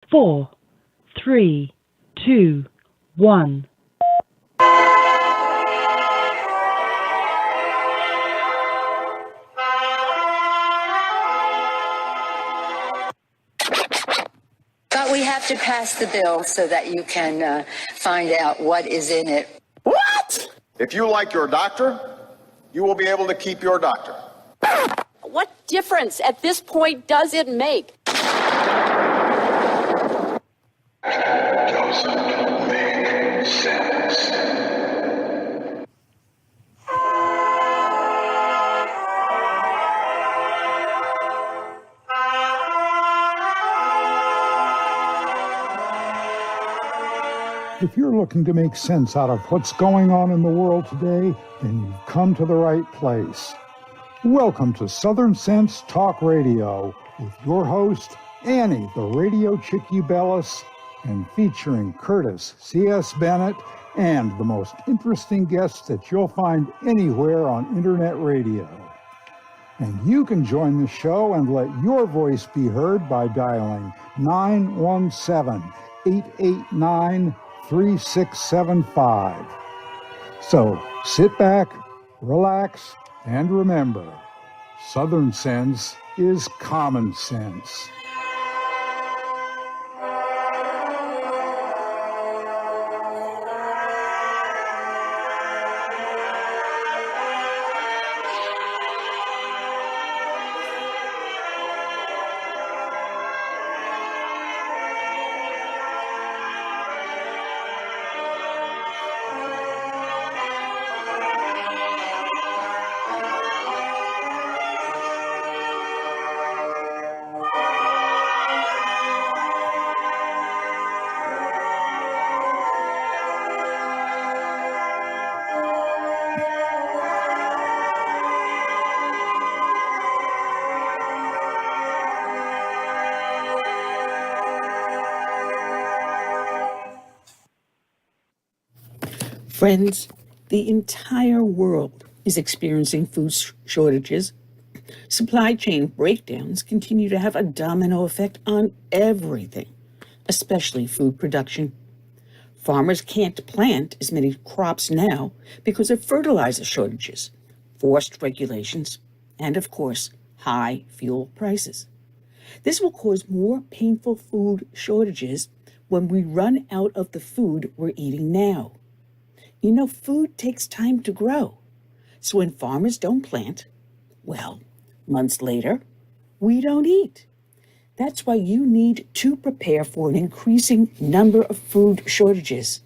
4, 3, 2, 1. But we have to pass the bill so that you can find out what is in it. What? If you like your doctor, you will be able to keep your doctor. What difference at this point does it make? Doesn't make sense. If you're looking to make sense out of what's going on in the world today, then you've come to the right place. Welcome to Southern Sense Talk Radio with your host, Annie, the Radio Chick-A-Dee, and featuring Curtis C.S. Bennett and the most interesting guests that you'll find anywhere on Internet radio. And you can join the show and let your voice be heard by dialing 917-889-3675. So sit back, relax, and remember, Southern Sense is common sense. Friends, the entire world is experiencing food shortages. Supply chain breakdowns continue to have a domino effect on everything, especially food production. Farmers can't plant as many crops now because of fertilizer shortages, forced regulations, and of course, high fuel prices. This will cause more painful food shortages when we run out of the food we're eating now. You know, food takes time to grow. So when farmers don't plant, well, months later, we don't eat. That's why you need to prepare for an increasing number of food shortages.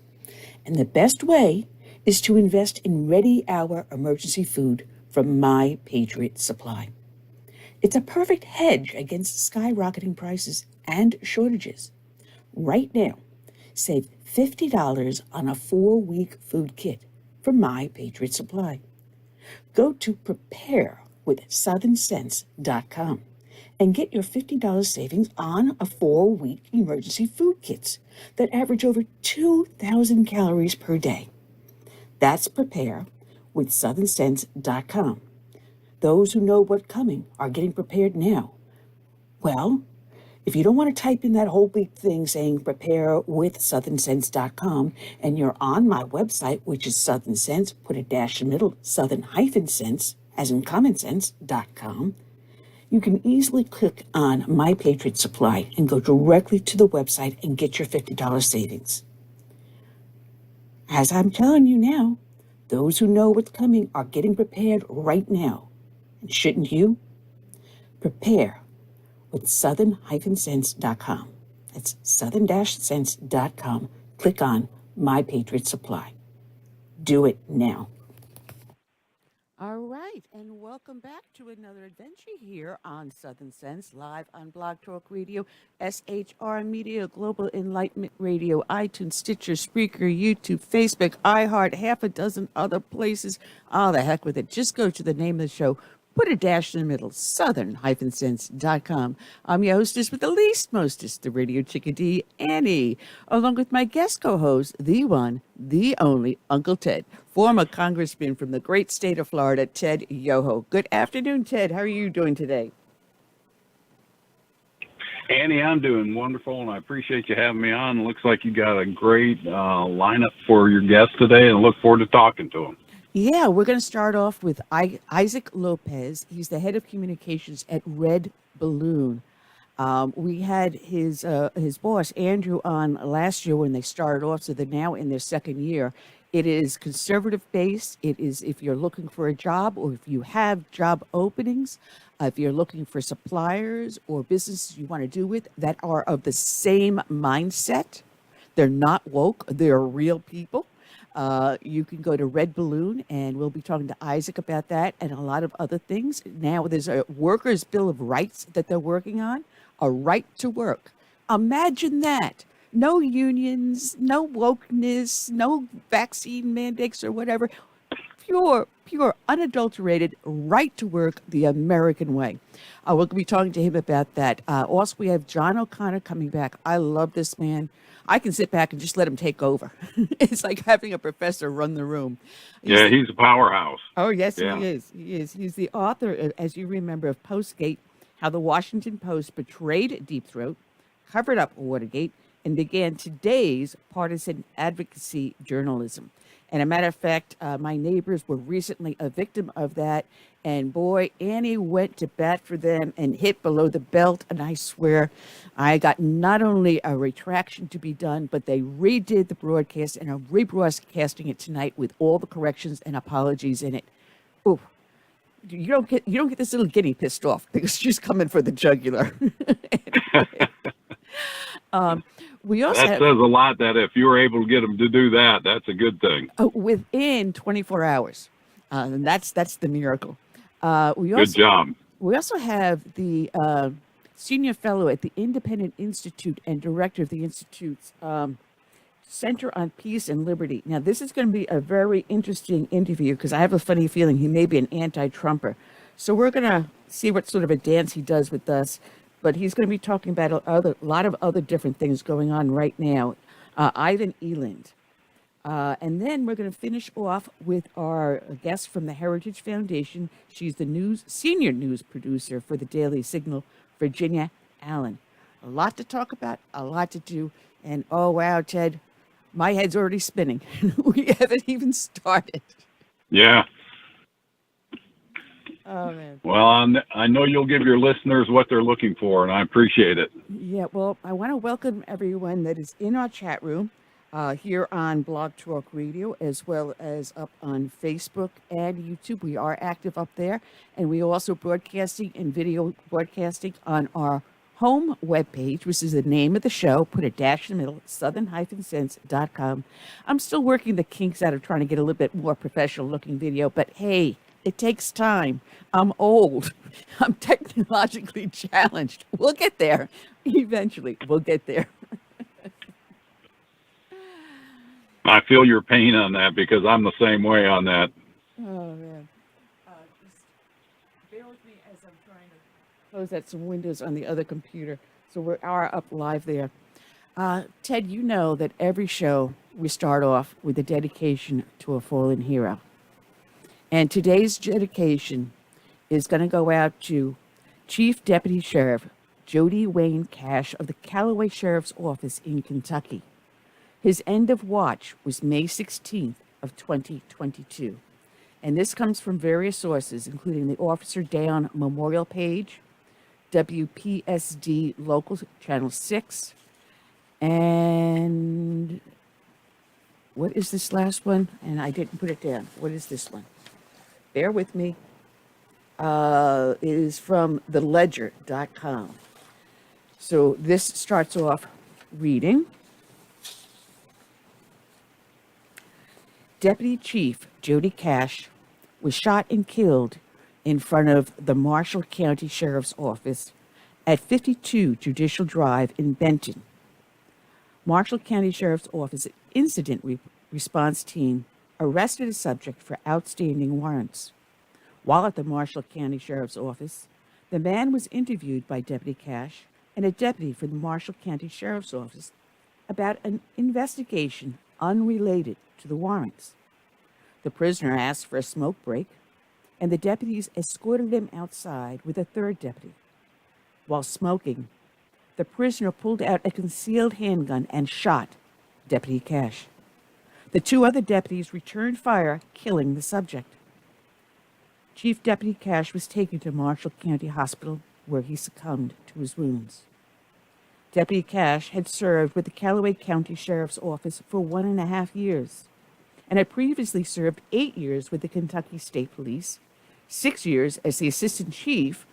And the best way is to invest in Ready Hour emergency food from My Patriot Supply. It's a perfect hedge against skyrocketing prices and shortages. Right now, save $50 on a 4-week food kit from My Patriot Supply. Go to preparewithSouthernSense.com and get your $50 savings on a 4-week emergency food kits that average over 2,000 calories per day. That's preparewithSouthernSense.com. Those who know what's coming are getting prepared now. Well, if you don't want to type in that whole big thing saying preparewithSouthernSense.com and you're on my website, which is Southern Sense, put a dash in the middle, Southern-Sense, as in commonsense.com, you can easily click on My Patriot Supply and go directly to the website and get your $50 savings. As I'm telling you now, those who know what's coming are getting prepared right now. And shouldn't you? Prepare with Southern-Sense.com. That's Southern-Sense.com. Click on My Patriot Supply. Do it now. All right, and welcome back to another adventure here on Southern Sense, live on Blog Talk Radio, SHR Media, Global Enlightenment Radio, iTunes, Stitcher, Spreaker, YouTube, Facebook, iHeart, half a dozen other places. Oh, the heck with it. Just go to the name of the show. Put a dash in the middle, Southern-Sense.com. I'm your hostess with the least mostest, the Radio Chick-A-Dee, Annie, along with my guest co-host, the one, the only, Uncle Ted, former Congressman from the great state of Florida, Ted Yoho. Good afternoon, Ted. How are you doing today? Annie, I'm doing wonderful, and I appreciate you having me on. It looks like you got a great lineup for your guests today, and I look forward to talking to them. Yeah, we're going to start off with Isaac Lopez. He's the head of communications at RedBalloon. We had his boss Andrew on last year when they started off, so they're now in their second year. It is conservative based. It is if you're looking for a job or if you have job openings, if you're looking for suppliers or businesses you want to do with that are of the same mindset. They're not woke. They're real people. You can go to RedBalloon, and we'll be talking to Isaac about that and a lot of other things. Now there's a workers' bill of rights that they're working on, a right to work. Imagine that. No unions, no wokeness, no vaccine mandates or whatever. Pure, unadulterated right to work the American way. We'll be talking to him about that. Also, we have John O'Connor coming back. I love this man. I can sit back and just let him take over. It's like having a professor run the room. He's a powerhouse. Oh, yes, Yeah. he is. He is. He's the author, as you remember, of Postgate, How the Washington Post Betrayed Deep Throat, Covered Up Watergate, and began today's partisan advocacy journalism. And a matter of fact, my neighbors were recently a victim of that. And boy, Annie went to bat for them and hit below the belt. And I swear, I got not only a retraction to be done, but they redid the broadcast and are rebroadcasting it tonight with all the corrections and apologies in it. Ooh, you don't get this little guinea pissed off because she's coming for the jugular. We also That says a lot that if you were able to get them to do that, that's a good thing. Within 24 hours. And that's the miracle. Good job. We also have the senior fellow at the Independent Institute and director of the Institute's Center on Peace and Liberty. Now, this is going to be a very interesting interview because I have a funny feeling he may be an anti-Trumper. So we're going to see what sort of a dance he does with us. But he's going to be talking about a lot of other different things going on right now. Ivan Eland. And then we're going to finish off with our guest from the Heritage Foundation. She's the senior news producer for the Daily Signal, Virginia Allen. A lot to talk about, a lot to do. And oh, wow, Ted, my head's already spinning. We haven't even started. Yeah. Oh, man. Well, I know you'll give your listeners what they're looking for, and I appreciate it. Yeah, well, I want to welcome everyone that is in our chat room here on Blog Talk Radio, as well as up on Facebook and YouTube. We are active up there, and we are also broadcasting and video broadcasting on our home webpage, which is the name of the show. Put a dash in the middle, southern-sense.com. I'm still working the kinks out of trying to get a little bit more professional-looking video, but hey, it takes time. I'm old. I'm technologically challenged. We'll get there. Eventually, we'll get there. I feel your pain on that because I'm the same way on that. Oh, man. Just bear with me as I'm trying to close out some windows on the other computer. So we are up live there. Ted, you know that every show we start off with a dedication to a fallen hero. And today's dedication is going to go out to Chief Deputy Sheriff Jody Wayne Cash of the Calloway Sheriff's Office in Kentucky. His end of watch was May 16th of 2022. And this comes from various sources, including the Officer Down Memorial page, WPSD Local Channel 6, and what is this last one? And I didn't put it down. What is this one? Bear with me. It is from theledger.com. So this starts off reading. Deputy Chief Jody Cash was shot and killed in front of the Marshall County Sheriff's Office at 52 Judicial Drive in Benton. Marshall County Sheriff's Office incident response team arrested a subject for outstanding warrants. While at the Marshall County Sheriff's Office, the man was interviewed by Deputy Cash and a deputy from the Marshall County Sheriff's Office about an investigation unrelated to the warrants. The prisoner asked for a smoke break, and the deputies escorted him outside with a third deputy. While smoking, the prisoner pulled out a concealed handgun and shot Deputy Cash. The two other deputies returned fire, killing the subject. Chief Deputy Cash was taken to Marshall County Hospital, where he succumbed to his wounds. Deputy Cash had served with the Calloway County Sheriff's Office for 1.5 years and had previously served 8 years with the Kentucky State Police, 6 years as the Assistant Chief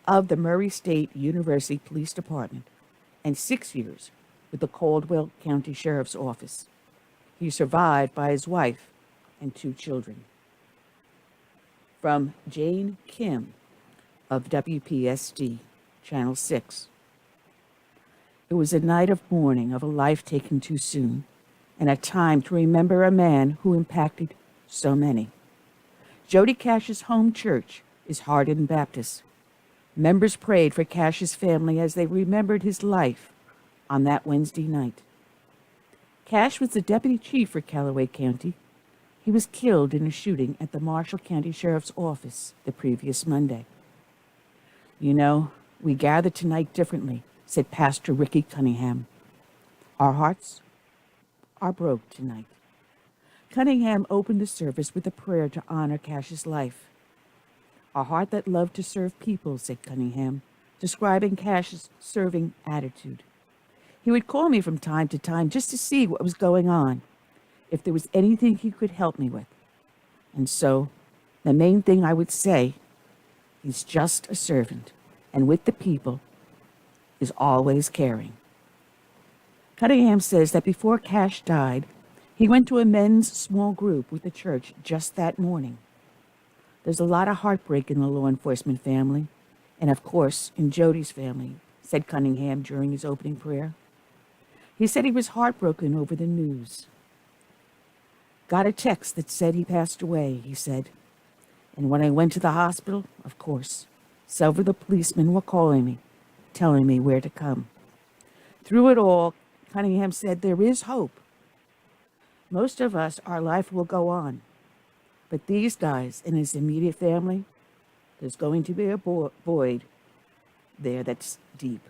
of the Murray State University Police Department, and 6 years with the Caldwell County Sheriff's Office. He is survived by his wife and 2 children. From Jane Kim of WPSD, Channel 6. It was a night of mourning of a life taken too soon, and a time to remember a man who impacted so many. Jody Cash's home church is Hardin Baptist. Members prayed for Cash's family as they remembered his life on that Wednesday night. Cash was the deputy chief for Calloway County. He was killed in a shooting at the Marshall County Sheriff's Office the previous Monday. You know, we gather tonight differently, said Pastor Ricky Cunningham. Our hearts are broke tonight. Cunningham opened the service with a prayer to honor Cash's life. A heart that loved to serve people, said Cunningham, describing Cash's serving attitude. He would call me from time to time just to see what was going on, if there was anything he could help me with. And so, the main thing I would say, he's just a servant, and with the people, is always caring. Cunningham says that before Cash died, he went to a men's small group with the church just that morning. There's a lot of heartbreak in the law enforcement family, and of course, in Jody's family, said Cunningham during his opening prayer. He said he was heartbroken over the news. Got a text that said he passed away, he said. And when I went to the hospital, of course, several of the policemen were calling me, telling me where to come. Through it all, Cunningham said, there is hope. Most of us, our life will go on. But these guys and his immediate family, there's going to be a void there that's deep.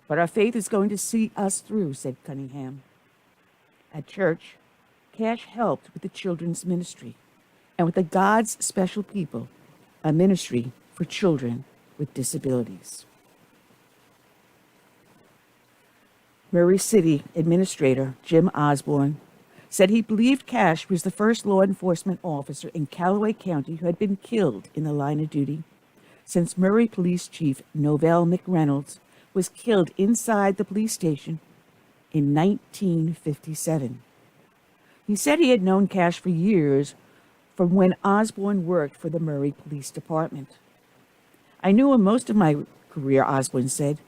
But our faith is going to see us through, said Cunningham. At church, Cash helped with the children's ministry and with the God's Special People, a ministry for children with disabilities. Murray City Administrator Jim Osborne said he believed Cash was the first law enforcement officer in Calloway County who had been killed in the line of duty since Murray Police Chief Novell McReynolds was killed inside the police station in 1957. He said he had known Cash for years from when Osborne worked for the Murray Police Department. I knew him most of my career, Osborne said.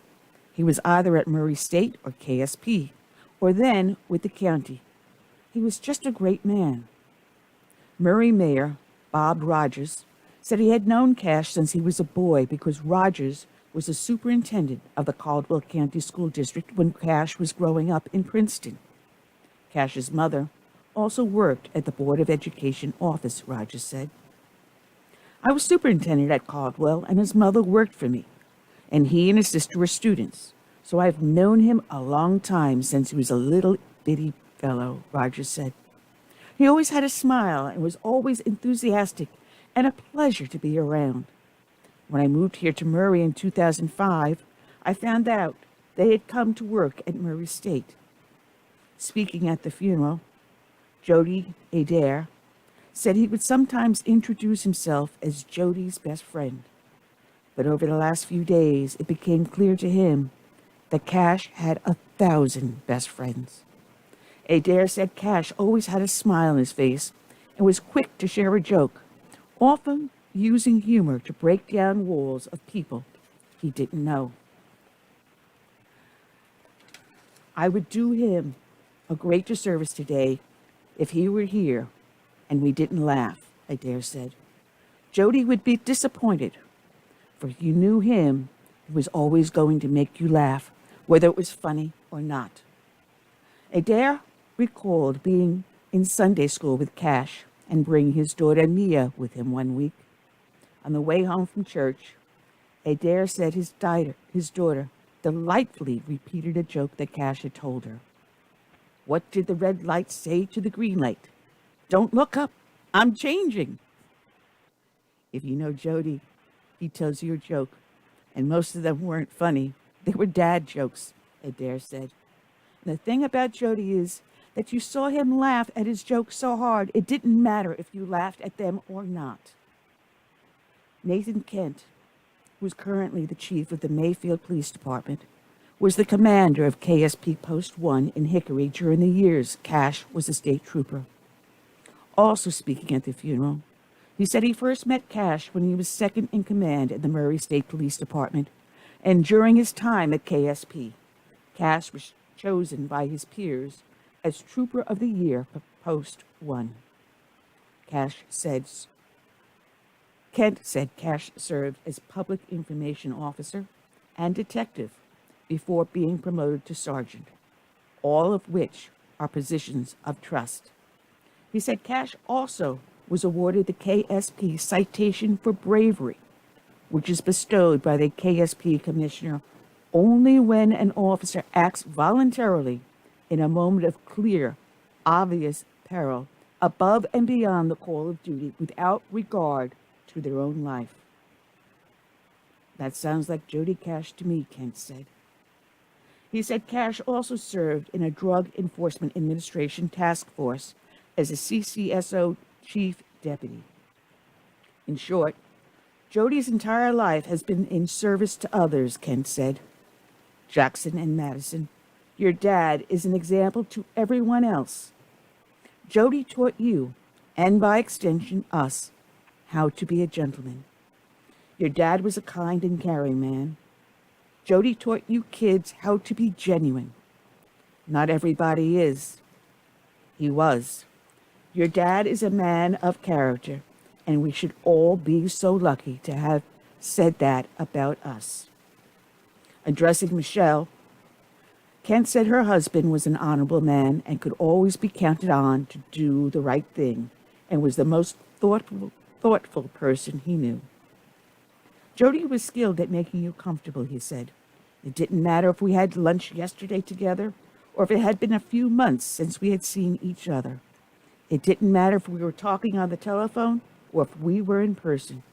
He was either at Murray State or KSP, or then with the county. He was just a great man. Murray Mayor Bob Rogers said he had known Cash since he was a boy because Rogers was the superintendent of the Caldwell County School District when Cash was growing up in Princeton. Cash's mother also worked at the Board of Education office, Rogers said. I was superintendent at Caldwell, and his mother worked for me, and he and his sister were students, so I've known him a long time since he was a little bitty fellow, Rogers said. He always had a smile and was always enthusiastic and a pleasure to be around. When I moved here to Murray in 2005, I found out they had come to work at Murray State. Speaking at the funeral, Jody Adair said he would sometimes introduce himself as Jody's best friend. But over the last few days, it became clear to him that Cash had 1,000 best friends. Adair said Cash always had a smile on his face and was quick to share a joke, often using humor to break down walls of people he didn't know. I would do him a great disservice today if he were here and we didn't laugh, Adair said. Jody would be disappointed, for if you knew him, he was always going to make you laugh, whether it was funny or not. Adair recalled being in Sunday school with Cash and bringing his daughter Mia with him one week. On the way home from church, Adair said his daughter delightfully repeated a joke that Cash had told her. What did the red light say to the green light? Don't look up. I'm changing. If you know Jody, he tells you a joke, and most of them weren't funny. They were dad jokes, Adair said. And the thing about Jody is that you saw him laugh at his jokes so hard, it didn't matter if you laughed at them or not. Nathan Kent, who is currently the chief of the Mayfield Police Department, was the commander of KSP Post 1 in Hickory during the years Cash was a state trooper. Also speaking at the funeral, he said he first met Cash when he was second in command in the Murray State Police Department, and during his time at KSP, Cash was chosen by his peers as Trooper of the Year for Post 1. Kent said Cash served as Public Information Officer and Detective before being promoted to Sergeant, all of which are positions of trust. He said Cash also was awarded the KSP Citation for Bravery, which is bestowed by the KSP Commissioner only when an officer acts voluntarily in a moment of clear, obvious peril above and beyond the call of duty without regard to their own life. That sounds like Jody Cash to me, Kent said. He said Cash also served in a Drug Enforcement Administration task force as a CCSO chief deputy. In short, Jody's entire life has been in service to others, Kent said. Jackson and Madison, your dad is an example to everyone else. Jody taught you, and by extension us, how to be a gentleman. Your dad was a kind and caring man. Jody taught you kids how to be genuine. Not everybody is. He was. Your dad is a man of character, and we should all be so lucky to have said that about us. Addressing Michelle, Kent said her husband was an honorable man and could always be counted on to do the right thing, and was the most thoughtful person he knew. Jody was skilled at making you comfortable, he said. It didn't matter if we had lunch yesterday together, or if it had been a few months since we had seen each other. It didn't matter if we were talking on the telephone or if we were in person.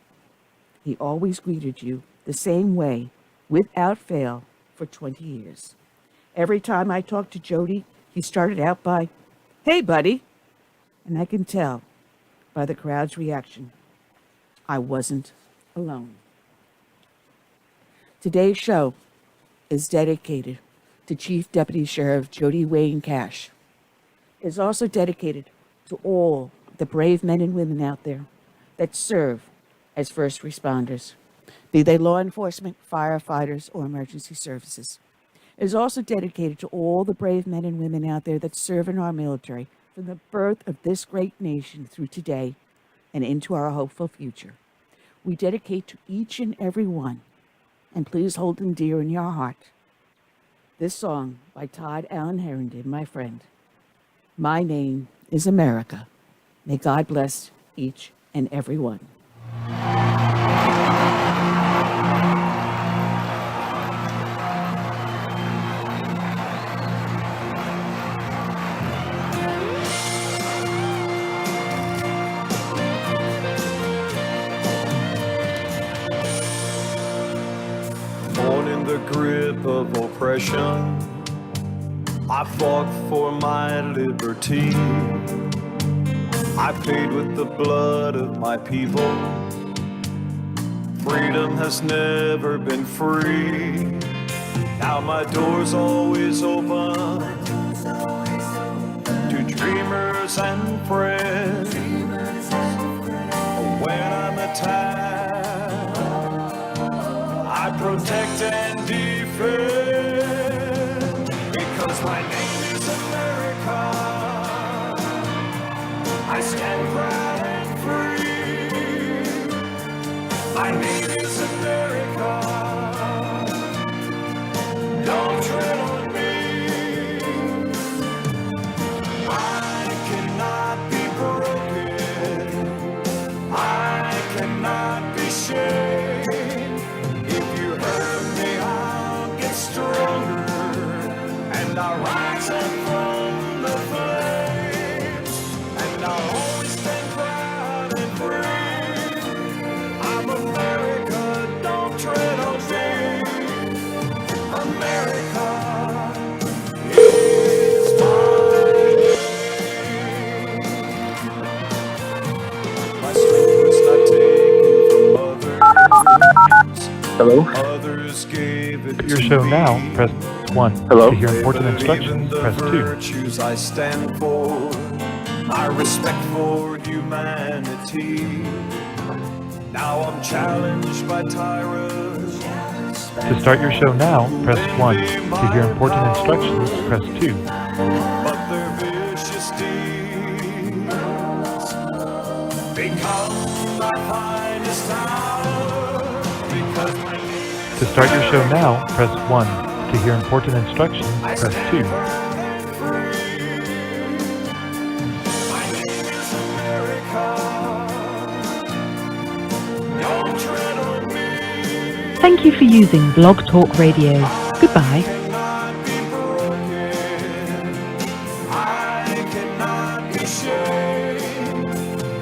He always greeted you the same way, without fail, for 20 years. Every time I talked to Jody, he started out by, "Hey, buddy." And I can tell by the crowd's reaction, I wasn't alone. Today's show is dedicated to Chief Deputy Sheriff Jody Wayne Cash. It is also dedicated to all the brave men and women out there that serve as first responders, be they law enforcement, firefighters, or emergency services. It is also dedicated to all the brave men and women out there that serve in our military from the birth of this great nation through today and into our hopeful future. We dedicate to each and every one, and please hold them dear in your heart, this song by Todd Allen Herndon, my friend. My name is America. May God bless each and every one. Born in the grip of oppression, I fought for my liberty. I paid with the blood of my people. Freedom has never been free. Now my door's always open to dreamers and friends. When I'm attacked, I protect and defend, because my name is America. I stand proud and free. My name is America. Don't tread on me. I cannot be broken. I cannot be shamed. If you hurt me, I'll get strong. up from the flames, and I'll always stand proud and free. I'm America, don't tread on me. America is my name. My strength was not taken from others. Hello? Others gave it Your to show me. now, press 1. Hello? To hear They important believe in instructions, the press 2. virtues I stand for. My respect for humanity. Now I'm challenged by tyrants. To start your show now, press 1. To hear important instructions, press 2. But their vicious deeds become my finest hour. Because my name is To start your show now, press 1. To hear important instructions, press 2. proud and free. My name is America. Don't tread on me. Thank you for using Blog Talk Radio. Goodbye. Cannot be broken. I cannot be shamed.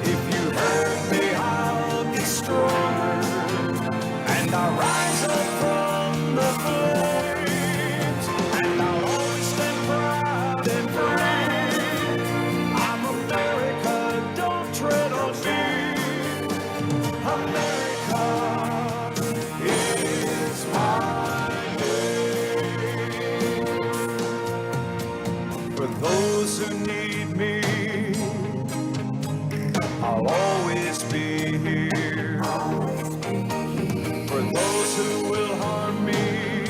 If you hurt me, I'll get stronger. And I'll rise up from the flames. And I'll always stand proud and free. I'm America, don't tread on me. America is my name. For those who need me, I'll always be here. For those who will harm me,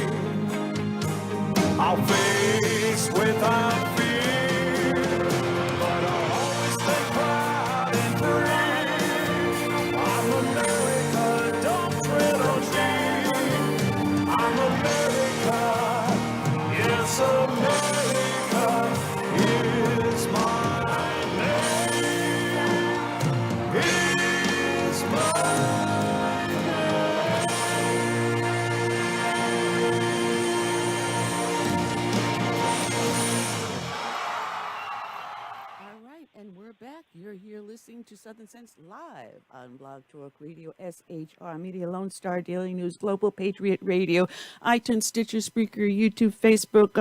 I'll face without fear. But I'll always stay proud and free. I'm America, don't tread on me. I'm America, yes, America is my name. Is my All right, and we're back. You're here listening to Southern Sense live on Blog Talk Radio, SHR Media, Lone Star Daily News, Global Patriot Radio, iTunes, Stitcher, Spreaker, YouTube, Facebook,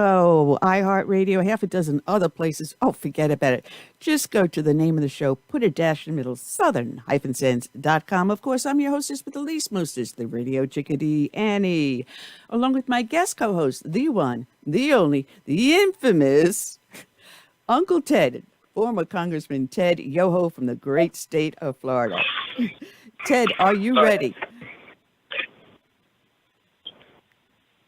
iHeartRadio, half a dozen other places. Oh, forget about it. Just go to the name of the show, put a dash in the middle, southern-sense.com. Of course, I'm your hostess with the least mostest, the Radio Chick-A-Dee, Annie, along with my guest co-host, the one, the only, the infamous Uncle Ted, former Congressman Ted Yoho from the great state of Florida. Ted, are you ready?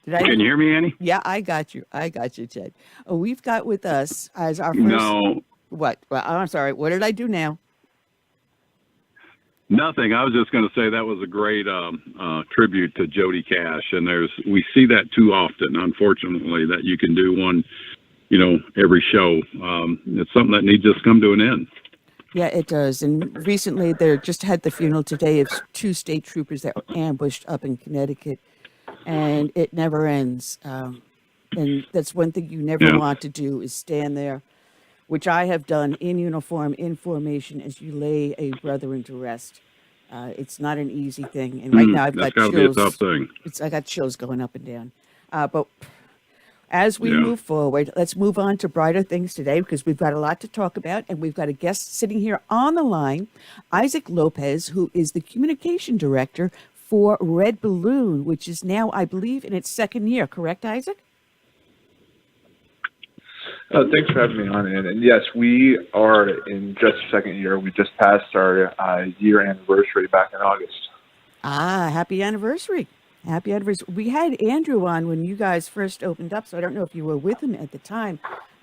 Can you hear me, Annie? Yeah, I got you. Ted. We've got with us as our first... No, What? Well, I'm sorry. What did I do now? nothing. I was just going to say that was a great tribute to Jody Cash, and we see that too often, unfortunately, that you can do one, every show. It's something that needs to just come to an end. Yeah, it does. And recently, they just had the funeral today of 2 state troopers that were ambushed up in Connecticut, and it never ends. And that's one thing you never want to do is stand there, which I have done in uniform, in formation, as you lay a brother to rest. It's not an easy thing. And right now I've got That's chills. gotta be a tough thing. I got chills going up and down. But as we move forward, let's move on to brighter things today because we've got a lot to talk about. And we've got a guest sitting here on the line, Isaac Lopez, who is the communication director for RedBalloon, which is now, I believe, in its 2nd year. Correct, Isaac? Thanks for having me on. And yes, we are in just the 2nd year. We just passed our year anniversary back in August. Happy anniversary. Happy anniversary. We had Andrew on when you guys first opened up, so I don't know if you were with him at the time,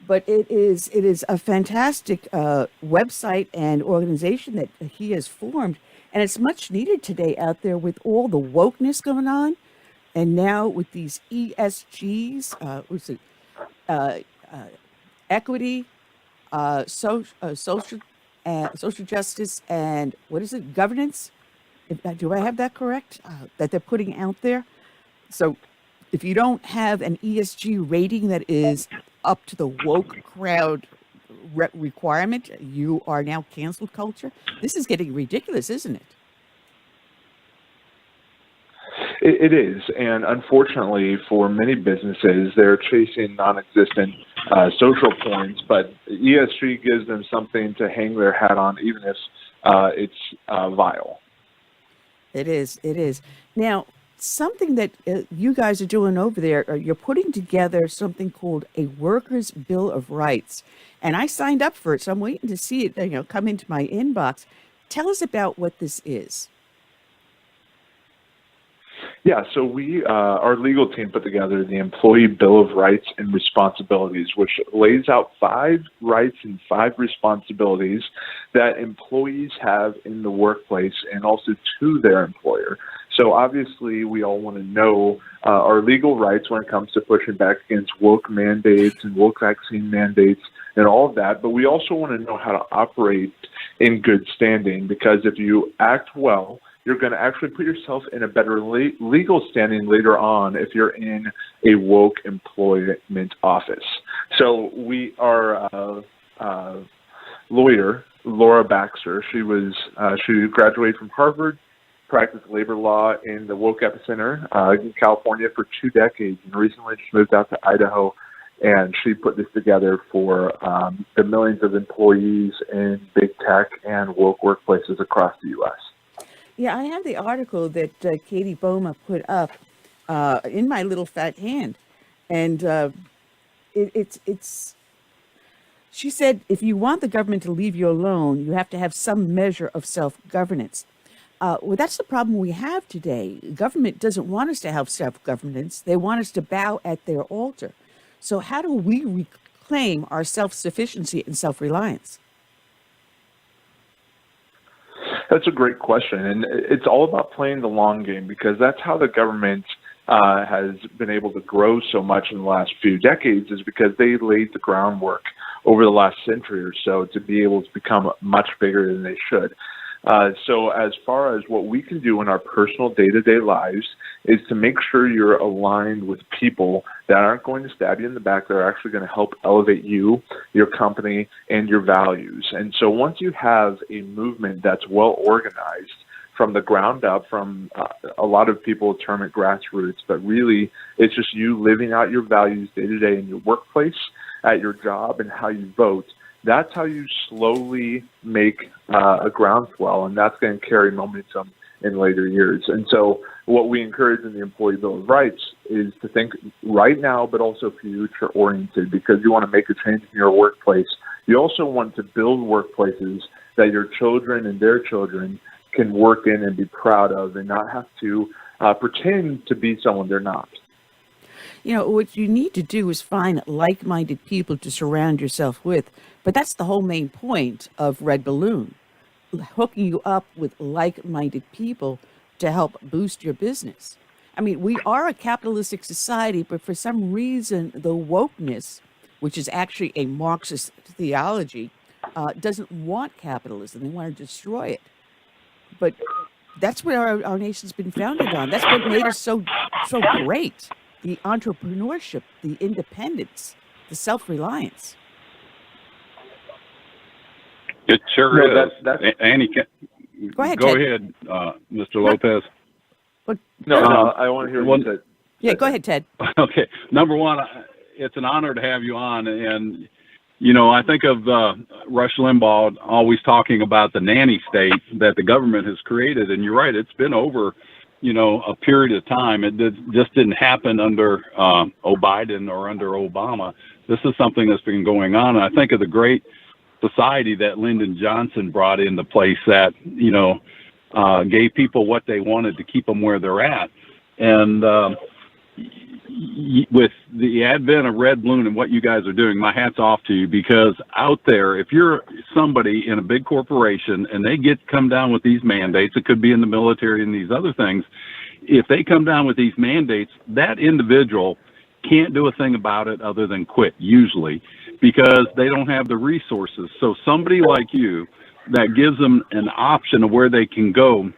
but it is a fantastic website and organization that he has formed, and it's much needed today out there with all the wokeness going on, and now with these ESGs, equity, social justice, and what is it, governance? Do I have that correct? That they're putting out there. So if you don't have an ESG rating that is up to the woke crowd requirement, you are now cancel culture. This is getting ridiculous, isn't it? It is, and unfortunately for many businesses, they're chasing non-existent social points, but ESG gives them something to hang their hat on, even if it's vile. It is. It is. Now, something that you guys are doing over there, you're putting together something called a Workers' Bill of Rights, and I signed up for it, so I'm waiting to see it, come into my inbox. Tell us about what this is. Yeah, so our legal team put together the Employee Bill of Rights and Responsibilities, which lays out 5 rights and 5 responsibilities that employees have in the workplace and also to their employer. So obviously, we all want to know our legal rights when it comes to pushing back against woke mandates and woke vaccine mandates and all of that. But we also want to know how to operate in good standing, because if you act well, you're going to actually put yourself in a better legal standing later on if you're in a woke employment office. So our lawyer, Laura Baxter, she graduated from Harvard, practiced labor law in the woke epicenter in California for 2 decades, and recently she moved out to Idaho, and she put this together for the millions of employees in big tech and woke workplaces across the U.S. Yeah, I have the article that Katie Boma put up in my little fat hand, and it's. She said, if you want the government to leave you alone, you have to have some measure of self-governance. Well, that's the problem we have today. Government doesn't want us to have self-governance. They want us to bow at their altar. So how do we reclaim our self-sufficiency and self-reliance? That's a great question, and it's all about playing the long game, because that's how the government has been able to grow so much in the last few decades, is because they laid the groundwork over the last century or so to be able to become much bigger than they should. So as far as what we can do in our personal day-to-day lives is to make sure you're aligned with people that aren't going to stab you in the back. They're actually going to help elevate you, your company, and your values. And so once you have a movement that's well organized from the ground up, from a lot of people term it grassroots, but really it's just you living out your values day-to-day in your workplace, at your job, and how you vote. That's how you slowly make a groundswell, and that's going to carry momentum in later years. And so what we encourage in the Employee Bill of Rights is to think right now, but also future-oriented, because you want to make a change in your workplace. You also want to build workplaces that your children and their children can work in and be proud of, and not have to pretend to be someone they're not. What you need to do is find like-minded people to surround yourself with. But that's the whole main point of RedBalloon, hooking you up with like-minded people to help boost your business. I mean, we are a capitalistic society, but for some reason, the wokeness, which is actually a Marxist theology, doesn't want capitalism. They want to destroy it. But that's what our nation's been founded on. That's what made us so great. The entrepreneurship, the independence, the self-reliance. It sure is. Annie, go ahead, Go Ted. ahead, Mr. Lopez. No, I want to hear what you said. Yeah, go ahead, Ted. Okay. Number one, it's an honor to have you on. And, I think of Rush Limbaugh always talking about the nanny state that the government has created. And you're right, it's been over a period of time. It just didn't happen under Biden or under Obama. This is something that's been going on. And I think of the great society that Lyndon Johnson brought into place that, gave people what they wanted to keep them where they're at. And with the advent of RedBalloon and what you guys are doing, my hat's off to you, because out there, if you're somebody in a big corporation and they come down with these mandates, it could be in the military and these other things, if they come down with these mandates, that individual can't do a thing about it other than quit, usually, because they don't have the resources. So somebody like you that gives them an option of where they can go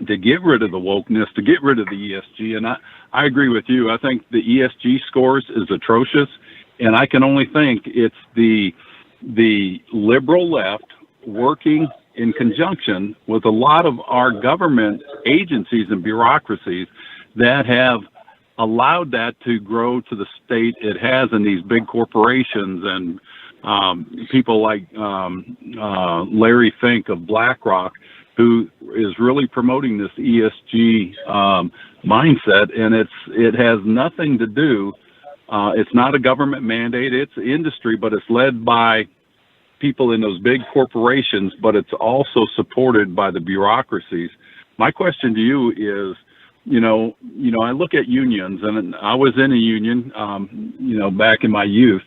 to get rid of the wokeness, to get rid of the ESG. And I agree with you. I think the ESG scores is atrocious. And I can only think it's the liberal left working in conjunction with a lot of our government agencies and bureaucracies that have allowed that to grow to the state it has in these big corporations and people like Larry Fink of BlackRock, who is really promoting this ESG mindset, and it has nothing to do. It's not a government mandate; it's industry, but it's led by people in those big corporations. But it's also supported by the bureaucracies. My question to you is, I look at unions, and I was in a union, back in my youth,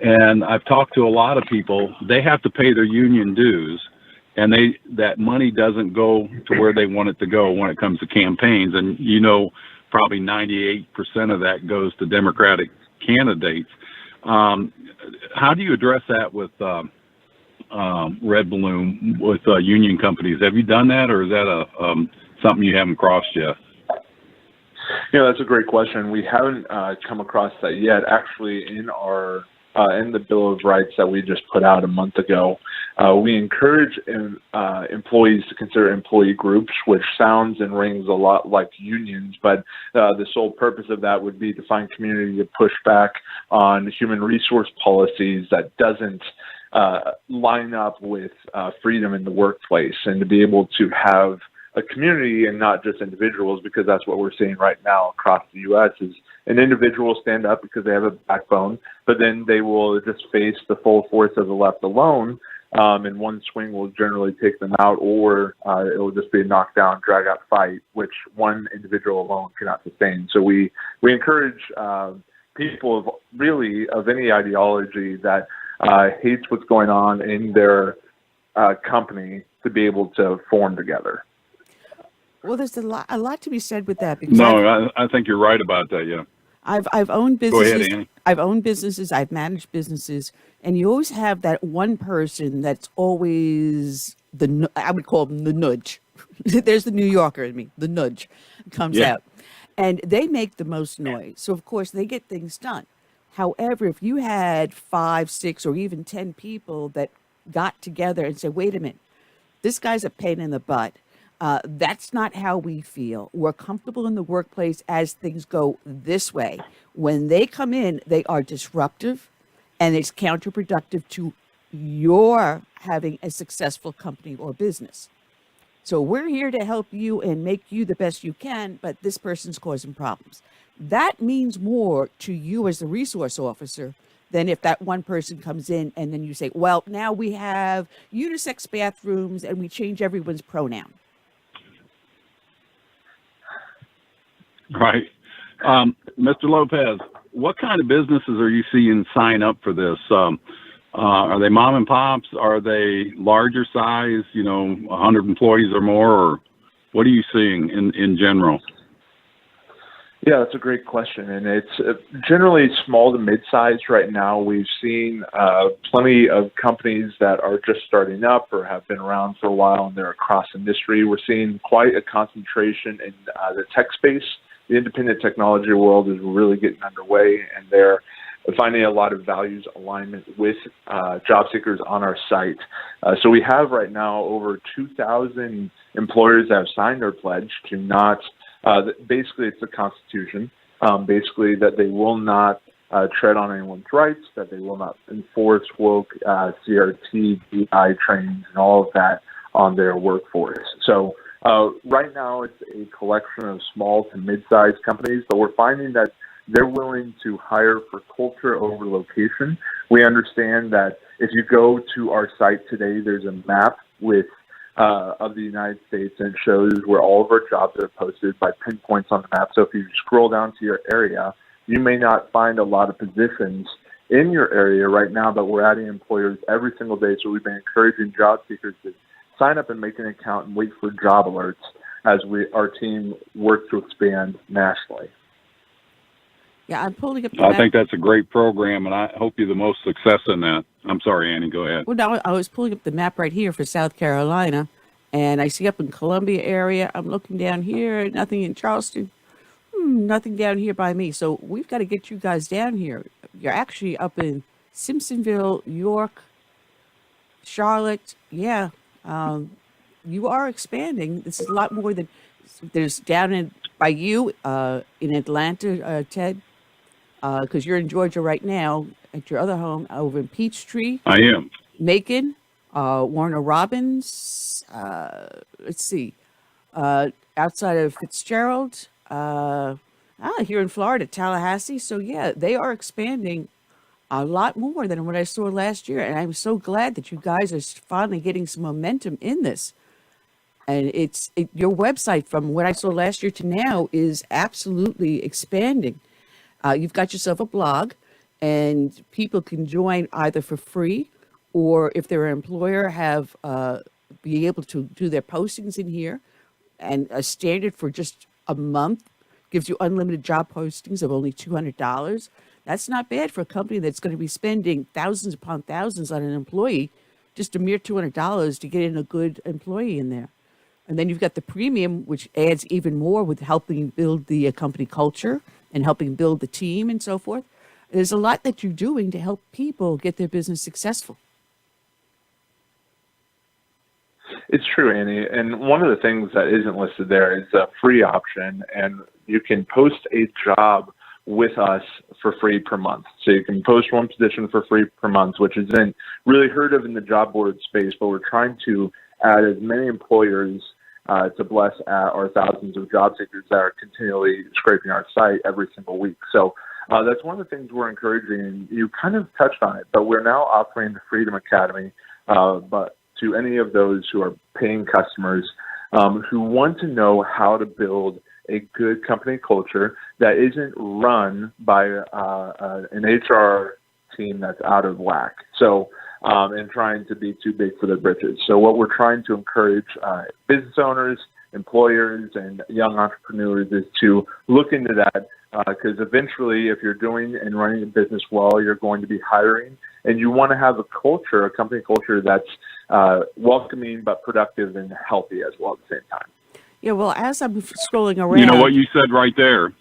and I've talked to a lot of people. They have to pay their union dues, and that money doesn't go to where they want it to go when it comes to campaigns. And probably 98% of that goes to Democratic candidates. How do you address that with RedBalloon, with union companies? Have you done that, or is that something you haven't crossed yet? That's a great question. We haven't come across that yet. Actually, in our in the Bill of Rights that we just put out a month ago, we encourage employees to consider employee groups, which sounds and rings a lot like unions, but the sole purpose of that would be to find community to push back on human resource policies that doesn't line up with freedom in the workplace, and to be able to have a community and not just individuals, because that's what we're seeing right now across the U.S. is an individual stand up because they have a backbone, but then they will just face the full force of the left alone, and one swing will generally take them out, or it will just be a knockdown, drag out fight, which one individual alone cannot sustain. So we encourage people of any ideology that hates what's going on in their company to be able to form together. Well, there's a lot to be said with that. Because I think you're right about that. Yeah. I've owned businesses. Go ahead, Annie. I've owned businesses. I've managed businesses, and you always have that one person that's always I would call them the nudge. There's the New Yorker in me. The nudge comes out, and they make the most noise. So of course they get things done. However, if you had 5, 6, or even 10 people that got together and said, "Wait a minute, this guy's a pain in the butt. That's not how we feel. We're comfortable in the workplace as things go this way." When they come in, they are disruptive, and it's counterproductive to your having a successful company or business. So we're here to help you and make you the best you can, but this person's causing problems. That means more to you as the resource officer than if that one person comes in and then you say, "Well, now we have unisex bathrooms and we change everyone's pronoun." Right. Mr. Lopez, what kind of businesses are you seeing sign up for this? Are they mom and pops? Are they larger size, 100 employees or more? Or what are you seeing in general? Yeah, that's a great question. And it's generally small to mid-sized right now. We've seen plenty of companies that are just starting up or have been around for a while, and they're across industry. We're seeing quite a concentration in the tech space. The independent technology world is really getting underway, and they're finding a lot of values alignment with job seekers on our site. So we have right now over 2,000 employers that have signed our pledge to not, basically it's the Constitution, basically that they will not tread on anyone's rights, that they will not enforce woke CRT, DI trainings, and all of that on their workforce. So right now it's a collection of small to mid-sized companies, but we're finding that they're willing to hire for culture over location. We understand that if you go to our site today, there's a map with of the United States, and it shows where all of our jobs are posted by pinpoints on the map. So if you scroll down to your area, you may not find a lot of positions in your area right now, but we're adding employers every single day. So we've been encouraging job seekers to sign up and make an account and wait for job alerts as our team works to expand nationally. Yeah, I'm pulling up the I map. think that's a great program, and I hope you're the most success in that. I'm sorry, Annie, go ahead. Well, now I was pulling up the map right here for South Carolina, and I see up in Columbia area. I'm looking down here, nothing in Charleston, nothing down here by me. So we've got to get you guys down here. you're actually up in Simpsonville, York, Charlotte. Yeah, you are expanding. This is a lot more than there's down by you in Atlanta, Ted, because you're in Georgia right now at your other home over in Peachtree. I am. Macon, Warner Robins. Let's see, outside of Fitzgerald. Here in Florida, Tallahassee. So yeah, they are expanding a lot more than what I saw last year, and I'm so glad that you guys are finally getting some momentum in this. And your website from what I saw last year to now is absolutely expanding. You've got yourself a blog, and people can join either for free, or if their employer have be able to do their postings in here, and a standard for just a month gives you unlimited job postings of only $200. That's not bad for a company that's going to be spending thousands upon thousands on an employee, just a mere $200 to get in a good employee in there. And then you've got the premium, which adds even more with helping build the company culture and helping build the team and so forth. There's a lot that you're doing to help people get their business successful. It's true, Annie. And one of the things that isn't listed there is a free option, and you can post a job with us for free per month. So you can post one position for free per month, which isn't really heard of in the job board space, but we're trying to add as many employers to bless our thousands of job seekers that are continually scraping our site every single week. So that's one of the things we're encouraging, and you kind of touched on it, but we're now offering the Freedom Academy, but to any of those who are paying customers who want to know how to build a good company culture that isn't run by an HR team that's out of whack. So, and trying to be too big for their britches. So what we're trying to encourage business owners, employers, and young entrepreneurs is to look into that, because eventually if you're doing and running a business well, you're going to be hiring, and you want to have a culture, a company culture that's welcoming but productive and healthy as well at the same time. Yeah, well, as I'm scrolling around... You know what you said right there?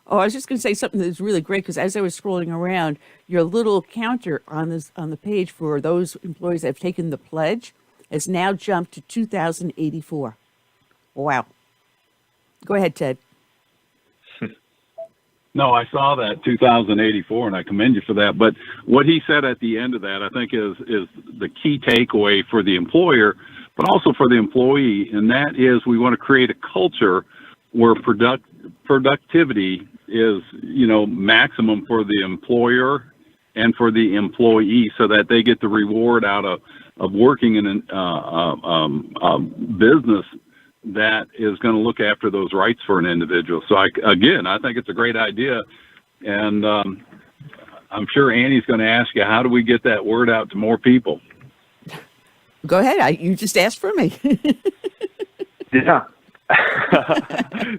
Oh, I was just going to say something that's really great, because as I was scrolling around, your little counter on the page for those employees that have taken the pledge has now jumped to 2,084. Wow. Go ahead, Ted. No, I saw that 2,084, and I commend you for that. But what he said at the end of that, I think, is the key takeaway for the employer, but also for the employee, and that is we want to create a culture where productivity is, maximum for the employer and for the employee, so that they get the reward out of working in a business that is going to look after those rights for an individual. So I think it's a great idea. And I'm sure Annie's going to ask you, how do we get that word out to more people? Go ahead. You just asked for me. Yeah.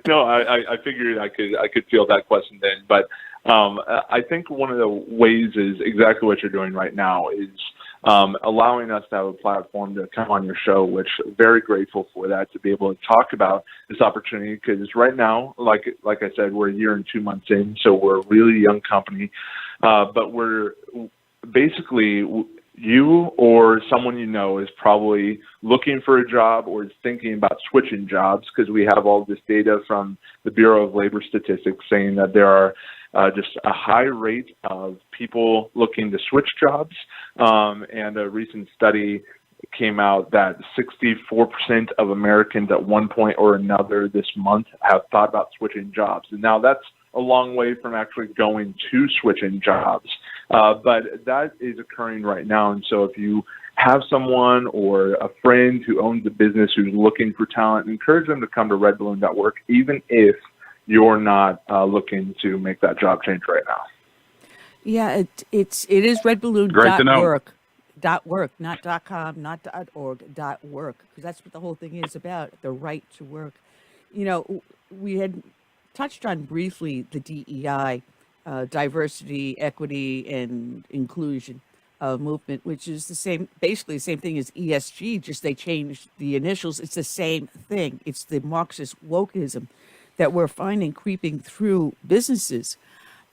No, I figured I could field that question then. But I think one of the ways is exactly what you're doing right now is allowing us to have a platform to come on your show, which I'm very grateful for that, to be able to talk about this opportunity. Because right now, like I said, we're a year and 2 months in, so we're a really young company. But we're basically, you or someone you know is probably looking for a job or is thinking about switching jobs, because we have all this data from the Bureau of Labor Statistics saying that there are just a high rate of people looking to switch jobs. And a recent study came out that 64% of Americans at one point or another this month have thought about switching jobs. And now that's a long way from actually going to switching jobs. But that is occurring right now. And so if you have someone or a friend who owns a business who's looking for talent, encourage them to come to redballoon.org, even if you're not looking to make that job change right now. Yeah, it is redballoon.org. .work, not .com, not .org, .work, because that's what the whole thing is about, the right to work. We had touched on briefly the DEI, diversity, equity, and inclusion movement, which is basically the same thing as ESG, just they changed the initials. It's the same thing. It's the Marxist wokeism that we're finding creeping through businesses.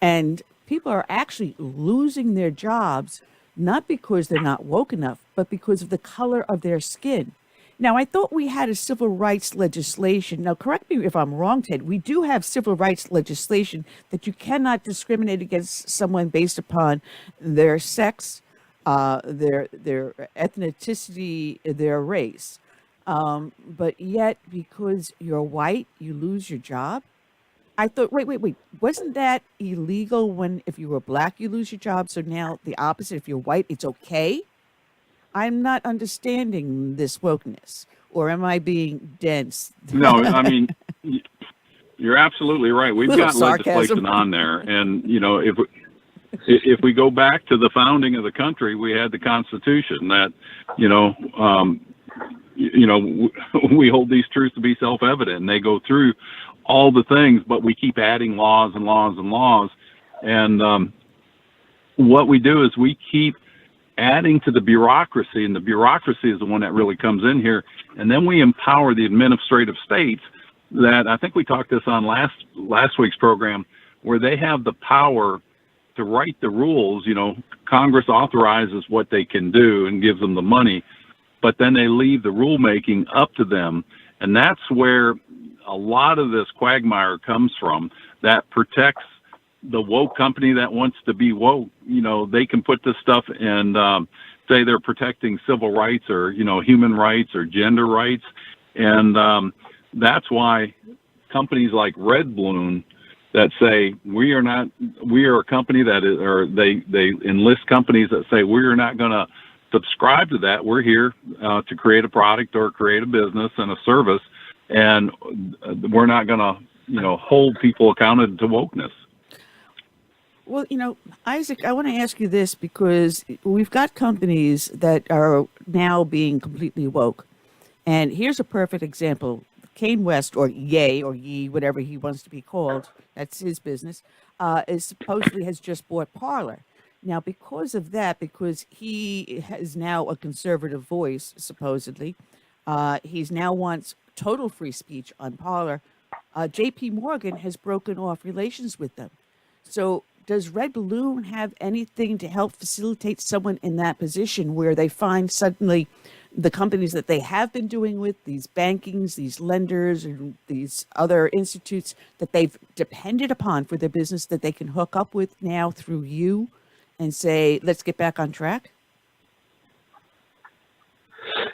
And people are actually losing their jobs, not because they're not woke enough, but because of the color of their skin. Now, I thought we had a civil rights legislation. Now, correct me if I'm wrong, Ted. We do have civil rights legislation that you cannot discriminate against someone based upon their sex, their ethnicity, their race. But yet, because you're white, you lose your job. I thought, wait. Wasn't that illegal when if you were black, you lose your job? So now the opposite, if you're white, it's okay? I'm not understanding this wokeness, or am I being dense? No, I mean, you're absolutely right. We've Little got sarcasm. legislation on there, and if we go back to the founding of the country, we had the Constitution that, we hold these truths to be self-evident, and they go through all the things, but we keep adding laws and laws and laws, and what we do is we keep adding to the bureaucracy, and the bureaucracy is the one that really comes in here. And then we empower the administrative states that I think we talked this on last week's program, where they have the power to write the rules. Congress authorizes what they can do and gives them the money, but then they leave the rulemaking up to them. And that's where a lot of this quagmire comes from, that protects the woke company that wants to be woke. They can put this stuff and say they're protecting civil rights or, human rights or gender rights. And that's why companies like RedBalloon that say we are a company that is, or they enlist companies that say we are not going to subscribe to that. We're here to create a product or create a business and a service, and we're not going to, hold people accounted to wokeness. Well, Isaac, I want to ask you this because we've got companies that are now being completely woke. And here's a perfect example. Kane West, or Ye, or Ye, whatever he wants to be called, that's his business, is supposedly has just bought Parler. Now, because of that, because he has now a conservative voice, supposedly, he's now wants total free speech on Parler. J.P. Morgan has broken off relations with them. So does RedBalloon have anything to help facilitate someone in that position where they find suddenly the companies that they have been doing with, these bankings, these lenders, and these other institutes that they've depended upon for their business that they can hook up with now through you and say, let's get back on track?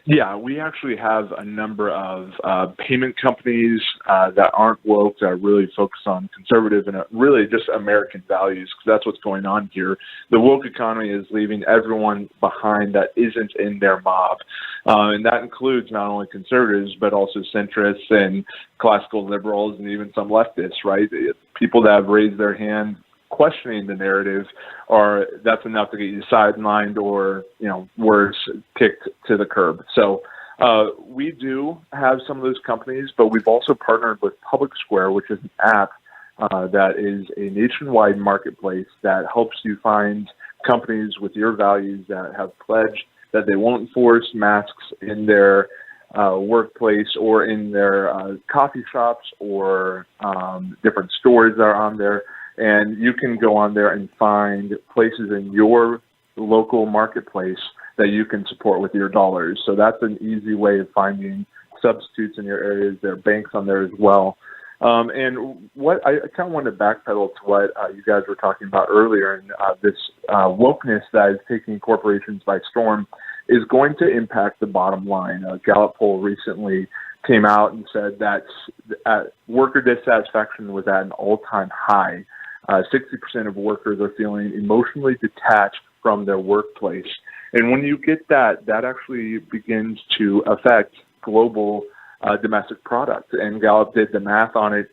Yeah, we actually have a number of payment companies that aren't woke, that are really focused on conservative and really just American values, because that's what's going on here. The woke economy is leaving everyone behind that isn't in their mob. And that includes not only conservatives, but also centrists and classical liberals and even some leftists, right? People that have raised their hand questioning the narrative, or that's enough to get you sidelined or, worse, kicked to the curb. So we do have some of those companies, but we've also partnered with Public Square, which is an app that is a nationwide marketplace that helps you find companies with your values that have pledged that they won't enforce masks in their workplace or in their coffee shops or different stores that are on there. And you can go on there and find places in your local marketplace that you can support with your dollars. So that's an easy way of finding substitutes in your areas. There are banks on there as well. And what I kind of wanted to backpedal to what you guys were talking about earlier, and this wokeness that is taking corporations by storm is going to impact the bottom line. A Gallup poll recently came out and said that worker dissatisfaction was at an all-time high. 60% of workers are feeling emotionally detached from their workplace. And when you get that, that actually begins to affect global domestic product. And Gallup did the math on it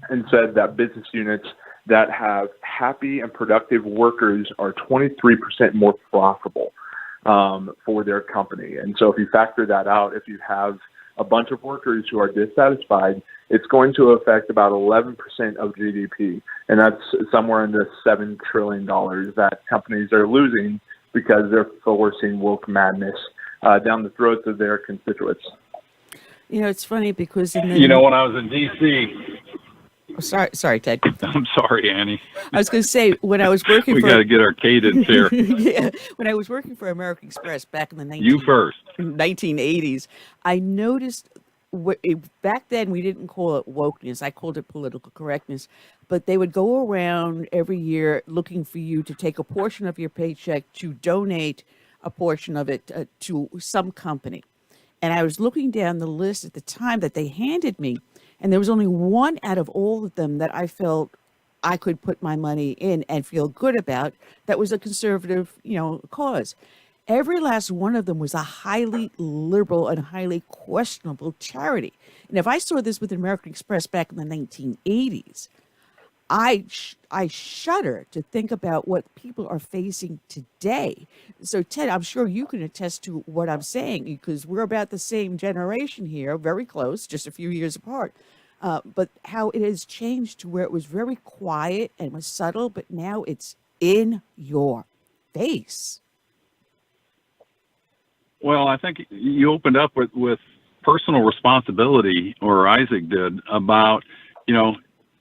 and said that business units that have happy and productive workers are 23% more profitable for their company. And so if you factor that out, if you have a bunch of workers who are dissatisfied, it's going to affect about 11% of GDP. And that's somewhere in the $7 trillion that companies are losing because they're forcing woke madness down the throats of their constituents. It's funny because when I was in D.C., Oh, sorry, Ted. I'm sorry, Annie. I was going to say, when I was working We for... got to get our cadence here. Yeah, when I was working for American Express back in the You first. 1980s, I noticed back then we didn't call it wokeness. I called it political correctness. But they would go around every year looking for you to take a portion of your paycheck to donate a portion of it to some company. And I was looking down the list at the time that they handed me, and there was only one out of all of them that I felt I could put my money in and feel good about. That was a conservative, cause. Every last one of them was a highly liberal and highly questionable charity. And if I saw this with American Express back in the 1980s, I shudder to think about what people are facing today. So, Ted, I'm sure you can attest to what I'm saying, because we're about the same generation here, very close, just a few years apart. But how it has changed to where it was very quiet and was subtle, but now it's in your face. Well, I think you opened up with personal responsibility, or Isaac did, about,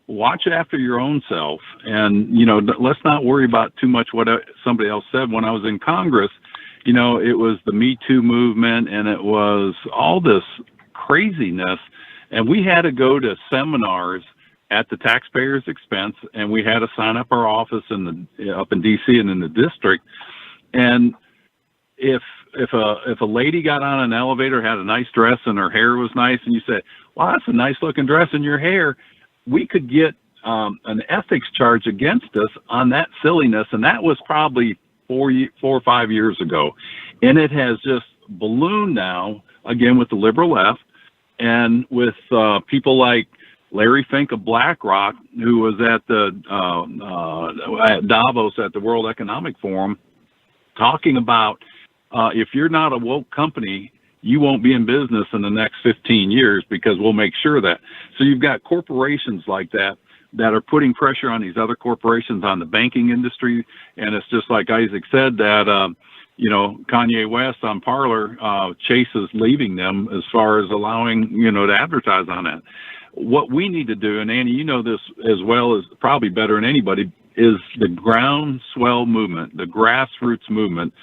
watch after your own self. And, let's not worry about too much what somebody else said. When I was in Congress, it was the Me Too movement, and it was all this craziness. And we had to go to seminars at the taxpayer's expense, and we had to sign up our office up in D.C. and in the district. And if a lady got on an elevator, had a nice dress, and her hair was nice, and you said, "Wow, that's a nice looking dress in your hair," we could get an ethics charge against us on that silliness. And that was probably 4 or 5 years ago. And it has just ballooned now, again, with the liberal left and with people like Larry Fink of BlackRock, who was at at Davos at the World Economic Forum, talking about if you're not a woke company, you won't be in business in the next 15 years, because we'll make sure that. So you've got corporations like that are putting pressure on these other corporations, on the banking industry. And it's just like Isaac said, that, Kanye West on Parler, Chase is leaving them as far as allowing, to advertise on that. What we need to do, and Annie, you know this as well as probably better than anybody, is the groundswell movement, the grassroots movement,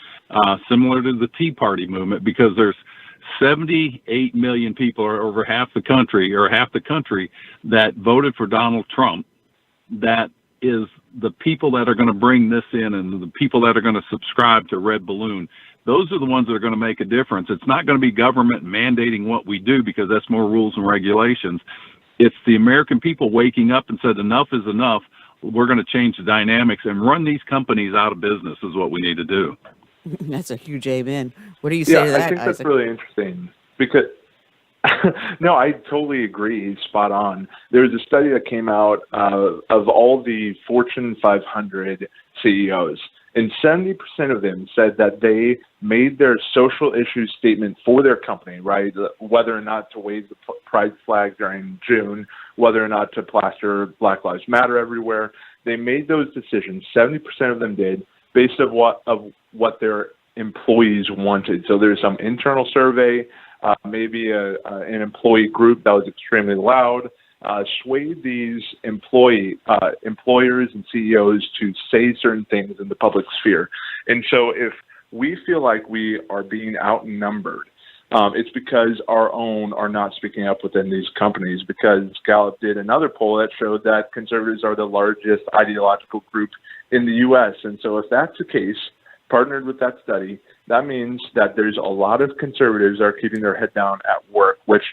similar to the Tea Party movement, because there's 78 million people, or over half the country, that voted for Donald Trump. That is the people that are going to bring this in, and the people that are going to subscribe to RedBalloon. Those are the ones that are going to make a difference. It's not going to be government mandating what we do, because that's more rules and regulations. It's the American people waking up and said, enough is enough. We're going to change the dynamics and run these companies out of business is what we need to do. That's a huge amen. What do you say to that, I think that's Isaac? really interesting, because no, I totally agree. He's spot on. There was a study that came out of all the Fortune 500 CEOs, and 70% of them said that they made their social issue statement for their company, right? Whether or not to wave the pride flag during June, whether or not to plaster Black Lives Matter everywhere. They made those decisions. 70% of them did, based on what their employees wanted. So there's some internal survey, maybe an employee group that was extremely loud, swayed these employers and CEOs to say certain things in the public sphere. And so if we feel like we are being outnumbered, it's because our own are not speaking up within these companies, because Gallup did another poll that showed that conservatives are the largest ideological group in the U.S. And so if that's the case, partnered with that study, that means that there's a lot of conservatives that are keeping their head down at work, which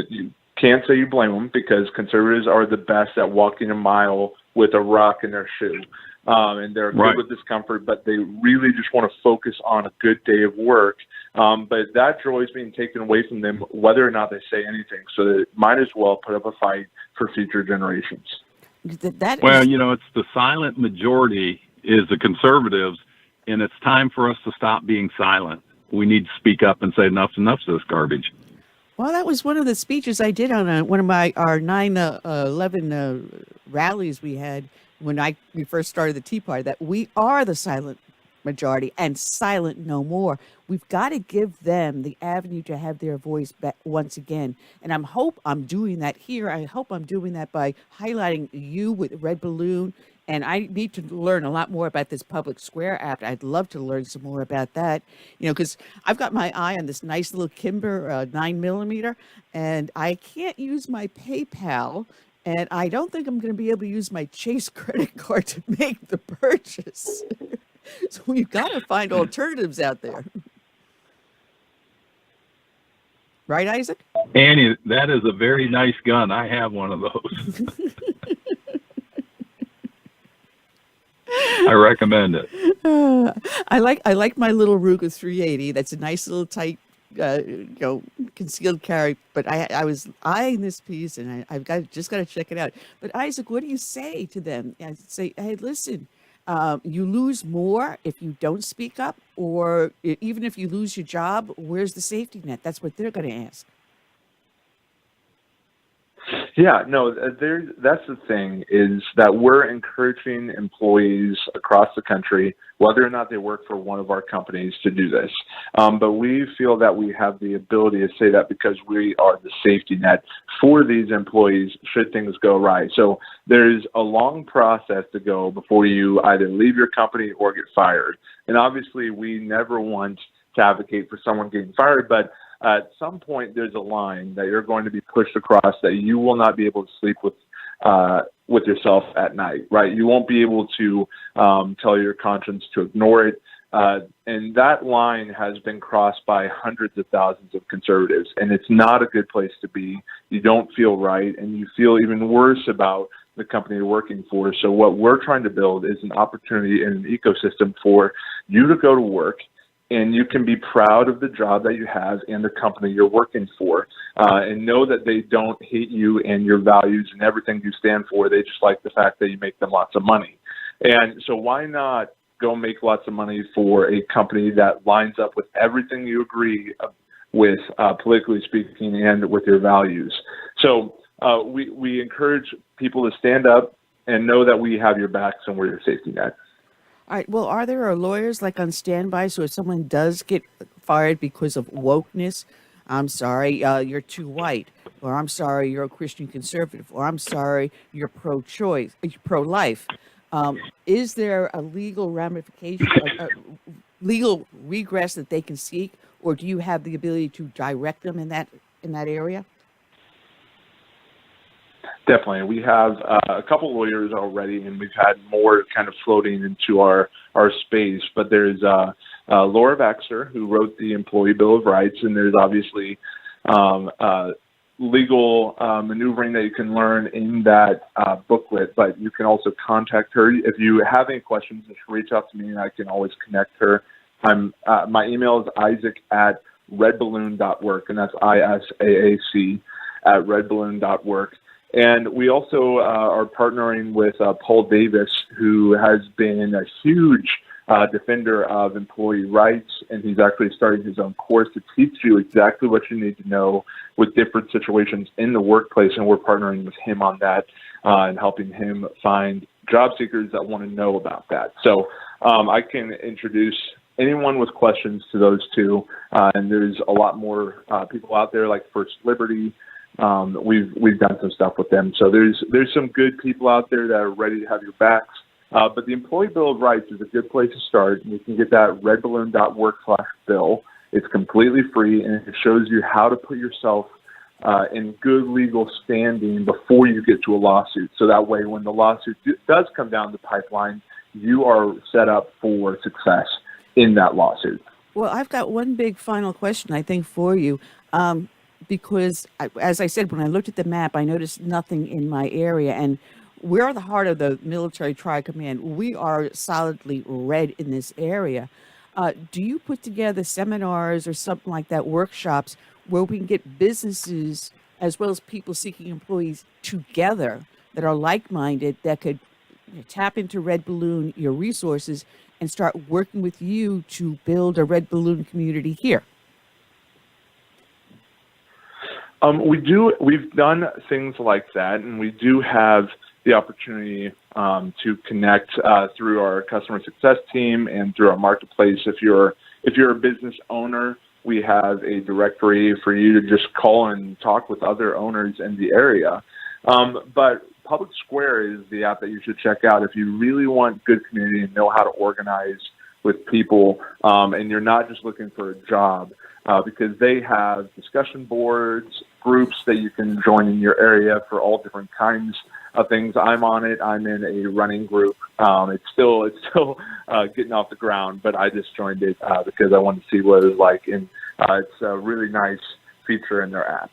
you can't say you blame them, because conservatives are the best at walking a mile with a rock in their shoe. And they're good with discomfort, but they really just want to focus on a good day of work. But that joy is being taken away from them, whether or not they say anything. So they might as well put up a fight for future generations. It's the silent majority is the conservatives, and it's time for us to stop being silent. We need to speak up and say enough's enough of this garbage. Well, that was one of the speeches I did on one of our 9/11 rallies we had when we first started the Tea Party, that we are the silent majority and silent no more. We've got to give them the avenue to have their voice back once again. And I hope I'm doing that here. I hope I'm doing that by highlighting you with RedBalloon. And I need to learn a lot more about this Public Square app. I'd love to learn some more about that, because I've got my eye on this nice little Kimber 9mm, and I can't use my PayPal, and I don't think I'm going to be able to use my Chase credit card to make the purchase. So we've got to find alternatives out there. Right, Isaac? Annie, that is a very nice gun. I have one of those. I recommend it. I like my little Ruger 380. That's a nice little tight, concealed carry. But I was eyeing this piece, and I've just got to check it out. But Isaac, what do you say to them? I say, hey, listen, you lose more if you don't speak up, or even if you lose your job, where's the safety net? That's what they're going to ask. Yeah, no, that's the thing, is that we're encouraging employees across the country, whether or not they work for one of our companies, to do this. But we feel that we have the ability to say that because we are the safety net for these employees should things go right. So there's a long process to go before you either leave your company or get fired. And obviously, we never want to advocate for someone getting fired, but at some point, there's a line that you're going to be pushed across that you will not be able to sleep with yourself at night, right? You won't be able to tell your conscience to ignore it. And that line has been crossed by hundreds of thousands of conservatives, and it's not a good place to be. You don't feel right, and you feel even worse about the company you're working for. So what we're trying to build is an opportunity and an ecosystem for you to go to work, and you can be proud of the job that you have and the company you're working for, and know that they don't hate you and your values and everything you stand for. They just like the fact that you make them lots of money. And so why not go make lots of money for a company that lines up with everything you agree with, politically speaking, and with your values? So we encourage people to stand up and know that we have your backs and we're your safety net. All right. Well, are there lawyers like on standby? So if someone does get fired because of wokeness, I'm sorry, you're too white, or I'm sorry, you're a Christian conservative, or I'm sorry, you're pro-choice, pro-life. Is there a legal ramification, legal regress that they can seek, or do you have the ability to direct them in that area? Definitely. We have a couple lawyers already, and we've had more kind of floating into our space. But there's Laura Baxter, who wrote the Employee Bill of Rights, and there's obviously legal maneuvering that you can learn in that booklet. But you can also contact her. If you have any questions, just reach out to me, and I can always connect her. My email is isaac@redballoon.work, and that's ISAAC at redballoon.work. And we also are partnering with Paul Davis, who has been a huge defender of employee rights, and he's actually starting his own course to teach you exactly what you need to know with different situations in the workplace, and we're partnering with him on that and helping him find job seekers that want to know about that. So I can introduce anyone with questions to those two, and there's a lot more people out there like First Liberty. We've done some stuff with them. So there's some good people out there that are ready to have your backs. But the Employee Bill of Rights is a good place to start. You can get that at redballoon.work/bill. It's completely free, and it shows you how to put yourself in good legal standing before you get to a lawsuit. So that way, when the lawsuit does come down the pipeline, you are set up for success in that lawsuit. Well, I've got one big final question, I think, for you. Because, as I said, when I looked at the map, I noticed nothing in my area. And we're the heart of the military tri-command. We are solidly red in this area. Do you put together seminars or something like that, workshops, where we can get businesses as well as people seeking employees together that are like-minded, that could tap into RedBalloon, your resources, and start working with you to build a RedBalloon community here? We've done things like that, and we do have the opportunity to connect through our customer success team and through our marketplace. If you're a business owner, we have a directory for you to just call and talk with other owners in the area. But Public Square is the app that you should check out if you really want good community and know how to organize with people, and you're not just looking for a job, because they have discussion boards, groups that you can join in your area for all different kinds of things. I'm on it. I'm in a running group. It's still getting off the ground, but I just joined it because I wanted to see what it was like, and it's a really nice feature in their app.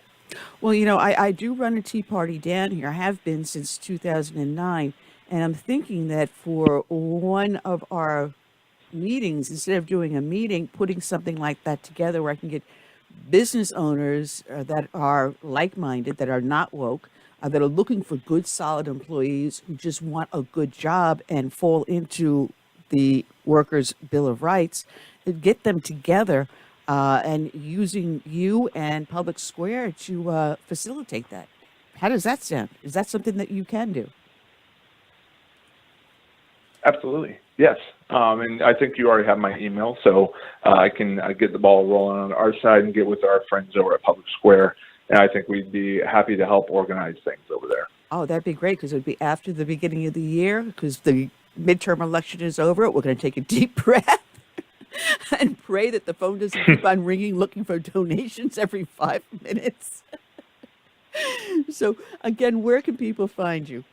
Well, I do run a tea party down here. I have been since 2009, and I'm thinking that for one of our meetings, instead of doing a meeting, putting something like that together where I can get business owners that are like-minded, that are not woke, that are looking for good, solid employees who just want a good job and fall into the Workers' Bill of Rights, and get them together and using you and Public Square to facilitate that. How does that sound? Is that something that you can do? Absolutely. Yes. And I think you already have my email, so I can get the ball rolling on our side and get with our friends over at Public Square. And I think we'd be happy to help organize things over there. Oh, that'd be great, because it would be after the beginning of the year, because the midterm election is over. We're going to take a deep breath and pray that the phone doesn't keep on ringing looking for donations every 5 minutes. So, again, where can people find you?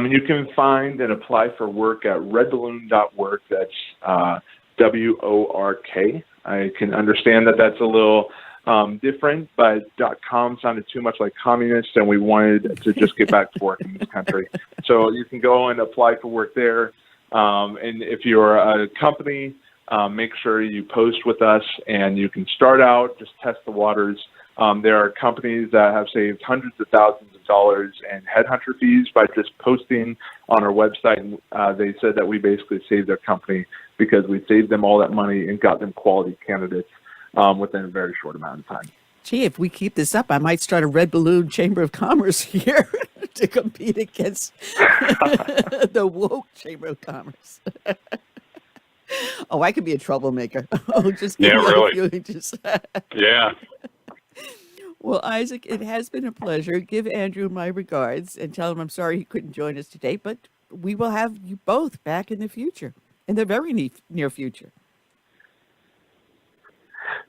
You can find and apply for work at redballoon.work. That's WORK. I can understand that that's a little different, but .com sounded too much like communist, and we wanted to just get back to work in this country. So you can go and apply for work there. And if you're a company, make sure you post with us, and you can start out, just test the waters. There are companies that have saved hundreds of thousands of dollars in headhunter fees by just posting on our website. And they said that we basically saved their company because we saved them all that money and got them quality candidates within a very short amount of time. Gee, if we keep this up, I might start a RedBalloon Chamber of Commerce here to compete against the woke Chamber of Commerce. Oh, I could be a troublemaker. Oh, just give me a few inches. Yeah. Well, Isaac, it has been a pleasure. Give Andrew my regards and tell him I'm sorry he couldn't join us today, but we will have you both back in the future, in the very near future.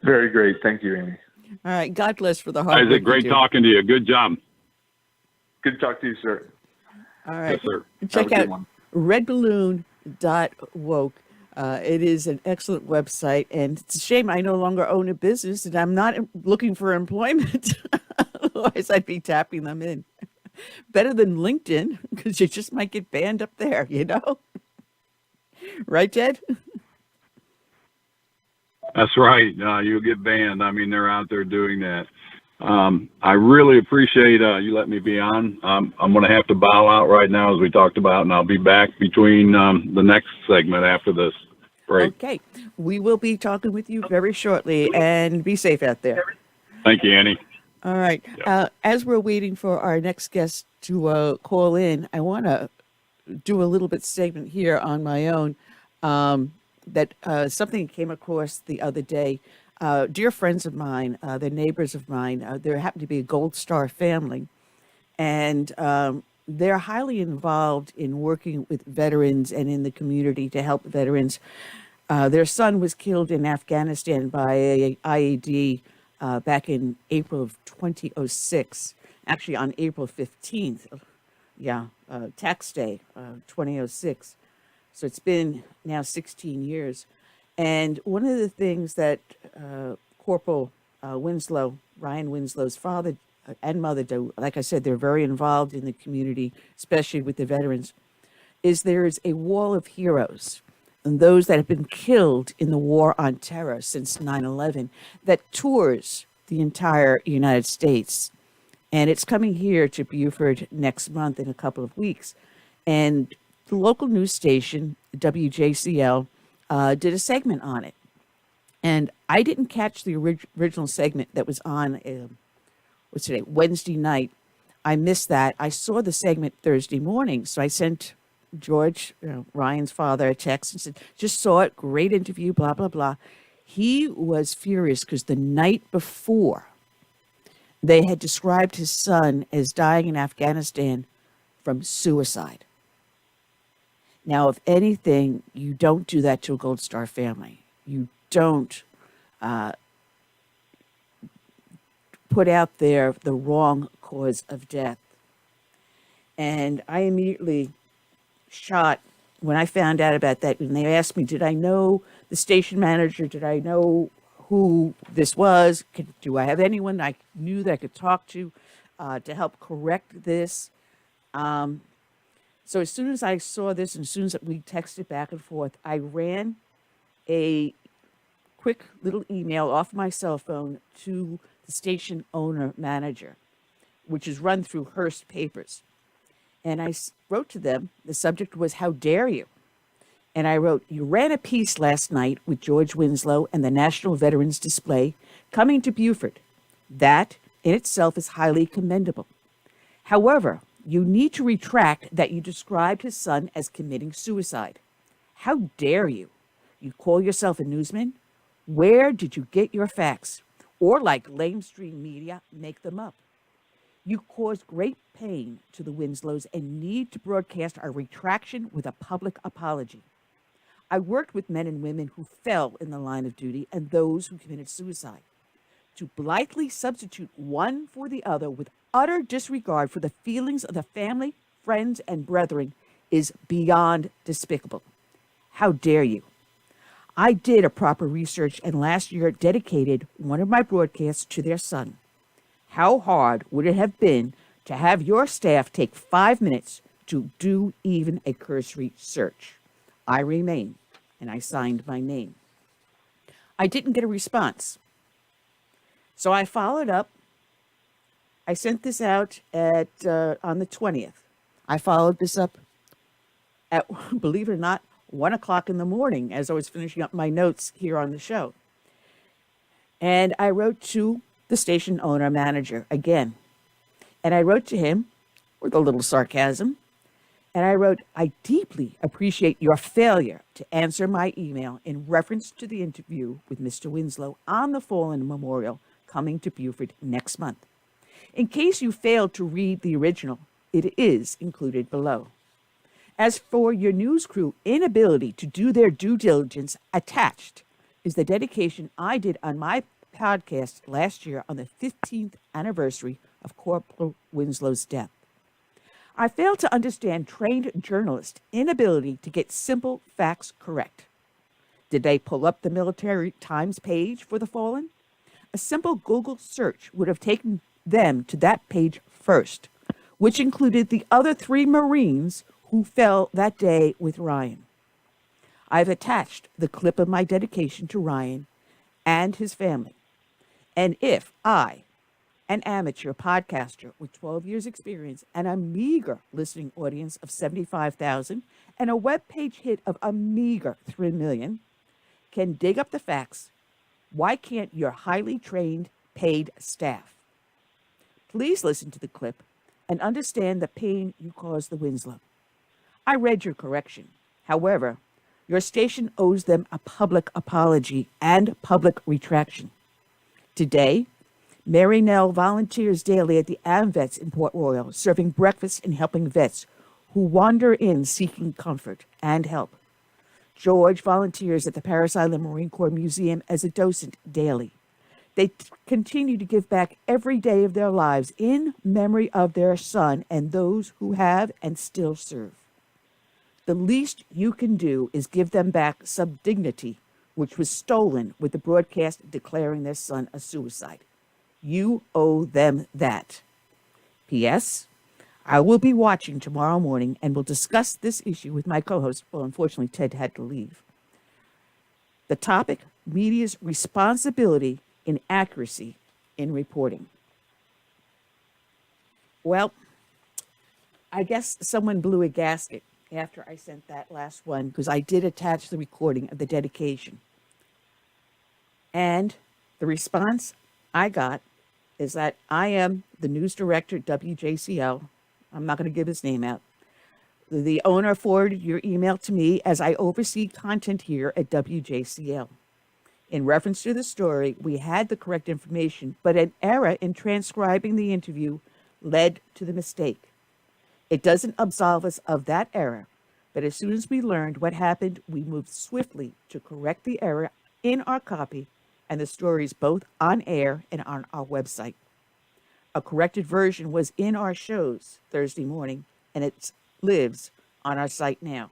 Very great. Thank you, Amy. All right. God bless for the hard work. Isaac, great talking to you. Good job. Good to talk to you, sir. All right. Yes, sir. Check out redballoon.woke. It is an excellent website, and it's a shame I no longer own a business and I'm not looking for employment. Otherwise, I'd be tapping them in. Better than LinkedIn, because you just might get banned up there, Right, Ted? That's right. You'll get banned. I mean, they're out there doing that. I really appreciate you letting me be on. I'm going to have to bow out right now, as we talked about, and I'll be back between the next segment after this. Great. Okay. We will be talking with you very shortly, and be safe out there. Thank you, Annie. All right. Yeah. As we're waiting for our next guest to call in, I want to do a little bit segment here on my own. That something came across the other day. Dear friends of mine, they're neighbors of mine. There happened to be a Gold Star family, and they're highly involved in working with veterans and in the community to help veterans. Their son was killed in Afghanistan by a IED back in April of 2006, actually on April 15th. Tax day, 2006. So it's been now 16 years. And one of the things that Corporal Winslow, Ryan Winslow's father and mother do, like I said, they're very involved in the community, especially with the veterans, is there is a wall of heroes and those that have been killed in the war on terror since 9/11 that tours the entire United States. And it's coming here to Beaufort next month in a couple of weeks. And the local news station, WJCL, did a segment on it. And I didn't catch the original segment that was on, what's today, Wednesday night. I missed that. I saw the segment Thursday morning, so I sent George, Ryan's father, a text and said, just saw it, great interview, blah, blah, blah. He was furious because the night before, they had described his son as dying in Afghanistan from suicide. Now, if anything, you don't do that to a Gold Star family. You don't put out there the wrong cause of death. And I immediately shot when I found out about that. When they asked me, did I know the station manager? Did I know who this was? Do I have anyone I knew that I could talk to help correct this? So as soon as I saw this, and as soon as we texted back and forth, I ran a quick little email off my cell phone to the station owner manager, which is run through Hearst Papers. And I wrote to them, the subject was, how dare you? And I wrote, you ran a piece last night with George Winslow and the National Veterans Display coming to Beaufort. That in itself is highly commendable. However, you need to retract that you described his son as committing suicide. How dare you? You call yourself a newsman? Where did you get your facts? Or like lamestream media, make them up. You caused great pain to the Winslows and need to broadcast our retraction with a public apology. I worked with men and women who fell in the line of duty and those who committed suicide. To blithely substitute one for the other with utter disregard for the feelings of the family, friends, and brethren is beyond despicable. How dare you? I did a proper research and last year dedicated one of my broadcasts to their son. How hard would it have been to have your staff take 5 minutes to do even a cursory search? I remain, and I signed my name. I didn't get a response. So I followed up. I sent this out on the 20th. I followed this up at, believe it or not, 1 o'clock in the morning as I was finishing up my notes here on the show. And I wrote to the station owner manager again. And I wrote to him with a little sarcasm. And I wrote, I deeply appreciate your failure to answer my email in reference to the interview with Mr. Winslow on the Fallen Memorial coming to Beaufort next month. In case you failed to read the original, it is included below. As for your news crew inability to do their due diligence, attached is the dedication I did on my podcast last year on the 15th anniversary of Corporal Winslow's death. I failed to understand trained journalists' inability to get simple facts correct. Did they pull up the Military Times page for the fallen? A simple Google search would have taken them to that page first, which included the other 3 Marines who fell that day with Ryan. I've attached the clip of my dedication to Ryan and his family. And if I, an amateur podcaster with 12 years experience and a meager listening audience of 75,000 and a web page hit of a meager 3 million, can dig up the facts, why can't your highly trained, paid staff? Please listen to the clip and understand the pain you caused the Winslow. I read your correction. However, your station owes them a public apology and public retraction. Today, Mary Nell volunteers daily at the AmVets in Port Royal, serving breakfast and helping vets who wander in seeking comfort and help. George volunteers at the Parris Island Marine Corps Museum as a docent daily. They continue to give back every day of their lives in memory of their son and those who have and still serve. The least you can do is give them back some dignity, which was stolen with the broadcast declaring their son a suicide. You owe them that. P.S. I will be watching tomorrow morning and will discuss this issue with my co-host. Well, unfortunately, Ted had to leave. The topic, media's responsibility in accuracy in reporting. Well, I guess someone blew a gasket after I sent that last one because I did attach the recording of the dedication. And the response I got is that I am the news director at WJCL. I'm not going to give his name out. The owner forwarded your email to me as I oversee content here at WJCL. In reference to the story, we had the correct information, but an error in transcribing the interview led to the mistake. It doesn't absolve us of that error, but as soon as we learned what happened, we moved swiftly to correct the error in our copy and the stories both on air and on our website. A corrected version was in our shows Thursday morning, and it lives on our site now.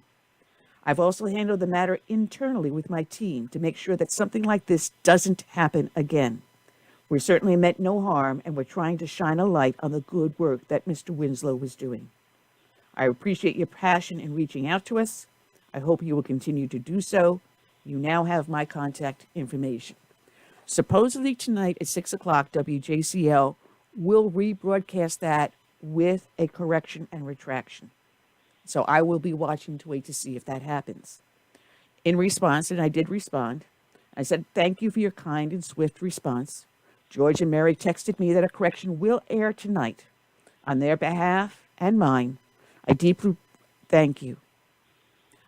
I've also handled the matter internally with my team to make sure that something like this doesn't happen again. We certainly meant no harm, and we're trying to shine a light on the good work that Mr. Winslow was doing. I appreciate your passion in reaching out to us. I hope you will continue to do so. You now have my contact information. Supposedly tonight at 6 o'clock, WJCL will rebroadcast that with a correction and retraction. So I will be watching to wait to see if that happens. In response, and I did respond, I said, thank you for your kind and swift response. George and Mary texted me that a correction will air tonight. On their behalf and mine, I deeply thank you.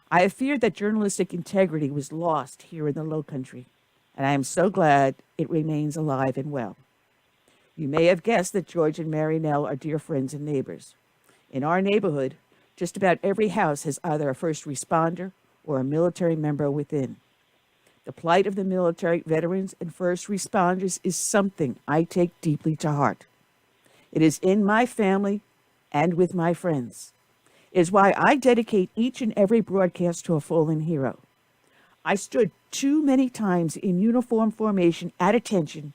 I have feared that journalistic integrity was lost here in the Low Country, and I am so glad it remains alive and well. You may have guessed that George and Mary Nell are dear friends and neighbors. In our neighborhood, just about every house has either a first responder or a military member within. The plight of the military, veterans, and first responders is something I take deeply to heart. It is in my family and with my friends. It is why I dedicate each and every broadcast to a fallen hero. I stood too many times in uniform formation at attention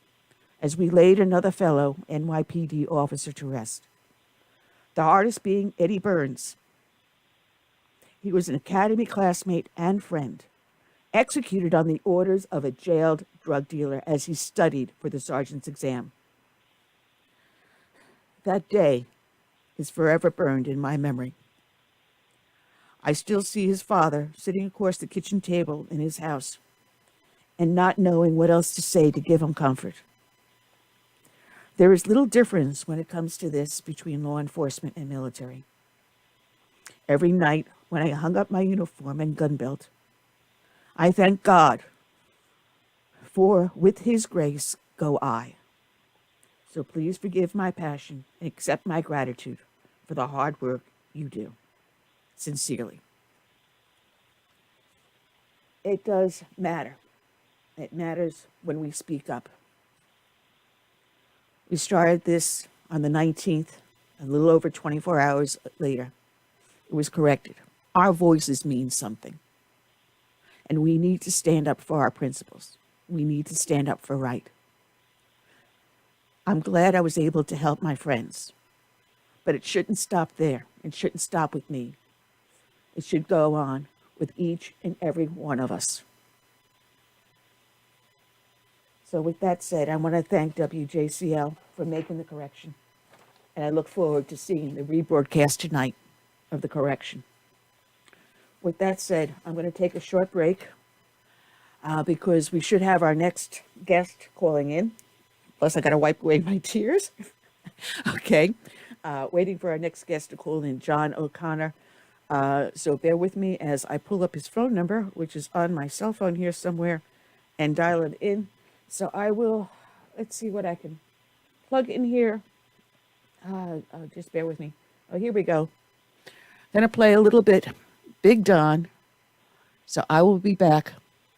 as we laid another fellow NYPD officer to rest. The hardest being Eddie Burns. He was an academy classmate and friend, executed on the orders of a jailed drug dealer as he studied for the sergeant's exam. That day is forever burned in my memory. I still see his father sitting across the kitchen table in his house and not knowing what else to say to give him comfort. There is little difference when it comes to this between law enforcement and military. Every night when I hung up my uniform and gun belt, I thank God, for with his grace go I. So please forgive my passion and accept my gratitude for the hard work you do. Sincerely. It does matter. It matters when we speak up. We started this on the 19th, a little over 24 hours later. It was corrected. Our voices mean something. And we need to stand up for our principles. We need to stand up for right. I'm glad I was able to help my friends. But it shouldn't stop there. It shouldn't stop with me. It should go on with each and every one of us. So with that said, I want to thank WJCL for making the correction. And I look forward to seeing the rebroadcast tonight of the correction. With that said, I'm going to take a short break because we should have our next guest calling in. Plus, I got to wipe away my tears. Okay. Waiting for our next guest to call in, John O'Connor. So bear with me as I pull up his phone number, which is on my cell phone here somewhere, and dial it in. So I will, let's see what I can plug in here. Just bear with me. Oh, here we go. Gonna play a little bit Big Don. So I will be back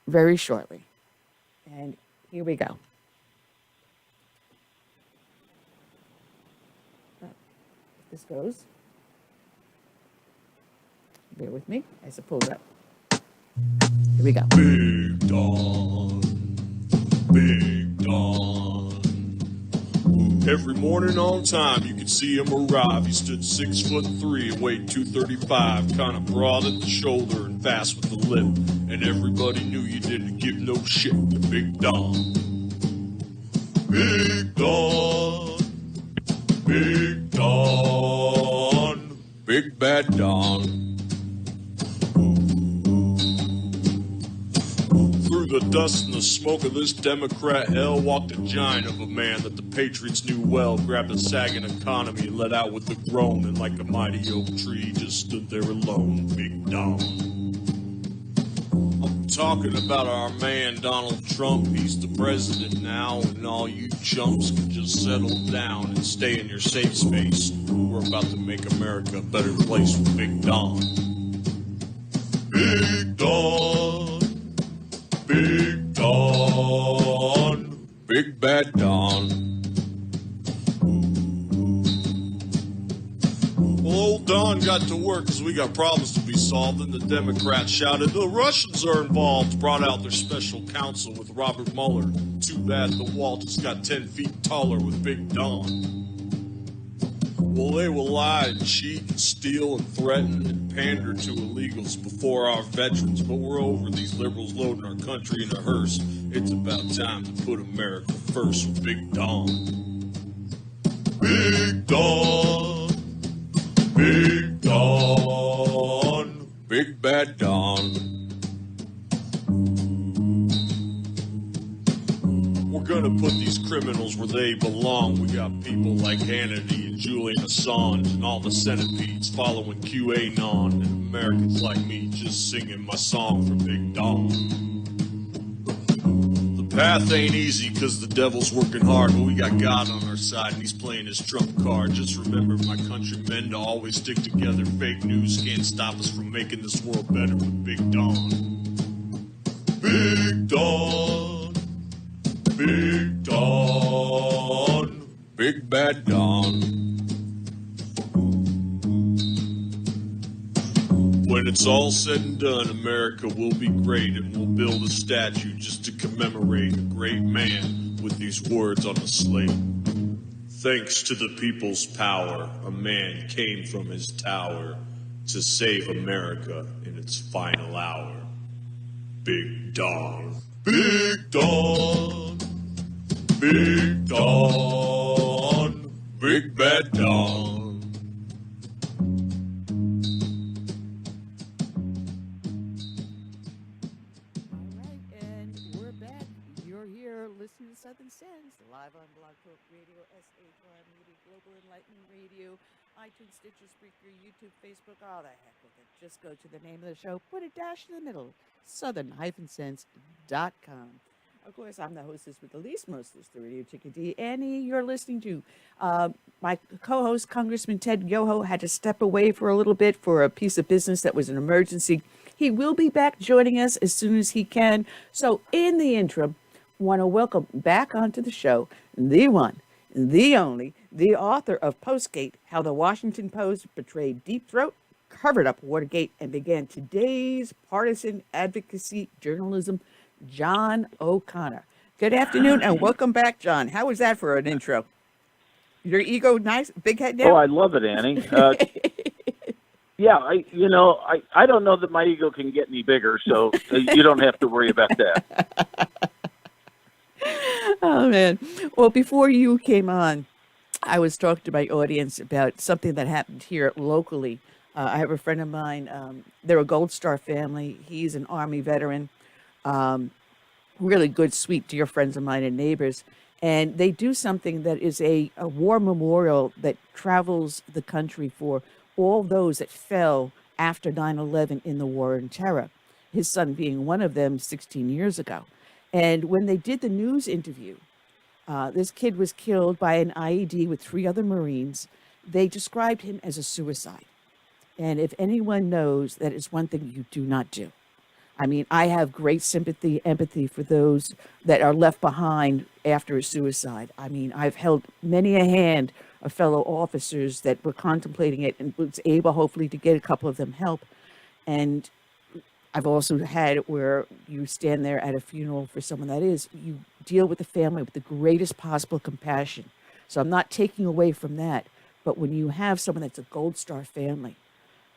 very shortly. And here we go. This goes. Bear with me as I pull it up. Here we go. Big Don. Big Don. Every morning on time, you could see him arrive. He stood 6'3" and weighed 235, kind of broad at the shoulder and fast with the lip. And everybody knew you didn't give no shit to Big Don. Big Don. Big Don. Big Bad Don. Through the dust and the smoke of this Democrat hell walked a giant of a man that the patriots knew well, grabbed a sagging economy, let out with a groan, and like a mighty oak tree just stood there alone, Big Don. I'm talking about our man Donald Trump. He's the president now, and all you chumps can just settle down and stay in your safe space. We're about to make America a better place with Big Don. Big Don, Big Don, Big Bad Don. Well, old Don got to work because we got problems to be solved, and the Democrats shouted, "The Russians are involved," brought out their special counsel with Robert Mueller. Too bad the wall just got 10 feet taller with Big Don. Well, they will lie and cheat and steal and threaten and pander to illegals before our veterans, but we're over these liberals loading our country in a hearse. It's about time to put America first with Big Don. Big Don, Big Don, Big Bad Don. We're gonna put these criminals where they belong. We got people like Hannity and Julian Assange and all the centipedes following QAnon, and Americans like me just singing my song for Big Don. The path ain't easy cause the devil's working hard, but we got God on our side and he's playing his trump card. Just remember, my countrymen, to always stick together. Fake news can't stop us from making this world better with Big Don. Big Don, Big Don, Big Bad Don. When it's all said and done, America will be great, and we'll build a statue just to commemorate a great man with these words on a slate. Thanks to the people's power, a man came from his tower to save America in its final hour. Big Don. Big Don. Big Don. Big Bad Don. Listening to Southern Sense, live on Blog Talk Radio, SHR Media, Global Enlightenment Radio, iTunes, Stitcher, Spreaker, YouTube, Facebook, all the heck with it. Just go to the name of the show, put a dash in the middle, southern-sense.com. Of course, I'm the hostess with the least mostest, the Radio Chick-A-Dee. Annie, you're listening to my co-host, Congressman Ted Yoho, had to step away for a little bit for a piece of business that was an emergency. He will be back joining us as soon as he can. So in the interim, want to welcome back onto the show the one, the only, the author of Postgate, How the Washington Post Betrayed Deep Throat, Covered Up Watergate, and Began Today's Partisan Advocacy Journalism, John O'Connor. Good afternoon and welcome back, John. How was that for an intro? Your ego nice? Big head now? Oh, I love it, Annie. Yeah, I don't know that my ego can get any bigger, so you don't have to worry about that. Oh, man. Well, before you came on, I was talking to my audience about something that happened here locally. I have a friend of mine. They're a Gold Star family. He's an Army veteran. Really good, sweet, dear friends of mine and neighbors. And they do something that is a war memorial that travels the country for all those that fell after 9/11 in the war on terror. His son being one of them 16 years ago. And when they did the news interview, this kid was killed by an IED with 3 other Marines. They described him as a suicide. And if anyone knows, that is one thing you do not do. I mean, I have great sympathy, empathy for those that are left behind after a suicide. I mean, I've held many a hand of fellow officers that were contemplating it and was able, hopefully, to get a couple of them help. And I've also had it where you stand there at a funeral for someone that is, you deal with the family with the greatest possible compassion. So I'm not taking away from that. But when you have someone that's a Gold Star family,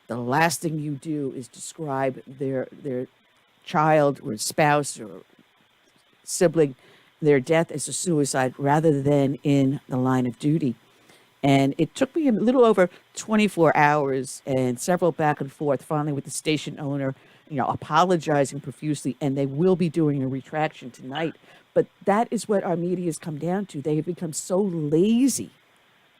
the last thing you do is describe their child or spouse or sibling, their death as a suicide rather than in the line of duty. And it took me a little over 24 hours and several back and forth, finally with the station owner apologizing profusely, and they will be doing a retraction tonight. But that is what our media has come down to. They have become so lazy.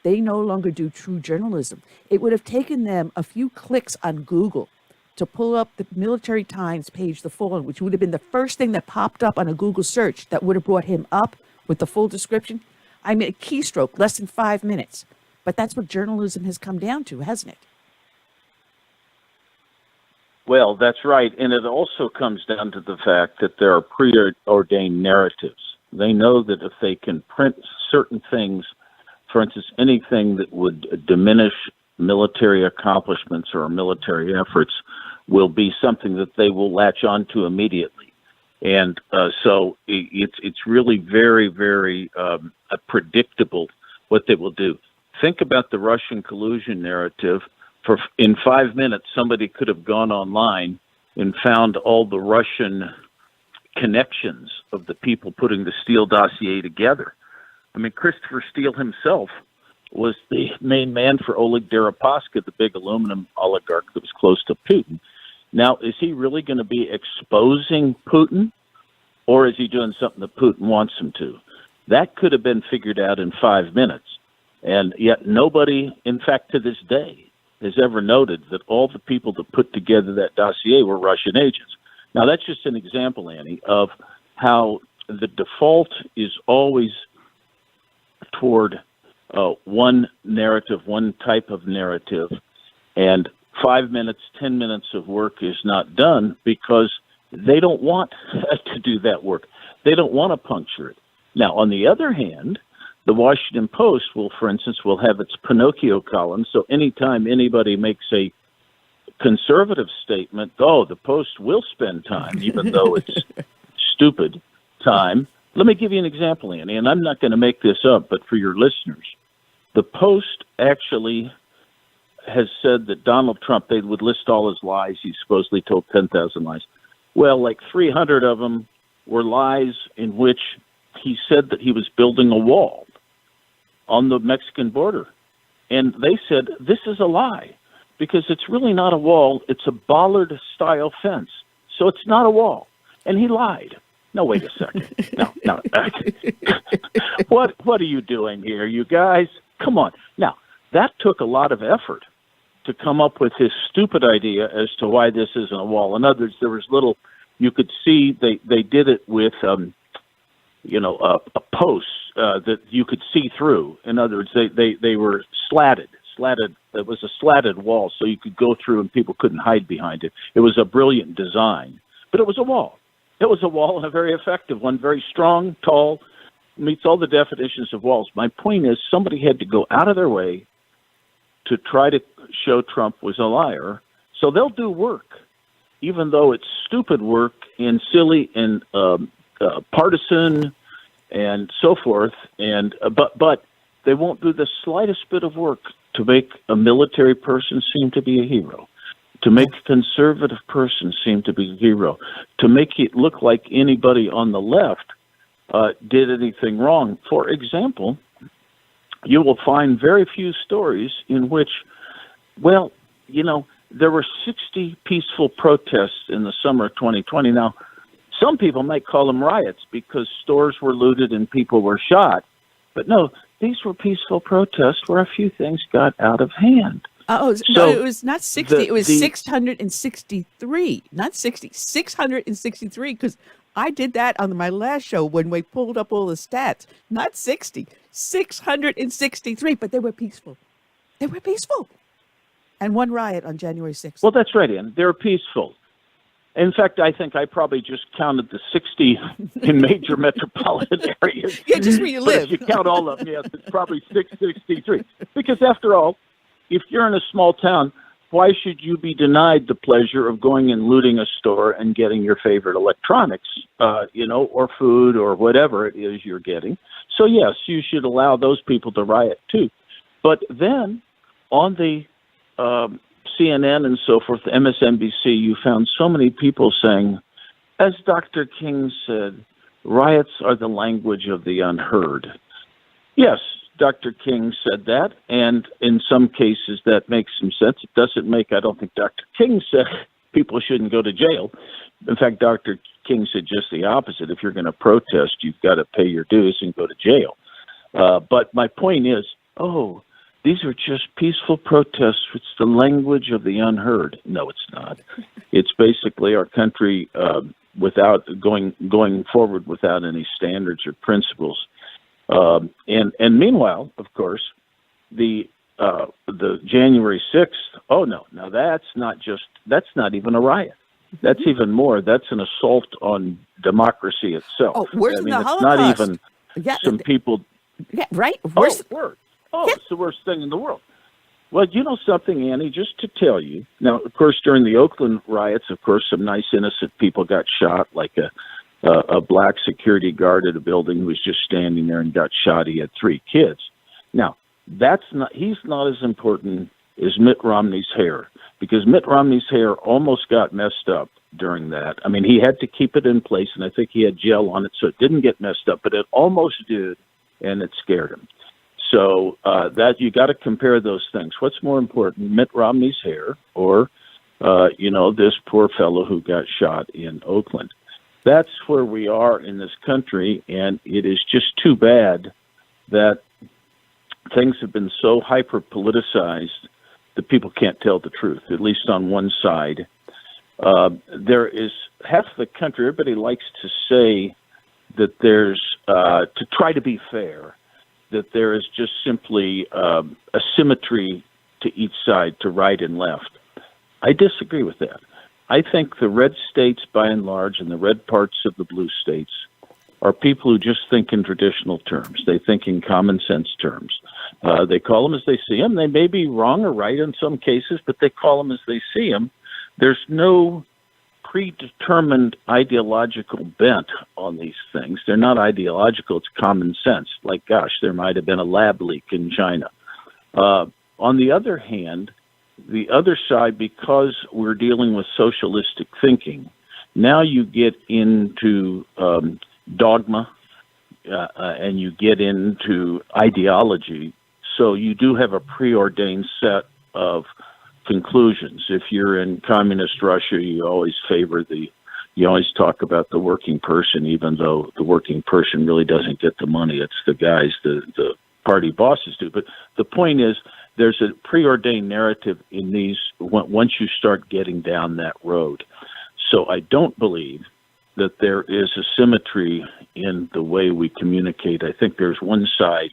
They no longer do true journalism. It would have taken them a few clicks on Google to pull up the Military Times page, The Fallen, which would have been the first thing that popped up on a Google search that would have brought him up with the full description. I mean, a keystroke, less than 5 minutes. But that's what journalism has come down to, hasn't it? Well, that's right. And it also comes down to the fact that there are preordained narratives. They know that if they can print certain things, for instance, anything that would diminish military accomplishments or military efforts, will be something that they will latch onto immediately. And so it's really very, very predictable what they will do. Think about the Russian collusion narrative. In 5 minutes, somebody could have gone online and found all the Russian connections of the people putting the Steele dossier together. I mean, Christopher Steele himself was the main man for Oleg Deripaska, the big aluminum oligarch that was close to Putin. Now, is he really going to be exposing Putin, or is he doing something that Putin wants him to? That could have been figured out in 5 minutes. And yet nobody, in fact, to this day, has ever noted that all the people that put together that dossier were Russian agents. Now, that's just an example, Annie, of how the default is always toward one narrative, one type of narrative, and 5 minutes, 10 minutes of work is not done because they don't want to do that work. They don't want to puncture it. Now, on the other hand, the Washington Post will, for instance, will have its Pinocchio column. So anytime anybody makes a conservative statement, the Post will spend time, even though it's stupid time. Let me give you an example, Annie, and I'm not going to make this up, but for your listeners, the Post actually has said that Donald Trump, they would list all his lies. He supposedly told 10,000 lies. Well, like 300 of them were lies in which he said that he was building a wall on the Mexican border. And they said, this is a lie because it's really not a wall. It's a bollard-style fence. So it's not a wall. And he lied. No, wait a second. No. What are you doing here, you guys? Come on. Now, that took a lot of effort to come up with this stupid idea as to why this isn't a wall. In other words, there was you could see they did it with, a post that you could see through. In other words, they were slatted. It was a slatted wall, so you could go through and people couldn't hide behind it. It was a brilliant design, but it was a wall. It was a wall, and a very effective one, very strong, tall, meets all the definitions of walls. My point is somebody had to go out of their way to try to show Trump was a liar. So they'll do work, even though it's stupid work and silly and partisan and so forth. And but they won't do the slightest bit of work to make a military person seem to be a hero, to make a conservative person seem to be a hero, to make it look like anybody on the left did anything wrong. For example, you will find very few stories in which, there were 60 peaceful protests in the summer of 2020. Now, some people might call them riots because stores were looted and people were shot. But no, these were peaceful protests where a few things got out of hand. It was not 60. It was 663, not 60, 663, because I did that on my last show when we pulled up all the stats. Not 60, 663, but they were peaceful. They were peaceful. And one riot on January 6th. Well, that's right, Ian. They're peaceful. In fact, I think I probably just counted the 60 in major metropolitan areas. Yeah, just where you live. If you count all of them, yes, it's probably 663. Because after all, if you're in a small town, why should you be denied the pleasure of going and looting a store and getting your favorite electronics, or food or whatever it is you're getting? So, yes, you should allow those people to riot, too. But then on the CNN and so forth, MSNBC, you found so many people saying, as Dr. King said, riots are the language of the unheard. Yes, Dr. King said that, and in some cases that makes some sense. It doesn't make, I don't think Dr. King said people shouldn't go to jail. In fact, Dr. King said just the opposite. If you're going to protest, you've got to pay your dues and go to jail. But my point is, these are just peaceful protests. It's the language of the unheard. No, it's not. It's basically our country without going forward without any standards or principles. And meanwhile, of course, the January 6th. Oh no, now that's not even a riot. That's even more. That's an assault on democracy itself. Oh, worse than the it's Holocaust. not even some people. Yeah, right. Worse. It's the worst thing in the world. Well, you know something, Annie, just to tell you. Now, of course, during the Oakland riots, of course, some nice innocent people got shot, like a black security guard at a building who was just standing there and got shot. He had 3 kids. Now, he's not as important as Mitt Romney's hair, because Mitt Romney's hair almost got messed up during that. I mean, he had to keep it in place, and I think he had gel on it, so it didn't get messed up, but it almost did, and it scared him. So that you got to compare those things. What's more important, Mitt Romney's hair or, this poor fellow who got shot in Oakland? That's where we are in this country, and it is just too bad that things have been so hyper-politicized that people can't tell the truth, at least on one side. There is half the country, everybody likes to say that there's, to try to be fair, that there is just simply a symmetry to each side, to right and left. I disagree with that. I think the red states, by and large, and the red parts of the blue states are people who just think in traditional terms. They think in common sense terms. They call them as they see them. They may be wrong or right in some cases, but they call them as they see them. There's no predetermined ideological bent on these things. They're not ideological. It's common sense. Like, gosh, there might have been a lab leak in China. On the other hand, the other side, because we're dealing with socialistic thinking, now you get into dogma and you get into ideology. So you do have a preordained set of conclusions. If you're in communist Russia, you always talk about the working person, even though the working person really doesn't get the money. It's the guys, the party bosses do. But the point is, there's a preordained narrative in these once you start getting down that road. So I don't believe that there is a symmetry in the way we communicate. I think there's one side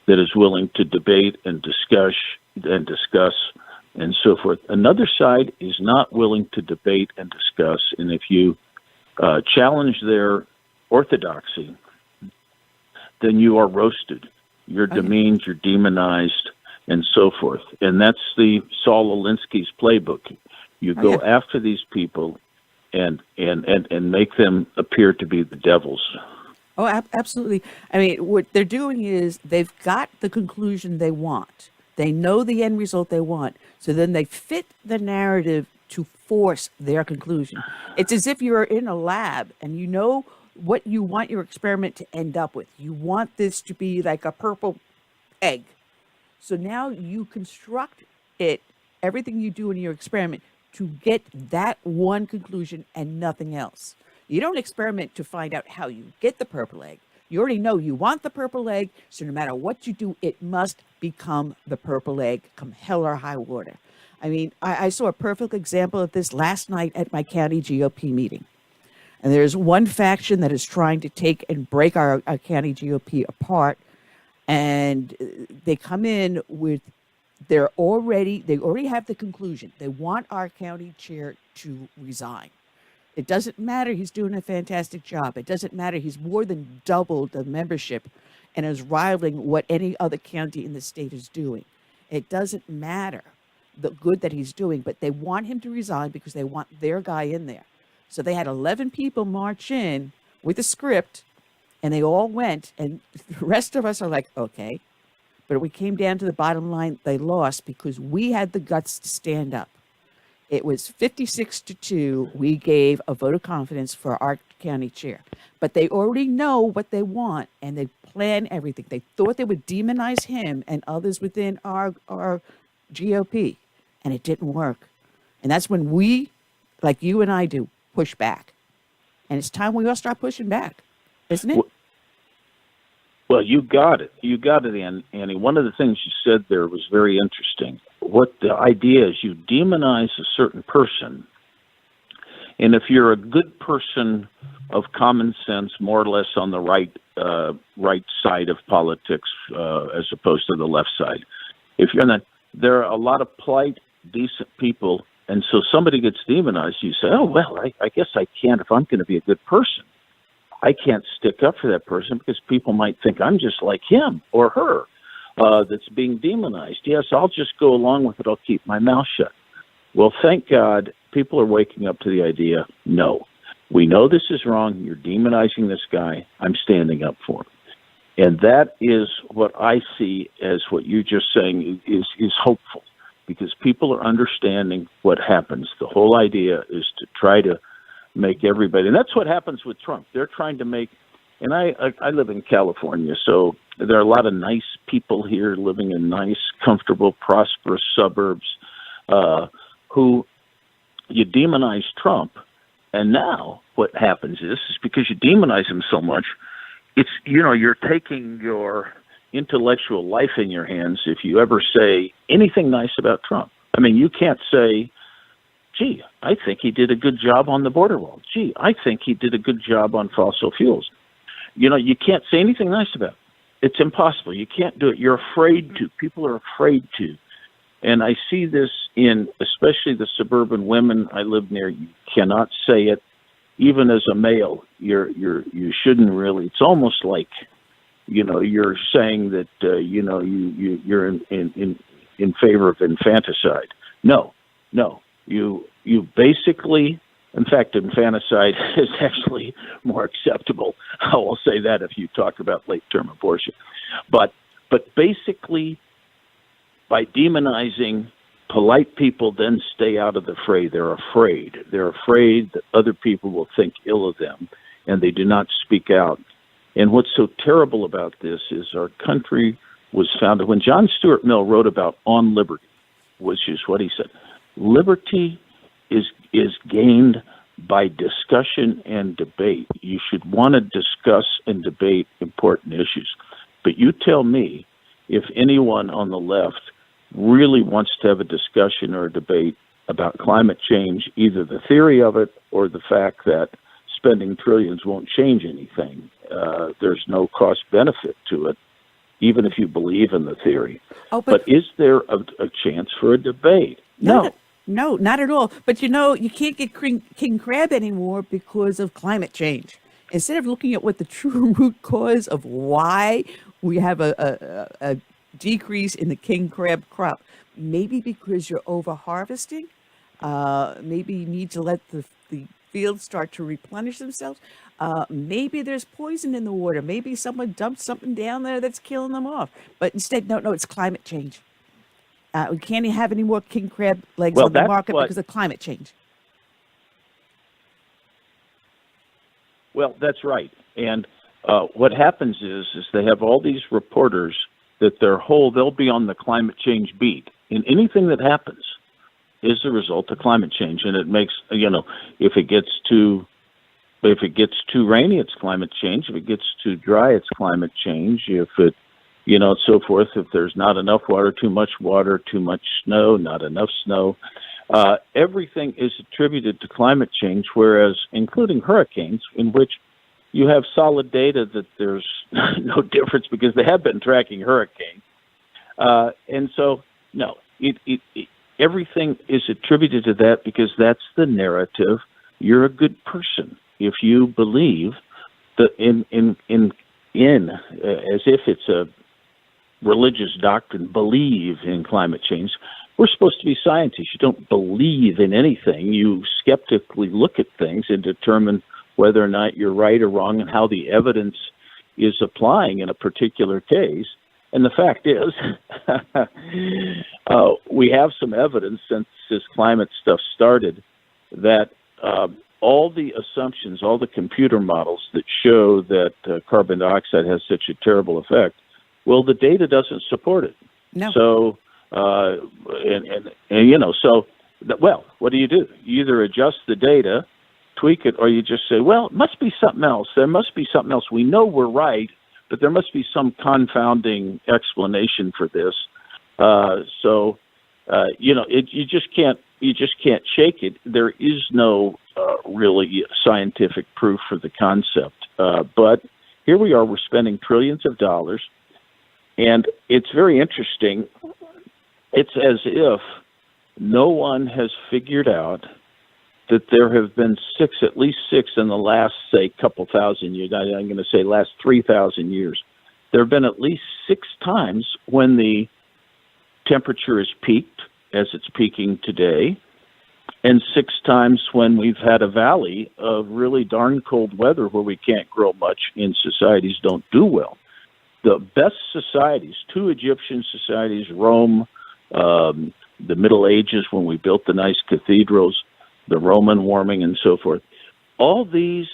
that is willing to debate and discuss and so forth. Another side is not willing to debate and discuss, and if you challenge their orthodoxy, then you are roasted. You're demeaned, you're demonized, and so forth. And that's the Saul Alinsky's playbook. You go after these people and make them appear to be the devils. Oh, absolutely. I mean, what they're doing is they've got the conclusion they want. They know the end result they want. So then they fit the narrative to force their conclusion. It's as if you're in a lab and you know what you want your experiment to end up with. You want this to be like a purple egg. So now you construct it, everything you do in your experiment, to get that one conclusion and nothing else. You don't experiment to find out how you get the purple egg. You already know you want the purple egg, so no matter what you do, it must become the purple egg, come hell or high water. I mean, I saw a perfect example of this last night at my county GOP meeting. And there's one faction that is trying to take and break our county GOP apart. And they come in with, they already have the conclusion. They want our county chair to resign. It doesn't matter. He's doing a fantastic job. It doesn't matter. He's more than doubled the membership and is rivaling what any other county in the state is doing. It doesn't matter the good that he's doing, but they want him to resign because they want their guy in there. So they had 11 people march in with a script, and they all went, and the rest of us are like, okay. But we came down to the bottom line. They lost because we had the guts to stand up. It was 56-2. We gave a vote of confidence for our county chair. But they already know what they want, and they plan everything. They thought they would demonize him and others within our GOP, and it didn't work. And that's when we like you and I do, push back. And it's time we all start pushing back, isn't it? Well, you got it. You got it, Annie. One of the things you said there was very interesting. What the idea is, you demonize a certain person, and if you're a good person of common sense, more or less on the right side of politics, as opposed to the left side, if you're not, there are a lot of polite, decent people, and so somebody gets demonized. You say, "Oh well, I guess I can't. If I'm going to be a good person, I can't stick up for that person because people might think I'm just like him or her that's being demonized. Yes, I'll just go along with it. I'll keep my mouth shut." Well, thank God people are waking up to the idea, no, we know this is wrong. You're demonizing this guy. I'm standing up for him. And that is what I see as what you're just saying is hopeful, because people are understanding what happens. The whole idea is to try to make everybody, and that's what happens with Trump. They're trying to make, and I live in California, so there are a lot of nice people here living in nice, comfortable, prosperous suburbs who you demonize Trump, and now what happens is because you demonize him so much, it's, you're taking your intellectual life in your hands if you ever say anything nice about Trump. I mean, you can't say, "Gee, I think he did a good job on the border wall. Gee, I think he did a good job on fossil fuels." You can't say anything nice about it. It's impossible. You can't do it. You're afraid to. People are afraid to. And I see this in especially the suburban women I live near. You cannot say it. Even as a male, you shouldn't really. It's almost like, you're saying that, you're in favor of infanticide. No. You basically, in fact, infanticide is actually more acceptable. I will say that if you talk about late-term abortion. But basically, by demonizing polite people, then stay out of the fray. They're afraid. They're afraid that other people will think ill of them, and they do not speak out. And what's so terrible about this is our country was founded when John Stuart Mill wrote about On Liberty, which is what he said. Liberty is gained by discussion and debate. You should want to discuss and debate important issues. But you tell me if anyone on the left really wants to have a discussion or a debate about climate change, either the theory of it or the fact that spending trillions won't change anything. There's no cost benefit to it, even if you believe in the theory. But is there a chance for a debate? No, not at all. But you can't get king crab anymore because of climate change. Instead of looking at what the true root cause of why we have a decrease in the king crab crop, maybe because you're over harvesting, maybe you need to let the fields start to replenish themselves. Maybe there's poison in the water. Maybe someone dumped something down there that's killing them off. But instead, no, it's climate change. We can't have any more king crab legs on the market because of climate change. Well, that's right. And what happens is they have all these reporters that they'll be on the climate change beat. And anything that happens is the result of climate change. And it makes, if it gets too rainy, it's climate change. If it gets too dry, it's climate change. If it, so forth. If there's not enough water, too much snow, not enough snow. Everything is attributed to climate change, whereas including hurricanes, in which you have solid data that there's no difference because they have been tracking hurricanes. And so, no, everything is attributed to that because that's the narrative. You're a good person if you believe that as if it's a religious doctrine, believe in climate change. We're supposed to be scientists. You don't believe in anything. You skeptically look at things and determine whether or not you're right or wrong and how the evidence is applying in a particular case. And the fact is, we have some evidence since this climate stuff started that all the assumptions, all the computer models that show that carbon dioxide has such a terrible effect, well, the data doesn't support it. No. So, so well, what do? You either adjust the data, tweak it, or you just say, well, it must be something else. There must be something else. We know we're right, but there must be some confounding explanation for this. You just can't shake it. There is no really scientific proof for the concept. But here we are, we're spending trillions of dollars, and it's very interesting. It's as if no one has figured out that there have been at least six in the last, say, couple thousand years. I'm going to say last 3,000 years. There have been at least 6 times when the temperature has peaked, as it's peaking today, and 6 times when we've had a valley of really darn cold weather where we can't grow much and societies don't do well. The best societies, 2 Egyptian societies, Rome, the Middle Ages when we built the nice cathedrals, the Roman warming and so forth, all these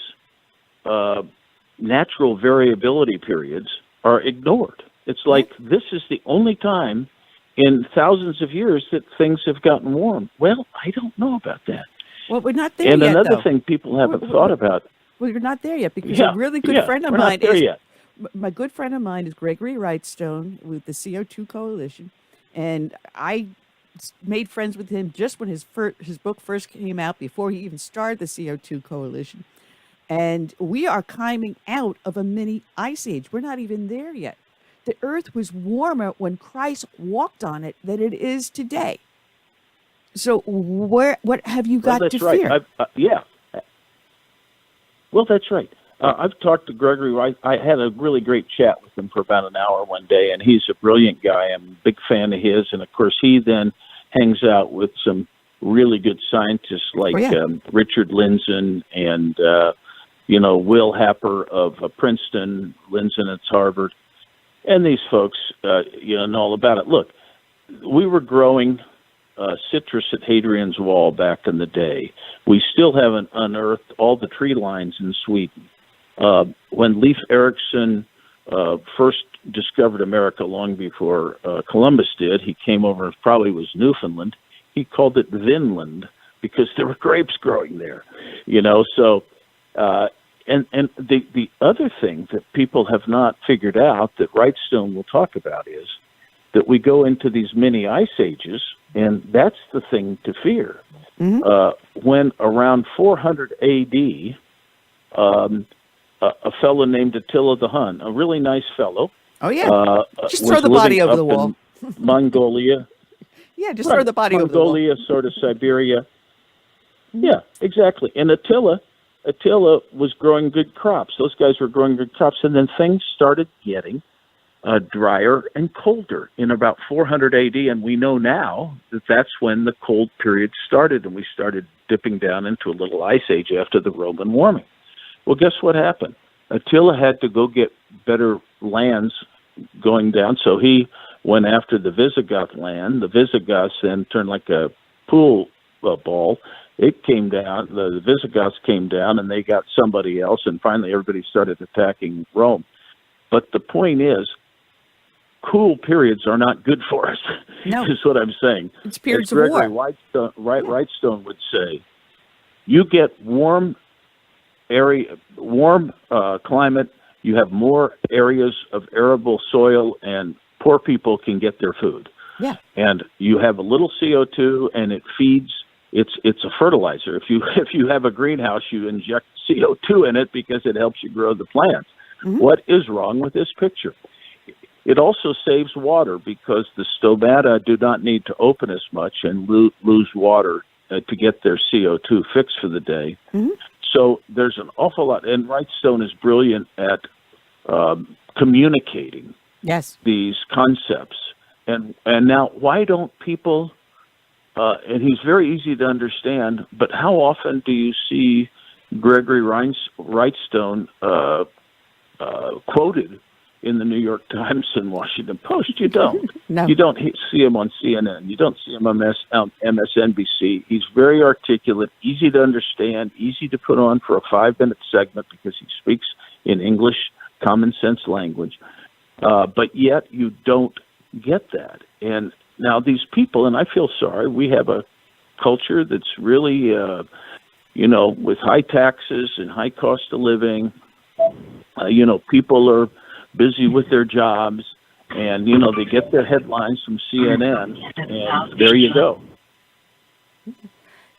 natural variability periods are ignored. It's like this is the only time in thousands of years that things have gotten warm. Well, I don't know about that. Well, we're not there yet, And another though. thing people haven't thought about. Well, you're not there yet because a really good friend of we're mine not there is yet. my good friend of mine is Gregory Wrightstone with the CO2 Coalition, and I made friends with him just when his book first came out, before he even started the CO2 Coalition. And we are climbing out of a mini ice age. We're not even there yet. The Earth was warmer when Christ walked on it than it is today. So what have you got to fear? Yeah. Well, that's right. I've talked to Gregory Wright. I had a really great chat with him for about an hour one day, and he's a brilliant guy. I'm a big fan of his. And, of course, he then hangs out with some really good scientists like Richard Lindzen and, Will Happer of Princeton, Lindzen at Harvard. And these folks, know all about it. Look, we were growing citrus at Hadrian's Wall back in the day. We still haven't unearthed all the tree lines in Sweden. When Leif Erikson first discovered America long before Columbus did, he came over, probably was Newfoundland. He called it Vinland because there were grapes growing there, So, and the other thing that people have not figured out that Wrightstone will talk about is that we go into these mini ice ages, and that's the thing to fear. Mm-hmm. When around 400 A.D., a fellow named Attila the Hun, a really nice fellow. Oh, yeah. Just throw the body over the wall. Mongolia. Yeah, just throw the body over the wall. Mongolia, sort of Siberia. Mm-hmm. Yeah, exactly. And Attila was growing good crops. Those guys were growing good crops. And then things started getting drier and colder in about 400 AD. And we know now that that's when the cold period started, and we started dipping down into a little ice age after the Roman warming. Well, guess what happened? Attila had to go get better lands going down, so he went after the Visigoth land. The Visigoths then turned like a pool ball. It came down, the Visigoths came down, and they got somebody else, and finally everybody started attacking Rome. But the point is, cool periods are not good for us, is what I'm saying. It's periods of war. Wrightstone would say, you get warm climate, you have more areas of arable soil, and poor people can get their food. Yeah. And you have a little CO2, and it feeds. It's a fertilizer. If you have a greenhouse, you inject CO2 in it because it helps you grow the plants. Mm-hmm. What is wrong with this picture? It also saves water because the stomata do not need to open as much and lose water to get their CO2 fixed for the day. Mm-hmm. So there's an awful lot, and Wrightstone is brilliant at communicating these concepts. And now, why don't people? And he's very easy to understand. But how often do you see Gregory Wrightstone quoted in the New York Times and Washington Post? You don't. No. You don't see him on CNN. You don't see him on MSNBC. He's very articulate, easy to understand, easy to put on for a 5-minute segment because he speaks in English, common sense language. But yet you don't get that. And now these people, and I feel sorry, we have a culture that's really, with high taxes and high cost of living. People are busy with their jobs, and they get their headlines from CNN, and there you go.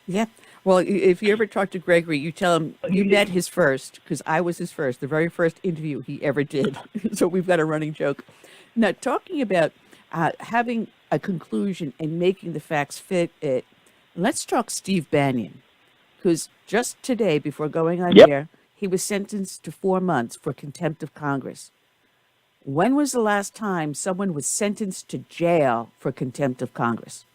Yeah. Well, if you ever talk to Gregory, you tell him you met his first, because I was his first, the very first interview he ever did. So we've got a running joke. Now, talking about having a conclusion and making the facts fit it, let's talk Steve Bannon, because just today, before going on air, he was sentenced to 4 months for contempt of Congress. When was the last time someone was sentenced to jail for contempt of Congress?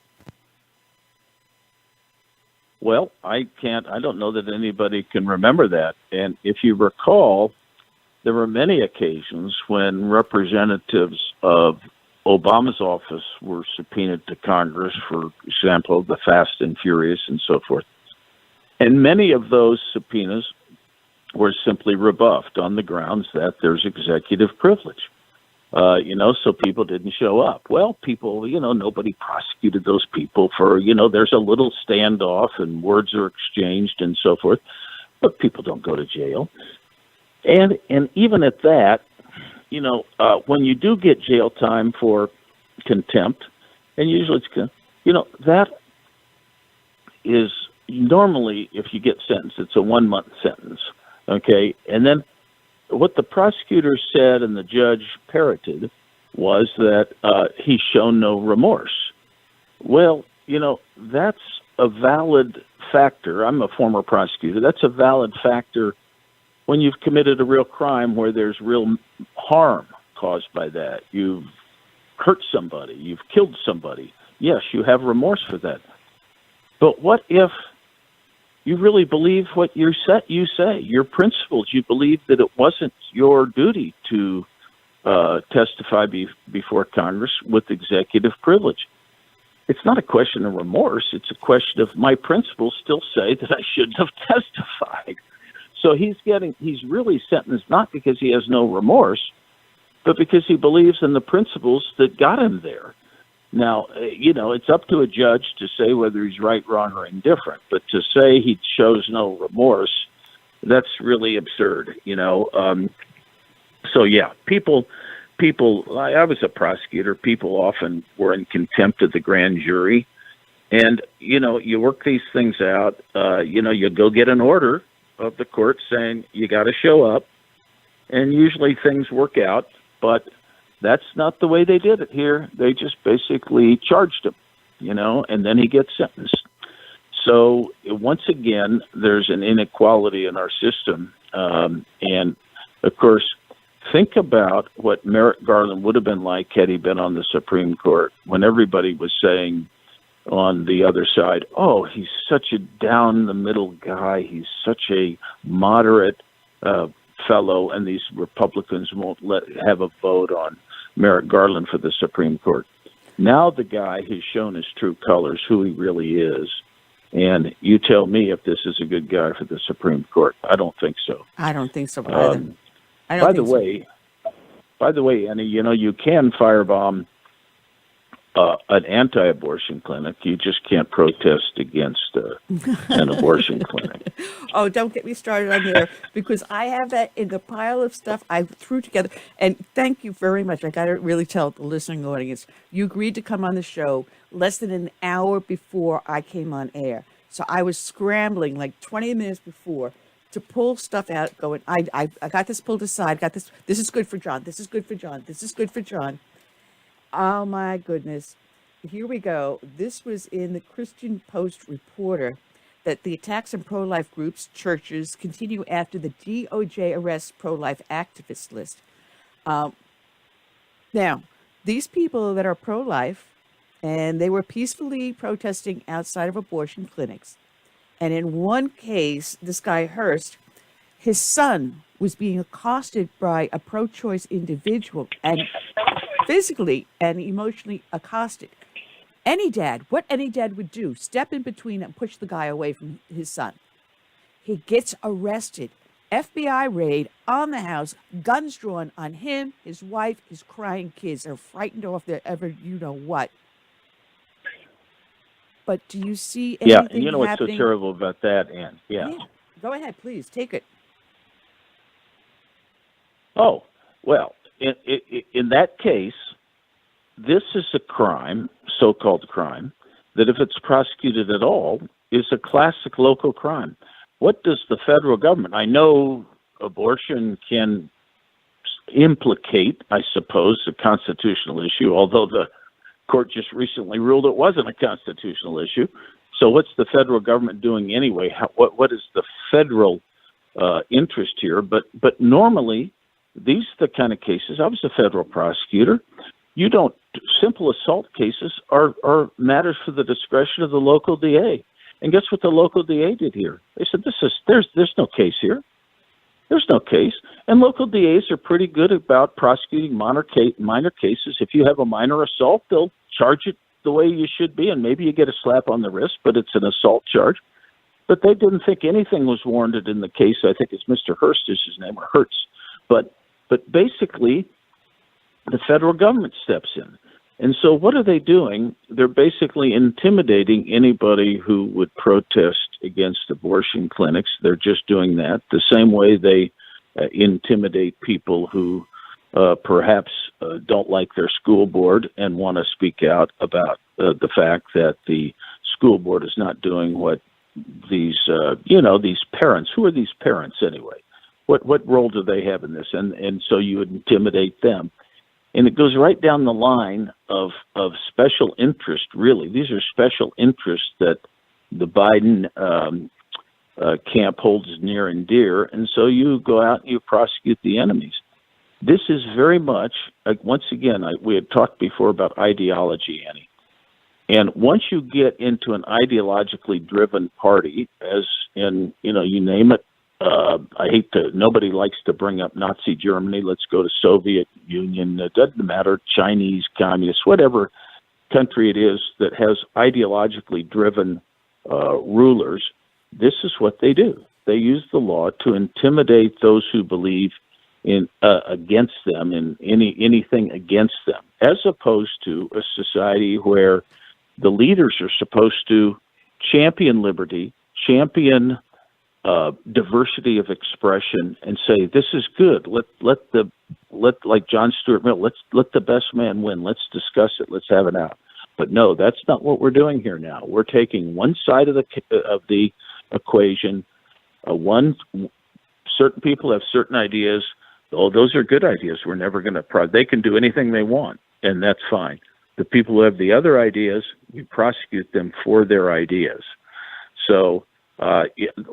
Well, I don't know that anybody can remember that. And if you recall, there were many occasions when representatives of Obama's office were subpoenaed to Congress, for example, the Fast and Furious and so forth. And many of those subpoenas were simply rebuffed on the grounds that there's executive privilege. So people didn't show up. Well, people, nobody prosecuted those people for, there's a little standoff and words are exchanged and so forth, but people don't go to jail. And even at that, when you do get jail time for contempt, and usually it's, that is normally, if you get sentenced, it's a 1 month sentence. Okay. And then what the prosecutor said and the judge parroted was that he's shown no remorse. Well, that's a valid factor. I'm a former prosecutor. That's a valid factor when you've committed a real crime where there's real harm caused by that. You've hurt somebody. You've killed somebody. Yes, you have remorse for that. But what if you really believe what you say, your principles? You believe that it wasn't your duty to testify before Congress with executive privilege. It's not a question of remorse. It's a question of my principles still say that I shouldn't have testified. So he's really sentenced not because he has no remorse, but because he believes in the principles that got him there. Now, it's up to a judge to say whether he's right, wrong, or indifferent. But to say he shows no remorse, that's really absurd, So, yeah, people, I was a prosecutor. People often were in contempt of the grand jury. And, you work these things out. You go get an order of the court saying you got to show up. And usually things work out. But that's not the way they did it here. They just basically charged him, and then he gets sentenced. So once again, there's an inequality in our system. And of course, think about what Merrick Garland would have been like had he been on the Supreme Court, when everybody was saying on the other side, oh, he's such a down the middle guy. He's such a moderate fellow, and these Republicans won't have a vote on Merrick Garland for the Supreme Court. Now the guy has shown his true colors, who he really is. And you tell me if this is a good guy for the Supreme Court. I don't think so. I don't think so either. By the way, Annie, you can firebomb an anti-abortion clinic. You just can't protest against an abortion clinic. Oh, don't get me started on there, because I have that in the pile of stuff I threw together. And thank you very much. I got to really tell the listening audience, you agreed to come on the show less than an hour before I came on air. So I was scrambling like 20 minutes before to pull stuff out, going, I got this pulled aside, got this. This is good for John. This is good for John. This is good for John. Oh, my goodness. Here we go. This was in the Christian Post Reporter, that the attacks on pro-life groups, churches, continue after the DOJ arrests pro-life activist list. Now, these people that are pro-life, and they were peacefully protesting outside of abortion clinics. And in one case, this guy Hurst, his son was being accosted by a pro-choice individual and physically and emotionally accosted. What any dad would do, step in between and push the guy away from his son. He gets arrested. FBI raid on the house, guns drawn on him, his wife, his crying kids are frightened off their ever you know what. But do you see Yeah, anything and you know what's so happening? terrible about that, Ann? Yeah. Go ahead, please. Take it. Oh, well, in that case, this is a crime, so-called crime, that if it's prosecuted at all, is a classic local crime. What does the federal government? I know abortion can implicate, I suppose, a constitutional issue, although the court just recently ruled it wasn't a constitutional issue. So what's the federal government doing anyway? What is the federal interest here? But normally, these are the kind of cases. I was a federal prosecutor. You don't. Simple assault cases are matters for the discretion of the local DA. And guess what the local DA did here? They said, there's no case here. There's no case. And local DAs are pretty good about prosecuting minor cases. If you have a minor assault, they'll charge it the way you should be, and maybe you get a slap on the wrist, but it's an assault charge. But they didn't think anything was warranted in the case. I think it's Mr. Hurst is his name, or Hertz. But basically, the federal government steps in. And so what are they doing? They're basically intimidating anybody who would protest against abortion clinics. They're just doing that the same way they intimidate people who perhaps don't like their school board and want to speak out about the fact that the school board is not doing what these, these parents, who are these parents anyway? What role do they have in this? And so you would intimidate them. And it goes right down the line of special interest, really. These are special interests that the Biden camp holds near and dear. And so you go out and you prosecute the enemies. This is very much, once again, we had talked before about ideology, Annie. And once you get into an ideologically driven party, as in, you name it, nobody likes to bring up Nazi Germany. Let's go to Soviet Union. It doesn't matter, Chinese, communist, whatever country it is that has ideologically driven rulers. This is what they do. They use the law to intimidate those who believe in against them, in anything against them, as opposed to a society where the leaders are supposed to champion liberty, champion diversity of expression, and say this is good. Let like John Stuart Mill. Let the best man win. Let's discuss it. Let's have it out. But no, that's not what we're doing here now. We're taking one side of the equation. Certain people have certain ideas. Oh, those are good ideas. We're never going to. They can do anything they want, and that's fine. The people who have the other ideas, we prosecute them for their ideas. So.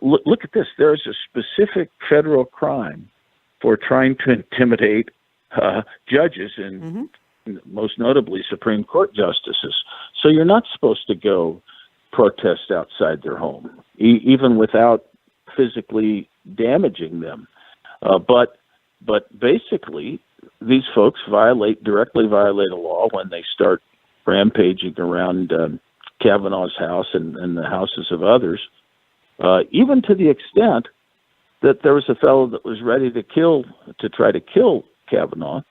Look at this. There is a specific federal crime for trying to intimidate judges and most notably Supreme Court justices. So you're not supposed to go protest outside their home, even without physically damaging them. But basically, these folks directly violate a law when they start rampaging around Kavanaugh's house and the houses of others. Even to the extent that there was a fellow that was ready to try to kill Kavanaugh.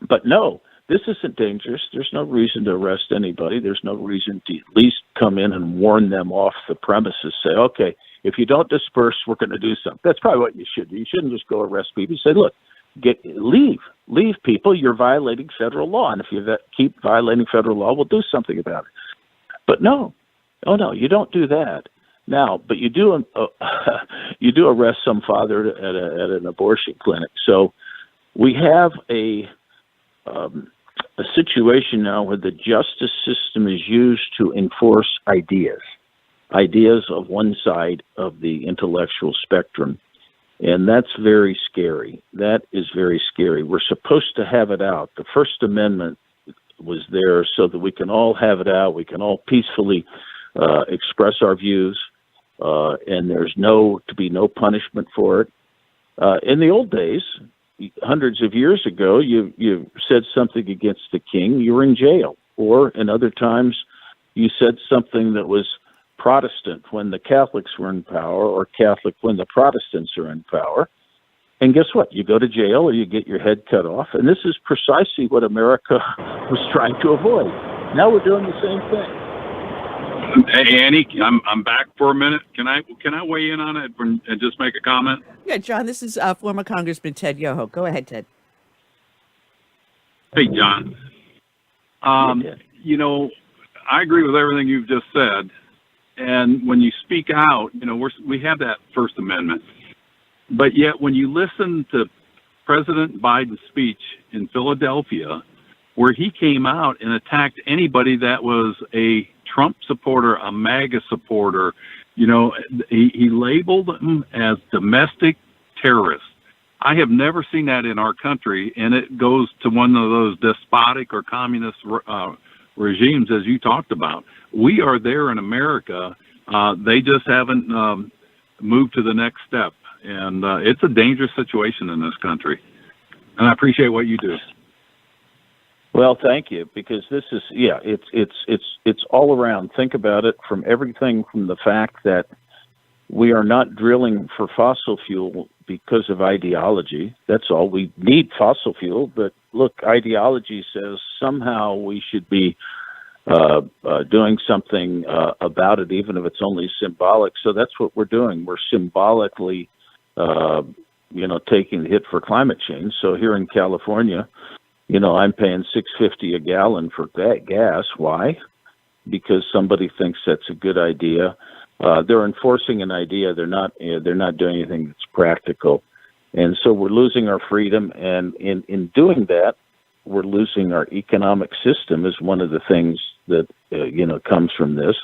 But no, this isn't dangerous. There's no reason to arrest anybody. There's no reason to at least come in and warn them off the premises. Say, okay, if you don't disperse, we're going to do something. That's probably what you should do. You shouldn't just go arrest people. You say, look, leave people. You're violating federal law. And if you keep violating federal law, we'll do something about it. But no, you don't do that. Now, but you do arrest some father at an abortion clinic. So we have a situation now where the justice system is used to enforce ideas of one side of the intellectual spectrum, and that's very scary. That is very scary. We're supposed to have it out. The First Amendment was there so that we can all have it out. We can all peacefully express our views. And there's no punishment for it. In the old days, hundreds of years ago, you said something against the king, you were in jail. Or in other times, you said something that was Protestant when the Catholics were in power, or Catholic when the Protestants are in power. And guess what? You go to jail or you get your head cut off. And this is precisely what America was trying to avoid. Now we're doing the same thing. Hey, Annie, I'm back for a minute. Can I weigh in on it and just make a comment? Yeah, John, this is former Congressman Ted Yoho. Go ahead, Ted. Hey, John. You know, I agree with everything you've just said. And when you speak out, you know, we have that First Amendment. But yet when you listen to President Biden's speech in Philadelphia, where he came out and attacked anybody that was a Trump supporter, a MAGA supporter, you know, he labeled them as domestic terrorists. I have never seen that in our country, and it goes to one of those despotic or communist regimes, as you talked about. We are there in America. They just haven't moved to the next step, and it's a dangerous situation in this country. And I appreciate what you do. Well, thank you, because this is, it's all around. Think about it from everything from the fact that we are not drilling for fossil fuel because of ideology. That's all. We need fossil fuel, but look, ideology says somehow we should be doing something about it, even if it's only symbolic. So that's what we're doing. We're symbolically, taking the hit for climate change. So here in California, I'm paying $6.50 a gallon for gas. Why? Because somebody thinks that's a good idea. They're enforcing an idea. They're not doing anything that's practical. And so we're losing our freedom. And in doing that, we're losing our economic system is one of the things that, comes from this,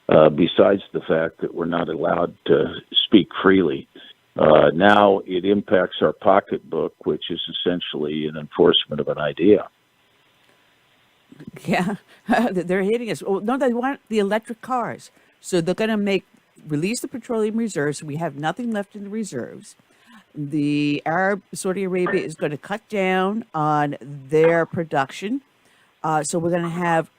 besides the fact that we're not allowed to speak freely. Now it impacts our pocketbook, which is essentially an enforcement of an idea. Yeah, they're hitting us. Oh, no, they want the electric cars. So they're going to release the petroleum reserves. We have nothing left in the reserves. The Saudi Arabia is going to cut down on their production. So we're going to have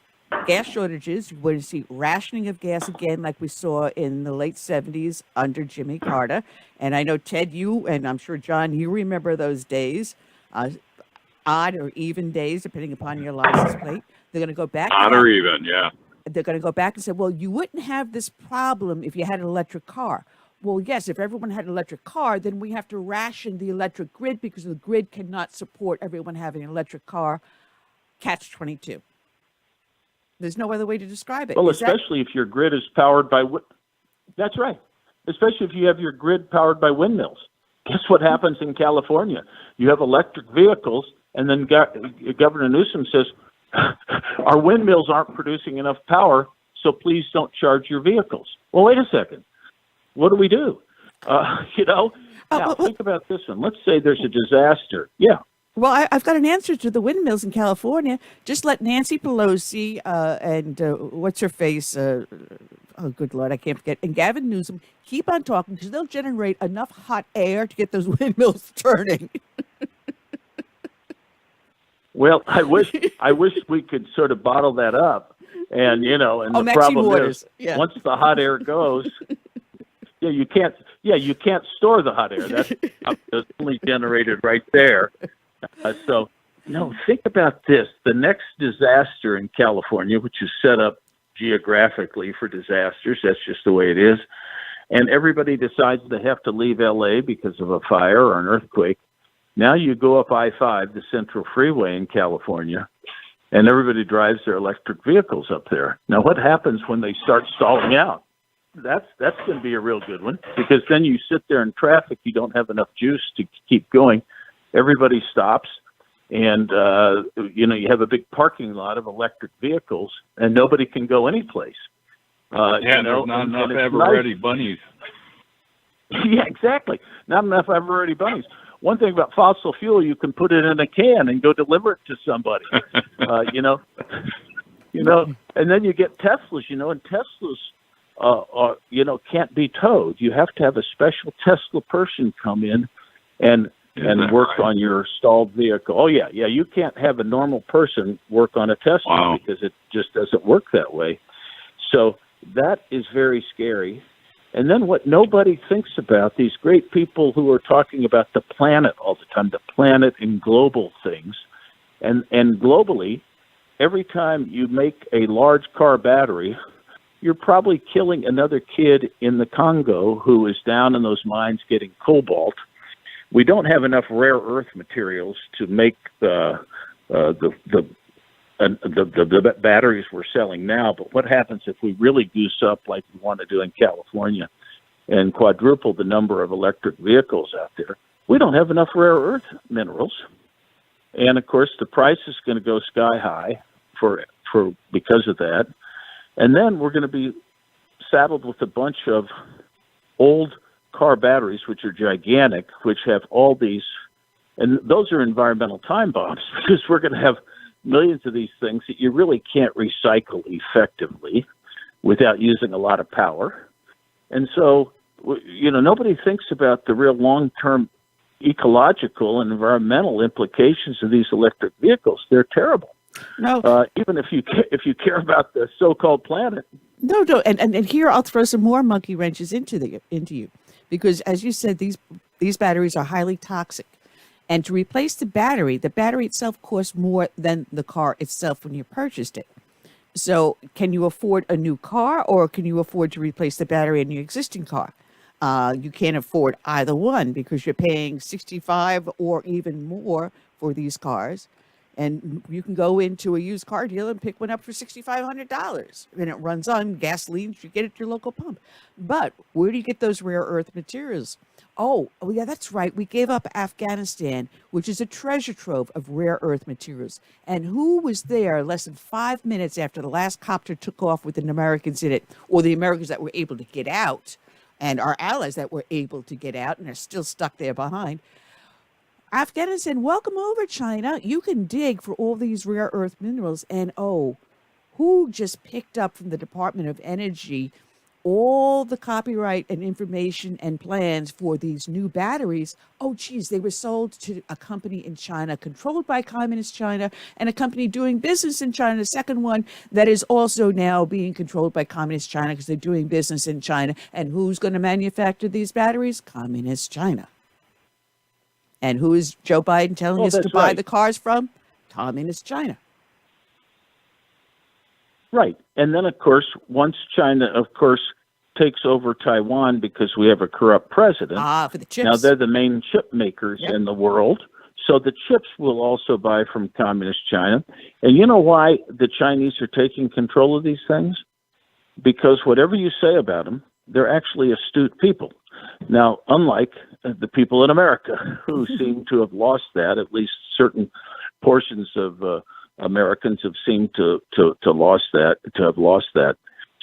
gas shortages. We're going to see rationing of gas again, like we saw in the late 70s under Jimmy Carter. And I know, Ted, you, and I'm sure, John, you remember those days, odd or even days, depending upon your license plate. They're going to go back. Odd or even, yeah. They're going to go back and say, well, you wouldn't have this problem if you had an electric car. Well, yes, if everyone had an electric car, then we have to ration the electric grid because the grid cannot support everyone having an electric car. Catch-22. There's no other way to describe it. Well, especially if your grid is powered by... That's right. Especially if you have your grid powered by windmills. Guess what happens in California? You have electric vehicles, and then Governor Newsom says, our windmills aren't producing enough power, so please don't charge your vehicles. Well, wait a second. What do we do? Now think about this one. Let's say there's a disaster. Yeah. Well, I've got an answer to the windmills in California. Just let Nancy Pelosi and what's her face? Oh, good Lord, I can't forget. And Gavin Newsom keep on talking because they'll generate enough hot air to get those windmills turning. Well, I wish we could sort of bottle that up, and and the problem Waters. is once the hot air goes, you can't store the hot air. That's only generated right there. Think about this: the next disaster in California, which is set up geographically for disasters, that's just the way it is, and everybody decides they have to leave LA because of a fire or an earthquake. Now you go up I-5, the Central Freeway in California, and everybody drives their electric vehicles up there. Now, what happens when they start stalling out? That's going to be a real good one, because then you sit there in traffic, you don't have enough juice to keep going. Everybody stops, and you have a big parking lot of electric vehicles, and nobody can go anyplace. There's not enough ever-ready bunnies. Yeah, exactly. Not enough ever-ready bunnies. One thing about fossil fuel, you can put it in a can and go deliver it to somebody, and then you get Teslas, and Teslas, can't be towed. You have to have a special Tesla person come in and work on your stalled vehicle. Oh, yeah. You can't have a normal person work on a Tesla because it just doesn't work that way. So that is very scary. And then what nobody thinks about, these great people who are talking about the planet all the time, the planet and global things. And globally, every time you make a large car battery, you're probably killing another kid in the Congo who is down in those mines getting cobalt. We don't have enough rare earth materials to make the batteries we're selling now. But what happens if we really goose up like we want to do in California and quadruple the number of electric vehicles out there? We don't have enough rare earth minerals. And of course, the price is going to go sky high because of that. And then we're going to be saddled with a bunch of old car batteries, which are gigantic, which have all these, and those are environmental time bombs, because we're going to have millions of these things that you really can't recycle effectively without using a lot of power. And so, nobody thinks about the real long-term ecological and environmental implications of these electric vehicles. They're terrible. No, even if you care about the so-called planet. No, and here I'll throw some more monkey wrenches into you, because as you said, these batteries are highly toxic, and to replace the battery itself costs more than the car itself when you purchased it. So, can you afford a new car, or can you afford to replace the battery in your existing car? You can't afford either one because you're paying $65 or even more for these cars. And you can go into a used car dealer and pick one up for $6,500. And it runs on gasoline. You get it at your local pump. But where do you get those rare earth materials? Oh, yeah, that's right. We gave up Afghanistan, which is a treasure trove of rare earth materials. And who was there less than 5 minutes after the last copter took off with the Americans in it, or the Americans that were able to get out, and our allies that were able to get out and are still stuck there behind? Afghanistan, welcome over, China. You can dig for all these rare earth minerals. And who just picked up from the Department of Energy all the copyright and information and plans for these new batteries? Oh, geez, they were sold to a company in China, controlled by Communist China, and a company doing business in China, the second one that is also now being controlled by Communist China because they're doing business in China. And who's going to manufacture these batteries? Communist China. And who is Joe Biden telling us to buy the cars from? Communist China. Right. And then, of course, once China, takes over Taiwan because we have a corrupt president. For the chips. Now, they're the main chip makers in the world. So the chips will also buy from Communist China. And you know why the Chinese are taking control of these things? Because whatever you say about them, they're actually astute people. Now, unlike the people in America who seem to have lost that, at least certain portions of Americans have seemed to have lost that.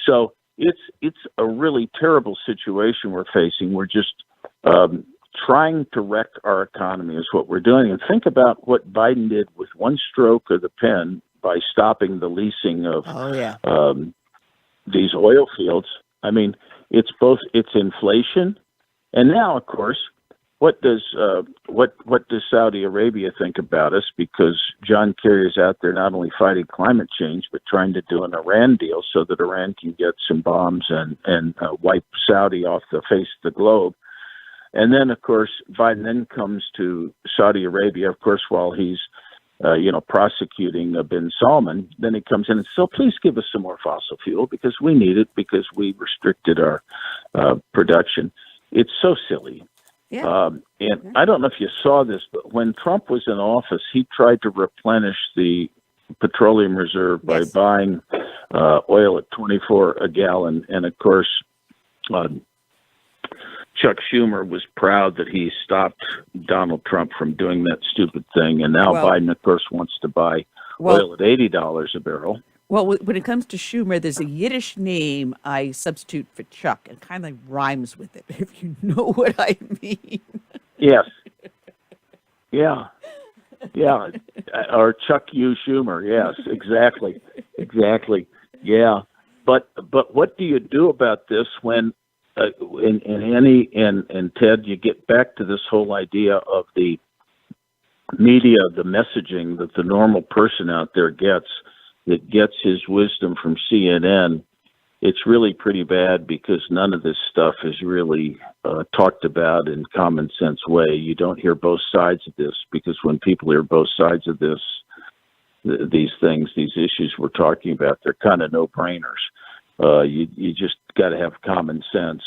So it's a really terrible situation we're facing. We're just trying to wreck our economy is what we're doing. And think about what Biden did with one stroke of the pen by stopping the leasing of these oil fields. I mean, it's inflation, and now, of course, what does Saudi Arabia think about us? Because John Kerry is out there not only fighting climate change, but trying to do an Iran deal so that Iran can get some bombs and wipe Saudi off the face of the globe. And then, of course, Biden then comes to Saudi Arabia, of course, while he's prosecuting bin Salman. Then he comes in and says, so please give us some more fossil fuel because we need it because we restricted our production. It's so silly. Yeah. And I don't know if you saw this, but when Trump was in office, he tried to replenish the petroleum reserve by buying oil at $24 a gallon. And of course, Chuck Schumer was proud that he stopped Donald Trump from doing that stupid thing. And now Biden, of course, wants to buy oil at $80 a barrel. Well, when it comes to Schumer, there's a Yiddish name I substitute for Chuck. It kind of rhymes with it, if you know what I mean. Yes. Yeah. Yeah. Or Chuck U. Schumer. Yes, exactly. Exactly. Yeah. But what do you do about this when and Ted, you get back to this whole idea of the media, the messaging that the normal person out there gets, that gets his wisdom from CNN. It's really pretty bad because none of this stuff is really talked about in common sense way. You don't hear both sides of this because when people hear both sides of these things, these issues we're talking about, they're kind of no-brainers. You just got to have common sense.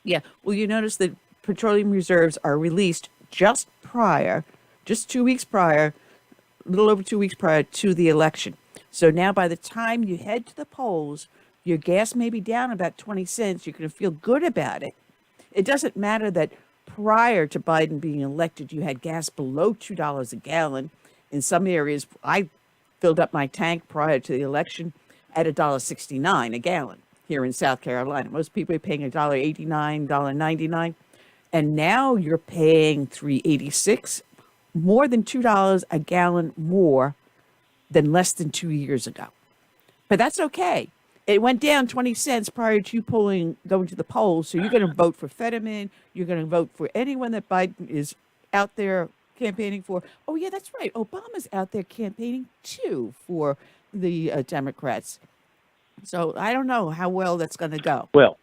Yeah. Well, you notice that petroleum reserves are released just 2 weeks prior, a little over 2 weeks prior to the election. So now by the time you head to the polls, your gas may be down about 20 cents. You're going to feel good about it. It doesn't matter that prior to Biden being elected, you had gas below $2 a gallon. In some areas, I filled up my tank prior to the election at $1.69 a gallon here in South Carolina. Most people are paying $1.89, $1.99. And now you're paying $3.86, more than $2 a gallon more than less than 2 years ago. But that's okay. It went down 20 cents prior to you going to the polls. So you're going to vote for Fetterman. You're going to vote for anyone that Biden is out there campaigning for. Oh, yeah, that's right. Obama's out there campaigning, too, for the Democrats. So I don't know how well that's going to go. Well,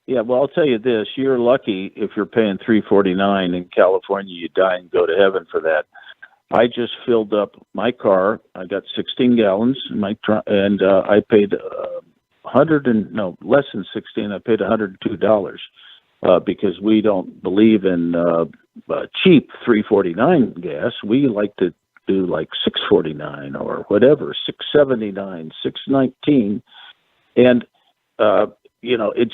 yeah, well, I'll tell you this. You're lucky if you're paying $3.49 in California. You die and go to heaven for that. I just filled up my car. I got 16 gallons in my trunk, and I paid less than 16. I paid $102 because we don't believe in cheap $3.49 gas. We like to do like $6.49 or whatever, $6.79, $6.19, and it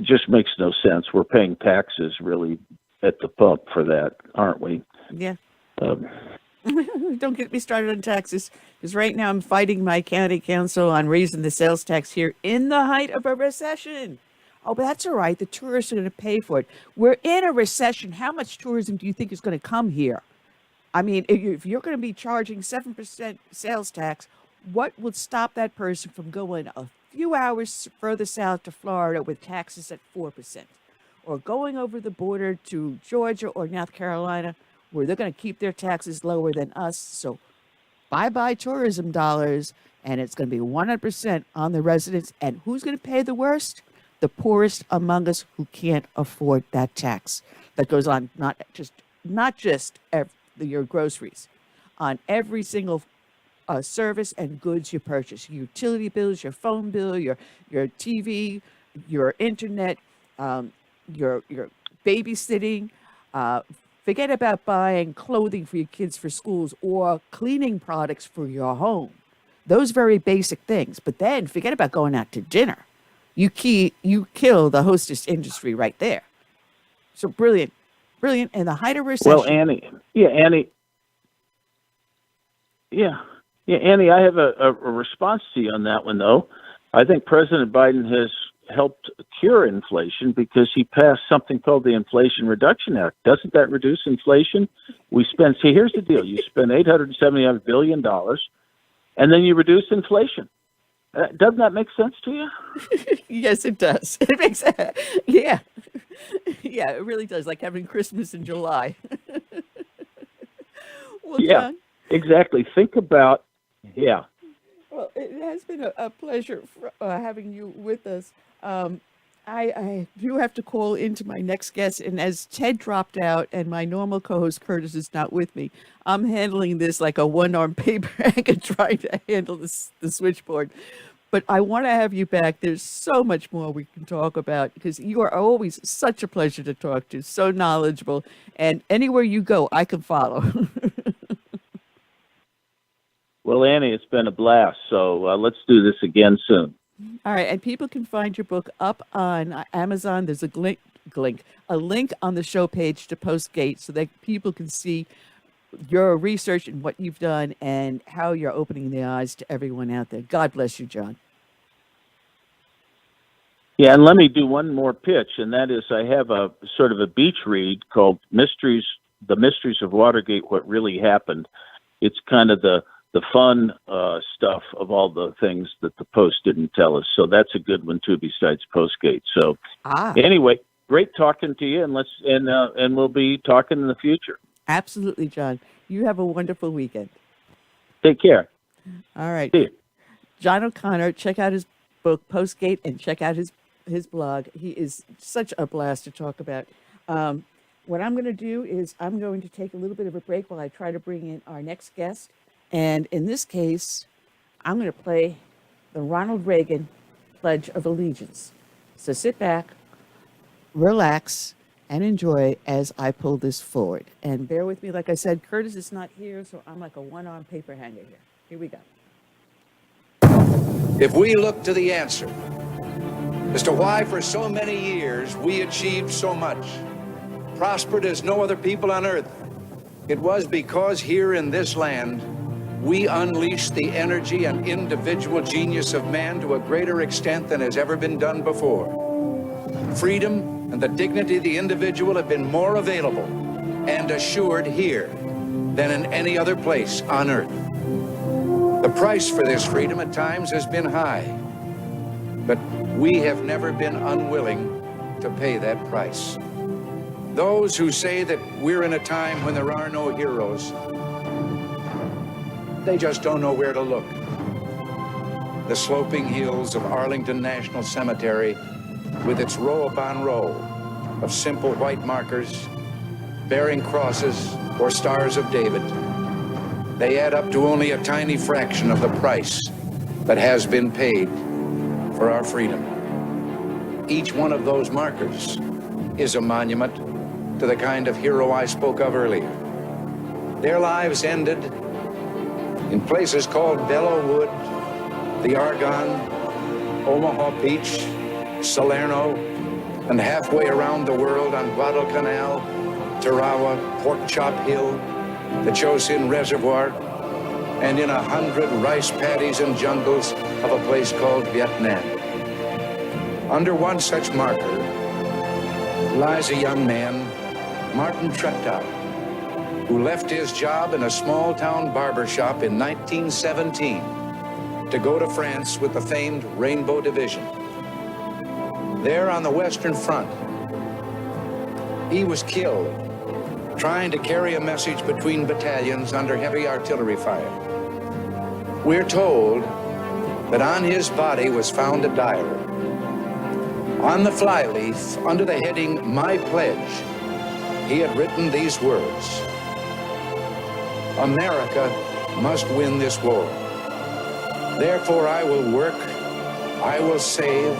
just makes no sense. We're paying taxes really at the pump for that, aren't we? Yeah. Don't get me started on taxes, because right now I'm fighting my county council on raising the sales tax here in the height of a recession. Oh, but that's all right. The tourists are going to pay for it. We're in a recession. How much tourism do you think is going to come here? I mean, if you're going to be charging 7% sales tax, what would stop that person from going a few hours further south to Florida with taxes at 4%, or going over the border to Georgia or North Carolina, where they're going to keep their taxes lower than us? So bye-bye tourism dollars, and it's going to be 100% on the residents. And who's going to pay the worst? The poorest among us who can't afford that tax. That goes on not just your groceries, on every single service and goods you purchase. Your utility bills, your phone bill, your TV, your internet, your babysitting. Forget about buying clothing for your kids for schools or cleaning products for your home. Those very basic things. But then forget about going out to dinner. You kill the hostess industry right there. So brilliant. And the height of recession. Well, Annie. Annie, I have a response to you on that one, though. I think President Biden has helped cure inflation because he passed something called the Inflation Reduction Act. Doesn't that reduce inflation? Here's the deal. You spend $875 billion, and then you reduce inflation. Doesn't that make sense to you? Yes, it does. It makes yeah. Yeah, it really does, like having Christmas in July. Well, yeah, John, exactly. Think about, well, it has been a pleasure having you with us. I do have to call into my next guest, and as Ted dropped out and my normal co-host Curtis is not with me, I'm handling this like a one-armed paper hanger trying to handle the switchboard. But I want to have you back. There's so much more we can talk about because you are always such a pleasure to talk to, so knowledgeable, and anywhere you go, I can follow. Well, Annie, it's been a blast. So let's do this again soon. All right, and people can find your book up on Amazon. There's a link on the show page to Postgate so that people can see your research and what you've done and how you're opening the eyes to everyone out there. God bless you, John. Yeah, and let me do one more pitch, and that is I have a sort of a beach read called The Mysteries of Watergate, What Really Happened. It's kind of the fun stuff of all the things that the Post didn't tell us. So that's a good one too, besides Postgate. So anyway, great talking to you, and we'll be talking in the future. Absolutely, John. You have a wonderful weekend. Take care. All right. See you. John O'Connor, check out his book, Postgate, and check out his blog. He is such a blast to talk about. What I'm going to do is I'm going to take a little bit of a break while I try to bring in our next guest. And in this case, I'm going to play the Ronald Reagan Pledge of Allegiance. So sit back, relax, and enjoy as I pull this forward. And bear with me, like I said, Curtis is not here, so I'm like a one-armed paper hanger here. Here we go. If we look to the answer as to why for so many years we achieved so much, prospered as no other people on earth, it was because here in this land, we unleashed the energy and individual genius of man to a greater extent than has ever been done before. Freedom and the dignity of the individual have been more available and assured here than in any other place on earth. The price for this freedom at times has been high, but we have never been unwilling to pay that price. Those who say that we're in a time when there are no heroes, they just don't know where to look. The sloping hills of Arlington National Cemetery, with its row upon row of simple white markers bearing crosses or stars of David, they add up to only a tiny fraction of the price that has been paid for our freedom. Each one of those markers is a monument to the kind of hero I spoke of earlier. Their lives ended in places called Belleau Wood, the Argonne, Omaha Beach, Salerno, and halfway around the world on Guadalcanal, Tarawa, Pork Chop Hill, the Chosin Reservoir, and in 100 rice paddies and jungles of a place called Vietnam. Under one such marker lies a young man, Martin Treptow, who left his job in a small-town barber shop in 1917 to go to France with the famed Rainbow Division. There on the Western Front, he was killed trying to carry a message between battalions under heavy artillery fire. We're told that on his body was found a diary. On the flyleaf, under the heading, My Pledge, he had written these words: America must win this war. Therefore, I will work, I will save,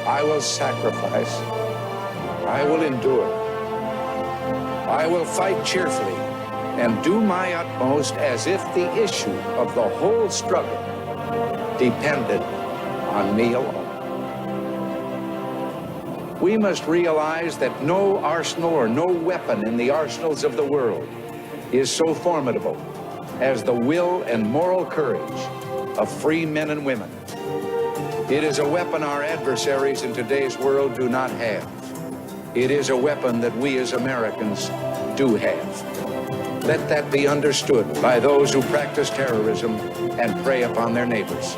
I will sacrifice, I will endure. I will fight cheerfully and do my utmost as if the issue of the whole struggle depended on me alone. We must realize that no arsenal or no weapon in the arsenals of the world is so formidable as the will and moral courage of free men and women. It is a weapon our adversaries in today's world do not have. It is a weapon that we as Americans do have. Let that be understood by those who practice terrorism and prey upon their neighbors.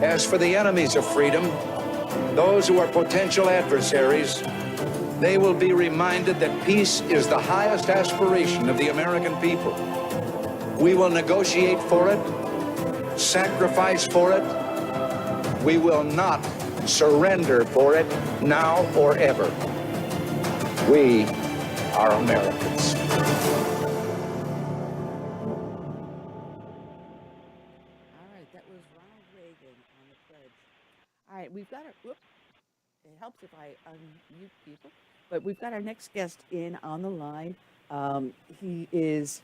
As for the enemies of freedom, those who are potential adversaries, they will be reminded that peace is the highest aspiration of the American people. We will negotiate for it, sacrifice for it. We will not surrender for it now or ever. We are Americans. All right, that was Ronald Reagan on the pledge. All right, we've got it helps if I unmute people, but we've got our next guest in on the line. He is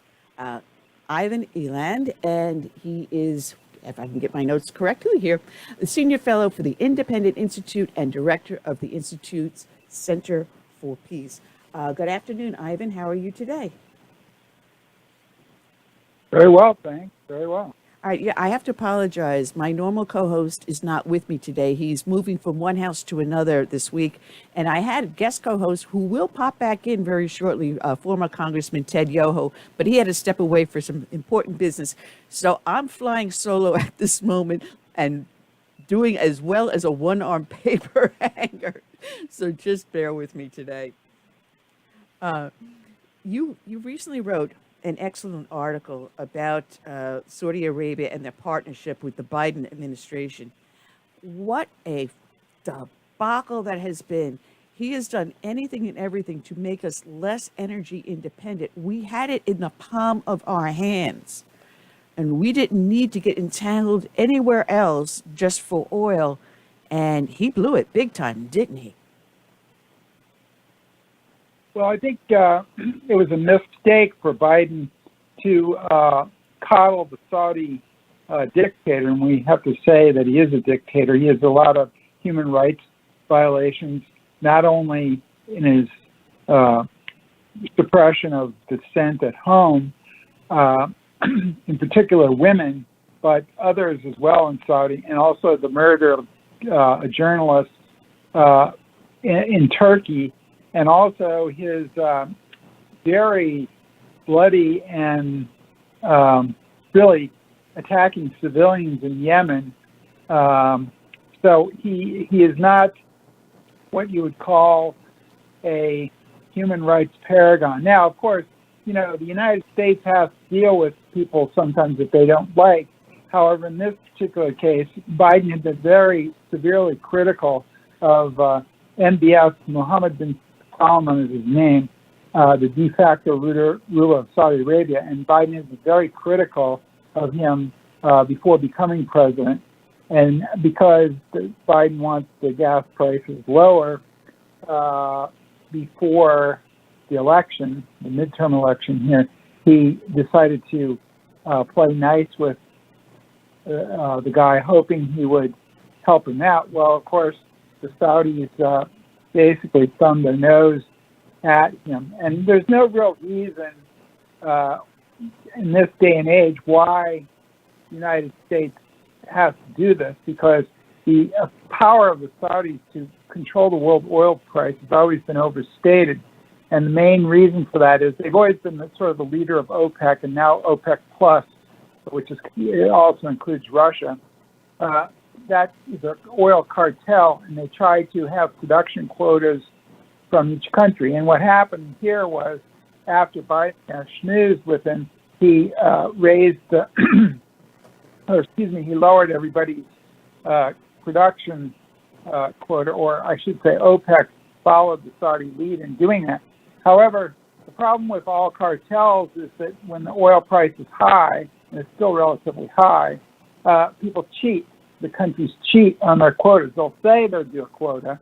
Ivan Eland, and he is, if I can get my notes correctly here, the Senior Fellow for the Independent Institute and Director of the Institute's Center for Peace. Good afternoon, Ivan. How are you today? Very well, thanks. Very well. All right, yeah, I have to apologize. My normal co-host is not with me today. He's moving from one house to another this week. And I had a guest co-host who will pop back in very shortly, former Congressman Ted Yoho, but he had to step away for some important business. So I'm flying solo at this moment and doing as well as a one-arm paper hanger. So just bear with me today. You recently wrote an excellent article about Saudi Arabia and their partnership with the Biden administration. What a debacle that has been. He has done anything and everything to make us less energy independent. We had it in the palm of our hands. and we didn't need to get entangled anywhere else just for oil. And he blew it big time, didn't he? Well, I think it was a mistake for Biden to coddle the Saudi dictator, and we have to say that he is a dictator. He has a lot of human rights violations, not only in his suppression of dissent at home, in particular women, but others as well in Saudi, and also the murder of a journalist in Turkey, and also his very bloody and really attacking civilians in Yemen. So he is not what you would call a human rights paragon. Now, of course, you know, the United States has to deal with people sometimes that they don't like. However, in this particular case, Biden had been very severely critical of MBS, Mohammed bin Salman is his name, the de facto ruler of Saudi Arabia, and Biden has been very critical of him before becoming president. And because Biden wants the gas prices lower before the election, the midterm election here, he decided to play nice with the guy, hoping he would help him out. Well, of course, the Saudis basically thumbed their nose at him. And there's no real reason in this day and age why the United States has to do this, because the power of the Saudis to control the world oil price has always been overstated. And the main reason for that is they've always been sort of the leader of OPEC and now OPEC Plus, which is, it also includes Russia. That is an oil cartel, and they try to have production quotas from each country. And what happened here was, after Biden schmoozed with him, he raised the, he lowered everybody's production quota, or I should say OPEC followed the Saudi lead in doing that. However, the problem with all cartels is that when the oil price is high, and it's still relatively high, people cheat. The countries cheat on their quotas. They'll say they'll do a quota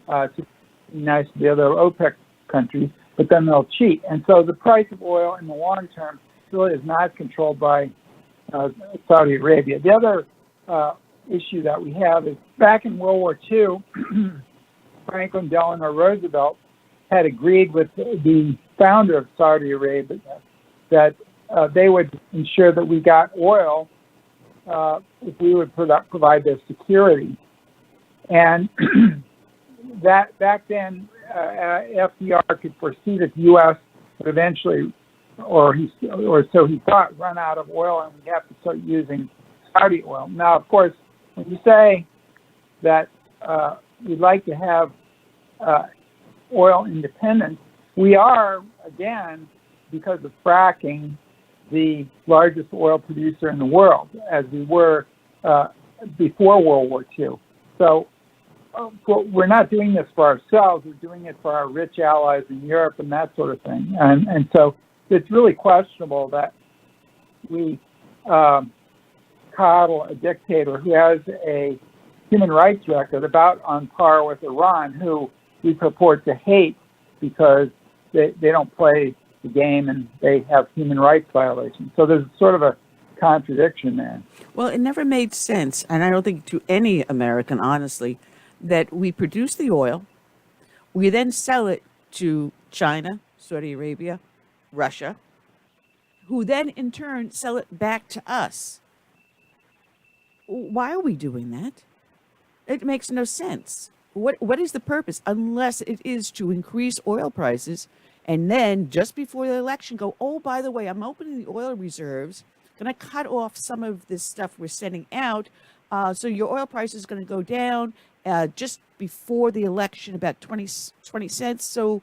to be nice to the other OPEC countries, but then they'll cheat. And so the price of oil in the long term really is not controlled by Saudi Arabia. The other issue that we have is back in World War II, Franklin Delano Roosevelt had agreed with the founder of Saudi Arabia that they would ensure that we got oil if we would provide their security. And that back then, FDR could foresee that the U.S. would eventually, or so he thought, run out of oil, and we have to start using Saudi oil. Now, of course, when you say that we'd like to have oil independence, we are, again, because of fracking, the largest oil producer in the world, as we were before World War II. So we're not doing this for ourselves. We're doing it for our rich allies in Europe and that sort of thing. And so it's really questionable that we coddle a dictator who has a human rights record about on par with Iran, who we purport to hate because they don't play the game and they have human rights violations. So there's sort of a contradiction there. Well, it never made sense, and I don't think to any American, honestly, that we produce the oil, we then sell it to China, Saudi Arabia, Russia, who then in turn sell it back to us. Why are we doing that? It makes no sense. What is the purpose, unless it is to increase oil prices and then just before the election go, oh, by the way, I'm opening the oil reserves, going to cut off some of this stuff we're sending out, so your oil price is going to go down just before the election about 20 cents. So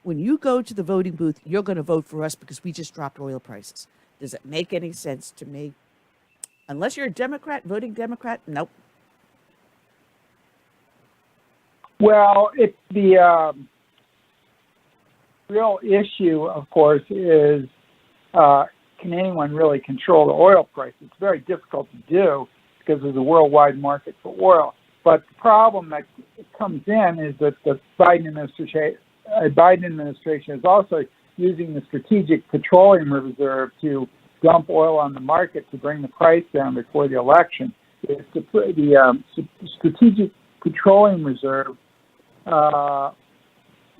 when you go to the voting booth, you're going to vote for us because we just dropped oil prices. Does it make any sense to me? Unless you're a Democrat, voting Democrat, nope. Well, it's the real issue, of course, is can anyone really control the oil price? It's very difficult to do because there's a worldwide market for oil. But the problem that comes in is that the Biden administration is also using the Strategic Petroleum Reserve to dump oil on the market to bring the price down before the election. The Strategic Petroleum Reserve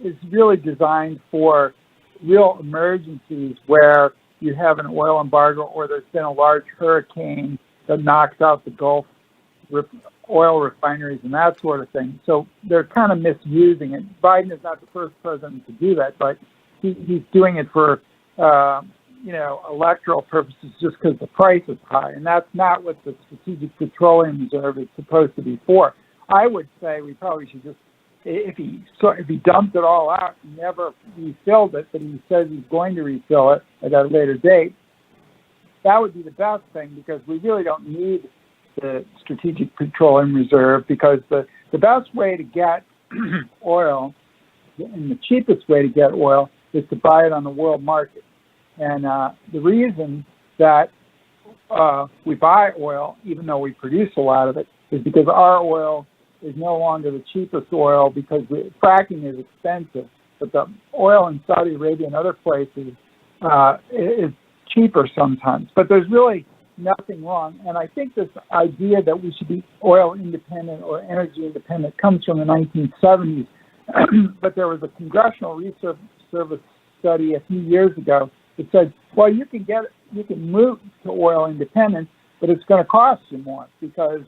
is really designed for real emergencies where you have an oil embargo or there's been a large hurricane that knocks out the Gulf oil refineries and that sort of thing. So they're kind of misusing it. Biden is not the first president to do that, but he's doing it for, electoral purposes just because the price is high. And that's not what the Strategic Petroleum Reserve is supposed to be for. I would say we probably should just, if he dumped it all out, he never refilled it, but he says he's going to refill it at a later date, that would be the best thing, because we really don't need the Strategic Petroleum Reserve, because the best way to get oil and the cheapest way to get oil is to buy it on the world market. And the reason that we buy oil, even though we produce a lot of it, is because our oil is no longer the cheapest oil because fracking is expensive. But the oil in Saudi Arabia and other places is cheaper sometimes. But there's really nothing wrong. And I think this idea that we should be oil independent or energy independent comes from the 1970s. But there was a Congressional Research Service study a few years ago that said, well, you can move to oil independence, but it's going to cost you more because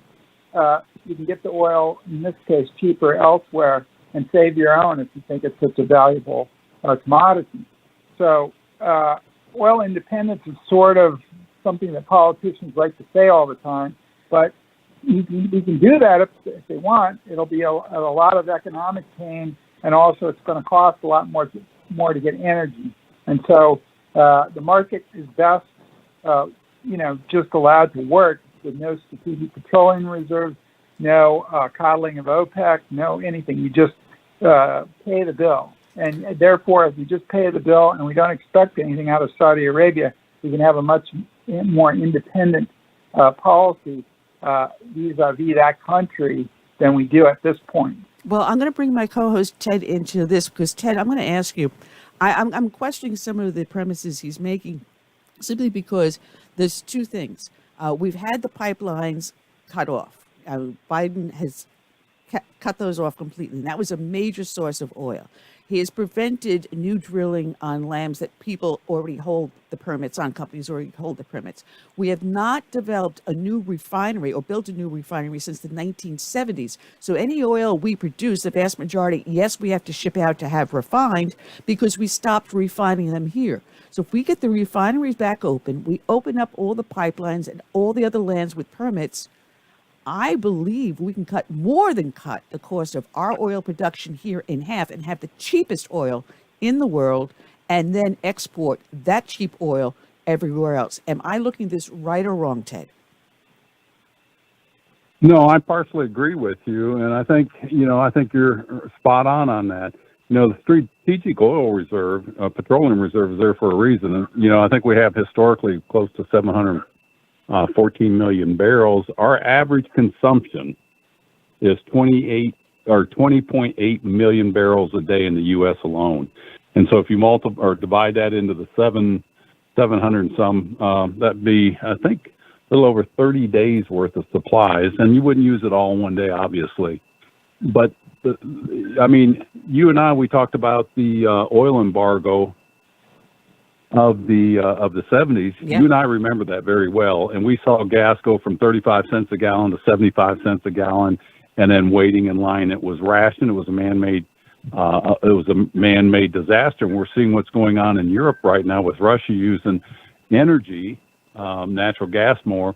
you can get the oil, in this case, cheaper elsewhere and save your own if you think it's such a valuable commodity. So oil independence is sort of something that politicians like to say all the time, but we can do that if they want. It'll be a lot of economic pain, and also it's going to cost a lot more to get energy. And so the market is best, just allowed to work with no Strategic Petroleum Reserve, no coddling of OPEC, no anything. You just pay the bill. And therefore, if you just pay the bill and we don't expect anything out of Saudi Arabia, we can have a much more independent policy vis-a-vis that country than we do at this point. Well, I'm going to bring my co-host Ted into this because, Ted, I'm going to ask you, I'm questioning some of the premises he's making simply because there's two things. We've had the pipelines cut off. Biden has cut those off completely. And that was a major source of oil. He has prevented new drilling on lands that people already hold the permits on, companies already hold the permits. We have not developed a new refinery or built a new refinery since the 1970s. So any oil we produce, the vast majority, yes, we have to ship out to have refined because we stopped refining them here. So if we get the refineries back open, we open up all the pipelines and all the other lands with permits, I believe we can more than cut the cost of our oil production here in half and have the cheapest oil in the world and then export that cheap oil everywhere else. Am I looking this right or wrong, Ted? No, I partially agree with you, and I think you're spot on that. The Strategic Oil Reserve, Petroleum Reserve, is there for a reason. And, I think we have historically close to 714 million barrels. Our average consumption is 20.8 million barrels a day in the U.S. alone. And so if you multiply or divide that into the 700 and some, that'd be, I think, a little over 30 days worth of supplies. And you wouldn't use it all in one day, obviously. But you and I, we talked about the oil embargo of the 70s. Yeah. You and I remember that very well. And we saw gas go from 35 cents a gallon to 75 cents a gallon, and then waiting in line. It was rationed. It was a man-made disaster. And we're seeing what's going on in Europe right now with Russia using energy, natural gas more,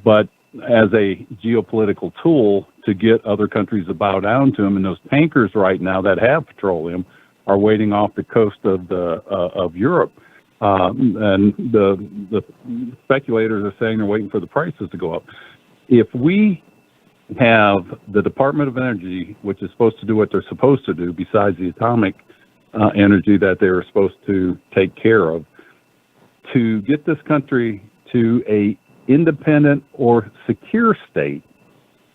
but as a geopolitical tool to get other countries to bow down to them. And those tankers right now that have petroleum are waiting off the coast of Europe. And the speculators are saying they're waiting for the prices to go up. If we have the Department of Energy, which is supposed to do what they're supposed to do, besides the atomic energy that they're supposed to take care of, to get this country to a independent or secure state.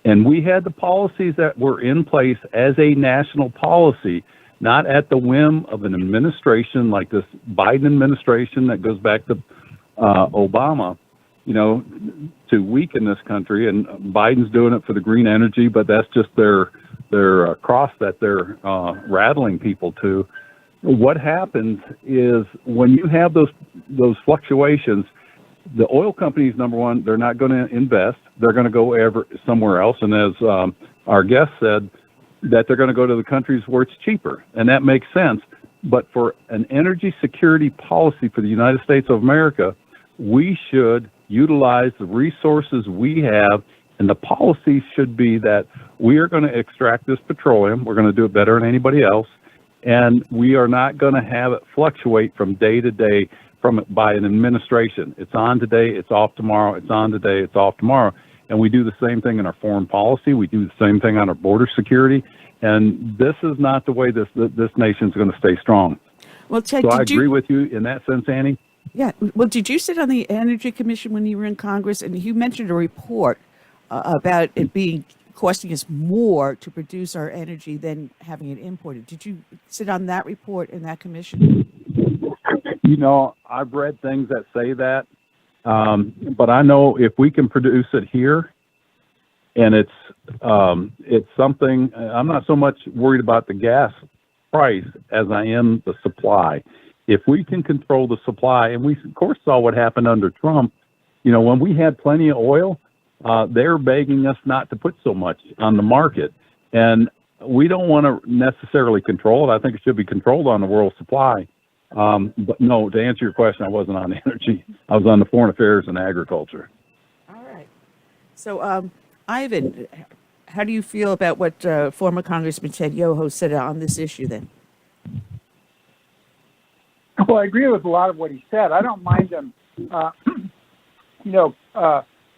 And we had the policies that were in place as a national policy, not at the whim of an administration like this Biden administration that goes back to Obama, to weaken this country. And Biden's doing it for the green energy, but that's just their cross that they're rattling people to. What happens is when you have those fluctuations, the oil companies, number one, they're not going to invest. They're going to go somewhere else. And as our guest said, that they're going to go to the countries where it's cheaper. And that makes sense. But for an energy security policy for the United States of America, we should utilize the resources we have. And the policy should be that we are going to extract this petroleum. We're going to do it better than anybody else. And we are not going to have it fluctuate from day to day by an administration. It's on today, it's off tomorrow. It's on today, it's off tomorrow. And we do the same thing in our foreign policy. We do the same thing on our border security. And this is not the way this nation's going to stay strong. Well, Ted, so I agree with you in that sense, Annie. Yeah. Well, did you sit on the Energy Commission when you were in Congress? And you mentioned a report about it being costing us more to produce our energy than having it imported. Did you sit on that report in that commission? I've read things that say that, but I know if we can produce it here, and it's something. I'm not so much worried about the gas price as I am the supply. If we can control the supply, and we of course saw what happened under Trump. When we had plenty of oil, they're begging us not to put so much on the market, and we don't want to necessarily control it. I think it should be controlled on the world supply. But no, to answer your question, I wasn't on energy. I was on the foreign affairs and agriculture. All right. So, Ivan, how do you feel about what former Congressman Ted Yoho said on this issue then? Well, I agree with a lot of what he said. I don't mind him,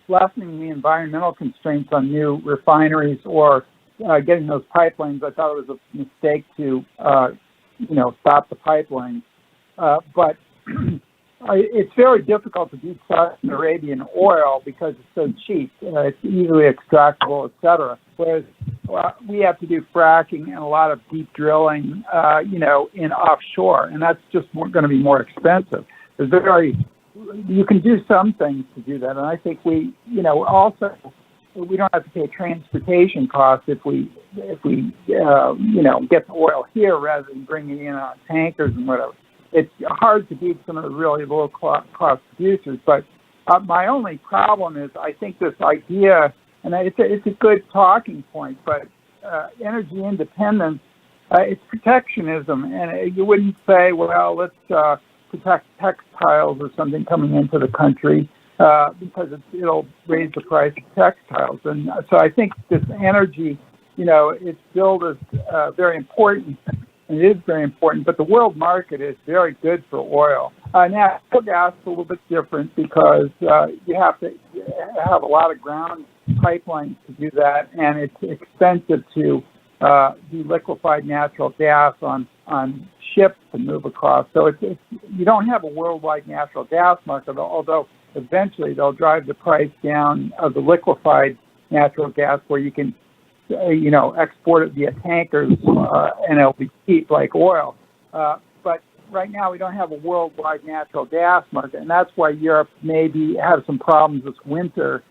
lessening the environmental constraints on new refineries or getting those pipelines. I thought it was a mistake to, stop the pipelines. But it's very difficult to beat Saudi Arabian oil because it's so cheap. It's easily extractable, et cetera. Whereas we have to do fracking and a lot of deep drilling, in offshore, and that's just going to be more expensive. You can do some things to do that, and I think also we don't have to pay transportation costs if we get the oil here rather than bringing it in on tankers and whatever. It's hard to beat some of the really low cost producers, but my only problem is I think this idea, and it's a good talking point, but energy independence, it's protectionism, and you wouldn't say, well, let's protect textiles or something coming into the country because it'll raise the price of textiles. And so I think this energy, it's billed as very important. And it is very important, but the world market is very good for oil. Now, gas is a little bit different because you have to have a lot of ground pipelines to do that, and it's expensive to do liquefied natural gas on ships to move across. So you don't have a worldwide natural gas market, although eventually they'll drive the price down of the liquefied natural gas where you can export it via tankers, and it'll be cheap like oil. But right now we don't have a worldwide natural gas market, and that's why Europe maybe has some problems this winter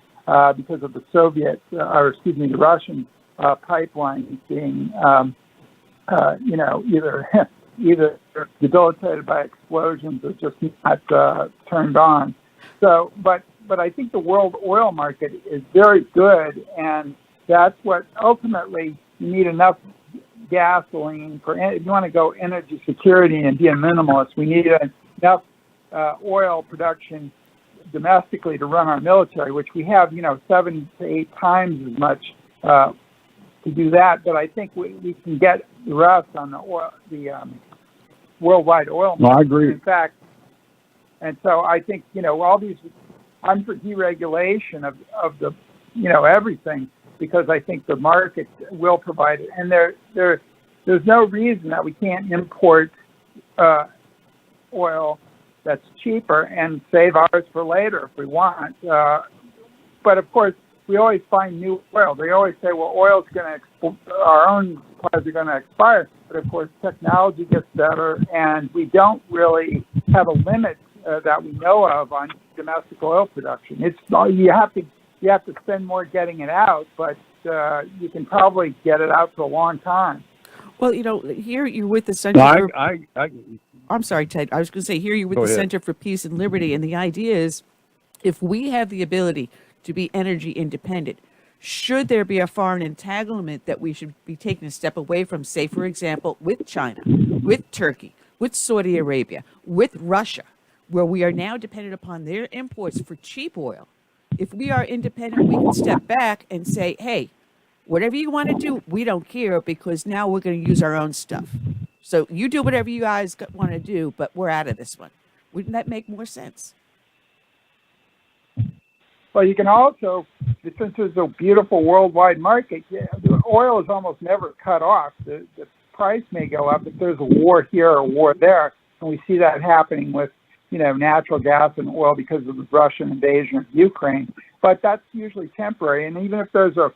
because of the the Russian pipelines being, either debilitated by explosions or just not turned on. So, but I think the world oil market is very good, and that's what ultimately you need enough gasoline for. If you want to go energy security and be a minimalist, we need enough oil production domestically to run our military, which we have, 7 to 8 times as much to do that. But I think we can get the rest on the worldwide oil market. No, I agree. In fact, and so I think all these. I'm for deregulation of the everything, because I think the market will provide it. And there's no reason that we can't import oil that's cheaper and save ours for later if we want. But of course, we always find new oil. They always say, well, oil's going to, our own supplies are going to expire. But of course, technology gets better, and we don't really have a limit that we know of on domestic oil production. It's you have to spend more getting it out, but you can probably get it out for a long time. Well, here you're with the Center for... I'm sorry, Ted. I was going to say, here you're with the Center for Peace and Liberty, and the idea is, if we have the ability to be energy independent, should there be a foreign entanglement that we should be taking a step away from, say, for example, with China, with Turkey, with Saudi Arabia, with Russia, where we are now dependent upon their imports for cheap oil? If we are independent, we can step back and say, hey, whatever you want to do, we don't care, because now we're going to use our own stuff. So you do whatever you guys want to do, but we're out of this one. Wouldn't that make more sense? Well, you can also, since there's a beautiful worldwide market, the oil is almost never cut off. The price may go up if there's a war here or a war there, and we see that happening with natural gas and oil because of the Russian invasion of Ukraine. But that's usually temporary. And even if there's a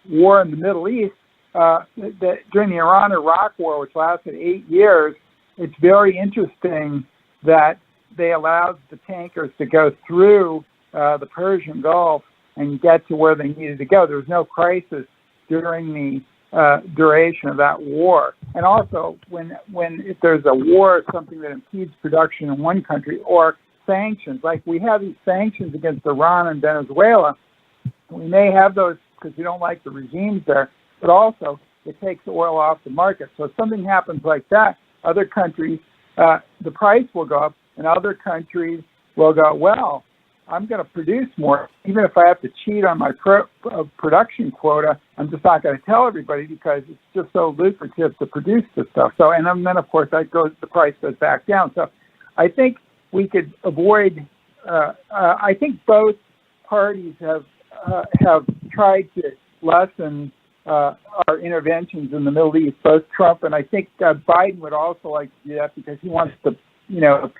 war in the Middle East, during the Iran-Iraq war, which lasted 8 years, it's very interesting that they allowed the tankers to go through the Persian Gulf and get to where they needed to go. There was no crisis during the duration of that war. And also, if there's a war or something that impedes production in one country, or sanctions, like we have these sanctions against Iran and Venezuela, we may have those because we don't like the regimes there, but also it takes oil off the market. So if something happens like that, other countries, the price will go up, and other countries will go, well, I'm going to produce more. Even if I have to cheat on my production quota, I'm just not going to tell everybody because it's just so lucrative to produce this stuff. So, and then of course the price goes back down. So I think we could avoid, I think both parties have tried to lessen our interventions in the Middle East, both Trump and I think Biden would also like to do that because he wants to,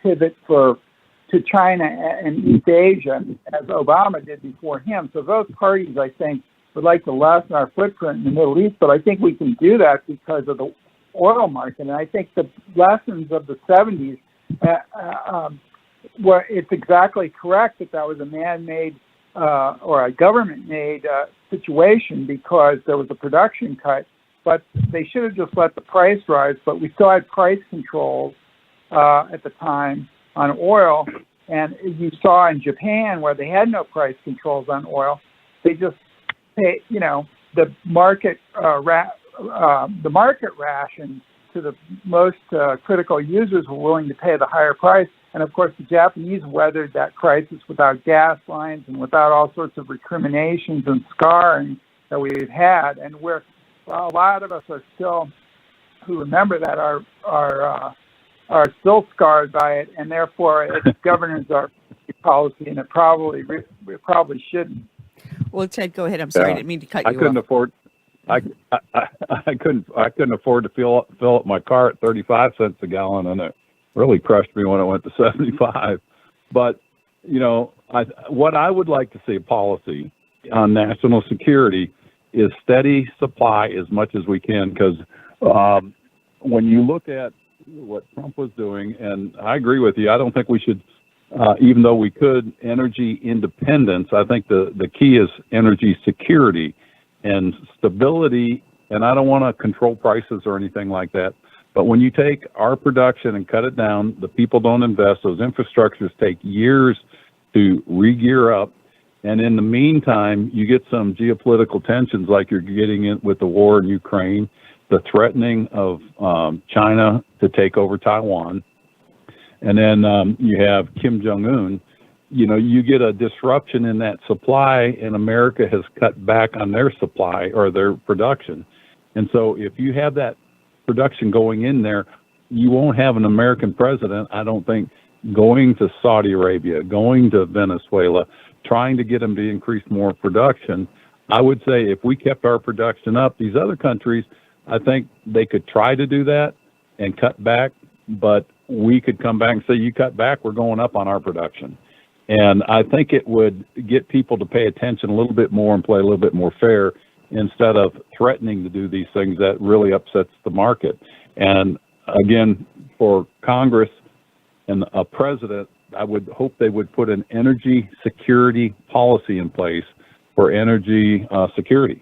pivot to China and East Asia, as Obama did before him. So those parties, I think, would like to lessen our footprint in the Middle East, but I think we can do that because of the oil market. And I think the lessons of the 70s, where it's exactly correct that was a man-made or a government-made situation because there was a production cut, but they should have just let the price rise. But we still had price controls at the time on oil, and as you saw in Japan where they had no price controls on oil, they just pay, the market ration to the most critical users were willing to pay the higher price. And of course, the Japanese weathered that crisis without gas lines and without all sorts of recriminations and scarring that we've had. And a lot of us are still, who remember that, are still scarred by it, and therefore it governs our policy, and it probably shouldn't. Well, Ted, go ahead. I'm sorry, I didn't mean to cut you off. I couldn't afford to fill up my car at 35 cents a gallon, and it really crushed me when it went to 75. But what I would like to see policy on national security is steady supply as much as we can, because when you look at what Trump was doing, and I agree with you, I don't think we should, even though we could, energy independence. I think the key is energy security and stability, and I don't want to control prices or anything like that. But when you take our production and cut it down, the people don't invest, those infrastructures take years to re-gear up, and in the meantime, you get some geopolitical tensions like you're getting in with the war in Ukraine, the threatening of China to take over Taiwan, and then you have Kim Jong-un. You get a disruption in that supply, and America has cut back on their supply or their production. And so if you have that production going in there, you won't have an American president, I don't think, going to Saudi Arabia, going to Venezuela, trying to get them to increase more production. I would say if we kept our production up, these other countries, I think they could try to do that and cut back, but we could come back and say, you cut back, we're going up on our production. And I think it would get people to pay attention a little bit more and play a little bit more fair instead of threatening to do these things that really upsets the market. And again, for Congress and a president, I would hope they would put an energy security policy in place for energy security.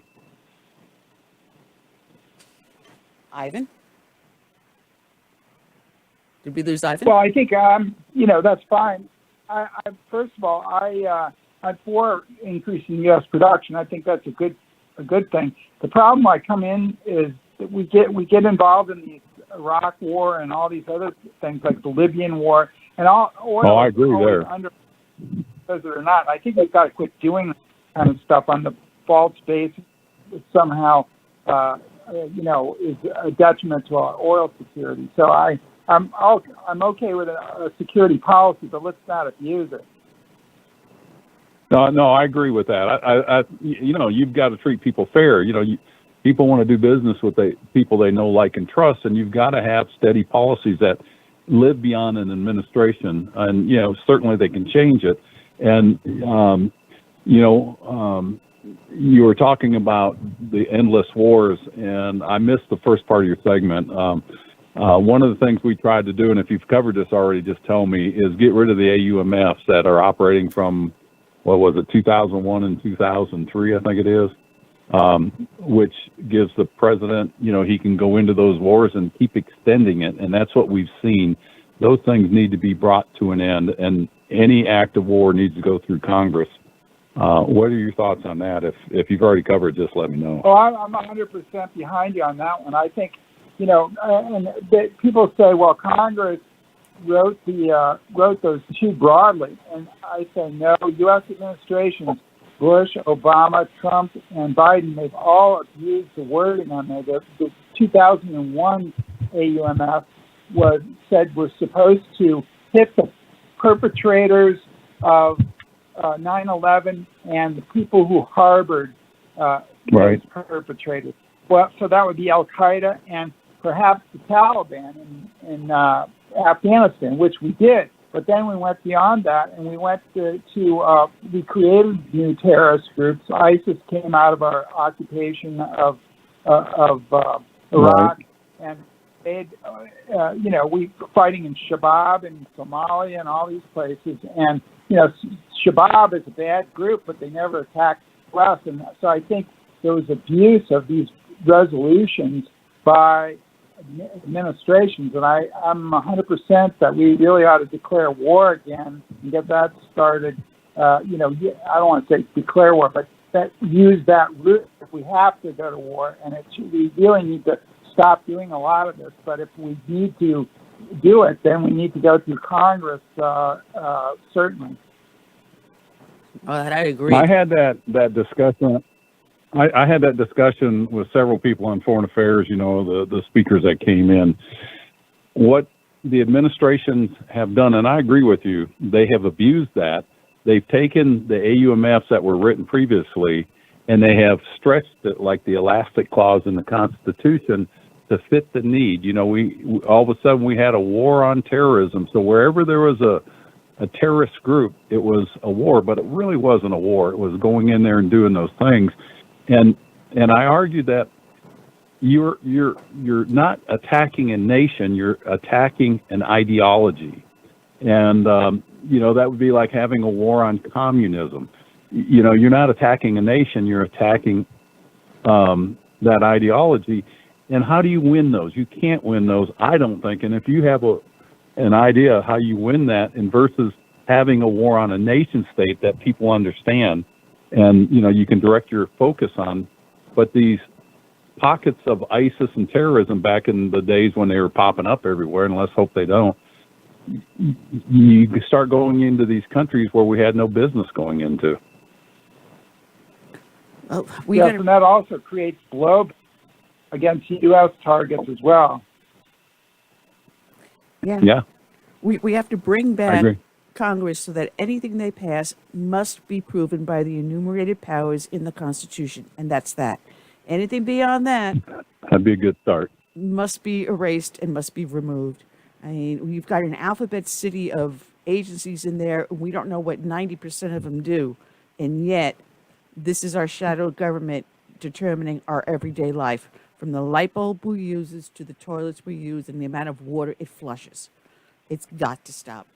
Ivan? Did we lose Ivan? Well, I think that's fine. I first of all, I'm for increasing U.S. production. I think that's a good thing. The problem I come in is that we get involved in the Iraq War and all these other things like the Libyan War and all. Oil I agree there. Because or not, I think we've got to quit doing that kind of stuff on the false basis that somehow is a detriment to our oil security. So I'm okay with a security policy, but let's not abuse it. No, I agree with that. You've got to treat people fair. People want to do business with people they know, like, and trust, and you've got to have steady policies that live beyond an administration. And certainly they can change it. And you were talking about the endless wars, and I missed the first part of your segment. One of the things we tried to do, and if you've covered this already, just tell me, is get rid of the AUMFs that are operating from, 2001 and 2003, I think it is, which gives the president, he can go into those wars and keep extending it. And that's what we've seen. Those things need to be brought to an end, and any act of war needs to go through Congress. What are your thoughts on that? If you've already covered, just let me know. Well, I'm 100% behind you on that one. I think, and people say, well, Congress wrote those too broadly, and I say no. U.S. administrations, Bush, Obama, Trump, and Biden, they've all abused the wording on there. The 2001 AUMF said we're supposed to hit the perpetrators of 9/11 and the people who harbored those perpetrators. Well, so that would be Al Qaeda and perhaps the Taliban in Afghanistan, which we did. But then we went beyond that, and we went we created new terrorist groups. ISIS came out of our occupation of Iraq, and we fighting in Shabab and Somalia and all these places. And Shabab is a bad group, but they never attacked us. And so I think there was abuse of these resolutions by administrations, and I'm 100% that we really ought to declare war again and get that started. I don't want to say declare war, but use that route if we have to go to war. And we really need to stop doing a lot of this. But if we need to do it, then we need to go through Congress, certainly. Oh, I agree. I had that discussion. I had that discussion with several people on foreign affairs, the speakers that came in. What the administrations have done, and I agree with you, they have abused that. They've taken the AUMFs that were written previously, and they have stretched it like the elastic clause in the Constitution to fit the need. We all of a sudden we had a war on terrorism. So wherever there was a terrorist group, it was a war, but it really wasn't a war. It was going in there and doing those things. And I argue that you're not attacking a nation, you're attacking an ideology. And, that would be like having a war on communism. You're not attacking a nation, you're attacking that ideology. And how do you win those? You can't win those, I don't think. And if you have an idea how you win that, and versus having a war on a nation state that people understand, and, you can direct your focus on, but these pockets of ISIS and terrorism back in the days when they were popping up everywhere, and let's hope they don't, you start going into these countries where we had no business going into. Well, and that also creates blowback against U.S. targets as well. Yeah. We have to bring back Congress so that anything they pass must be proven by the enumerated powers in the Constitution, and that's that. Anything beyond that, that'd be a good start, must be erased and must be removed. I mean, we've got an alphabet city of agencies in there. We don't know what 90% of them do. And yet, this is our shadow government determining our everyday life, from the light bulb we use to the toilets we use and the amount of water it flushes. It's got to stop.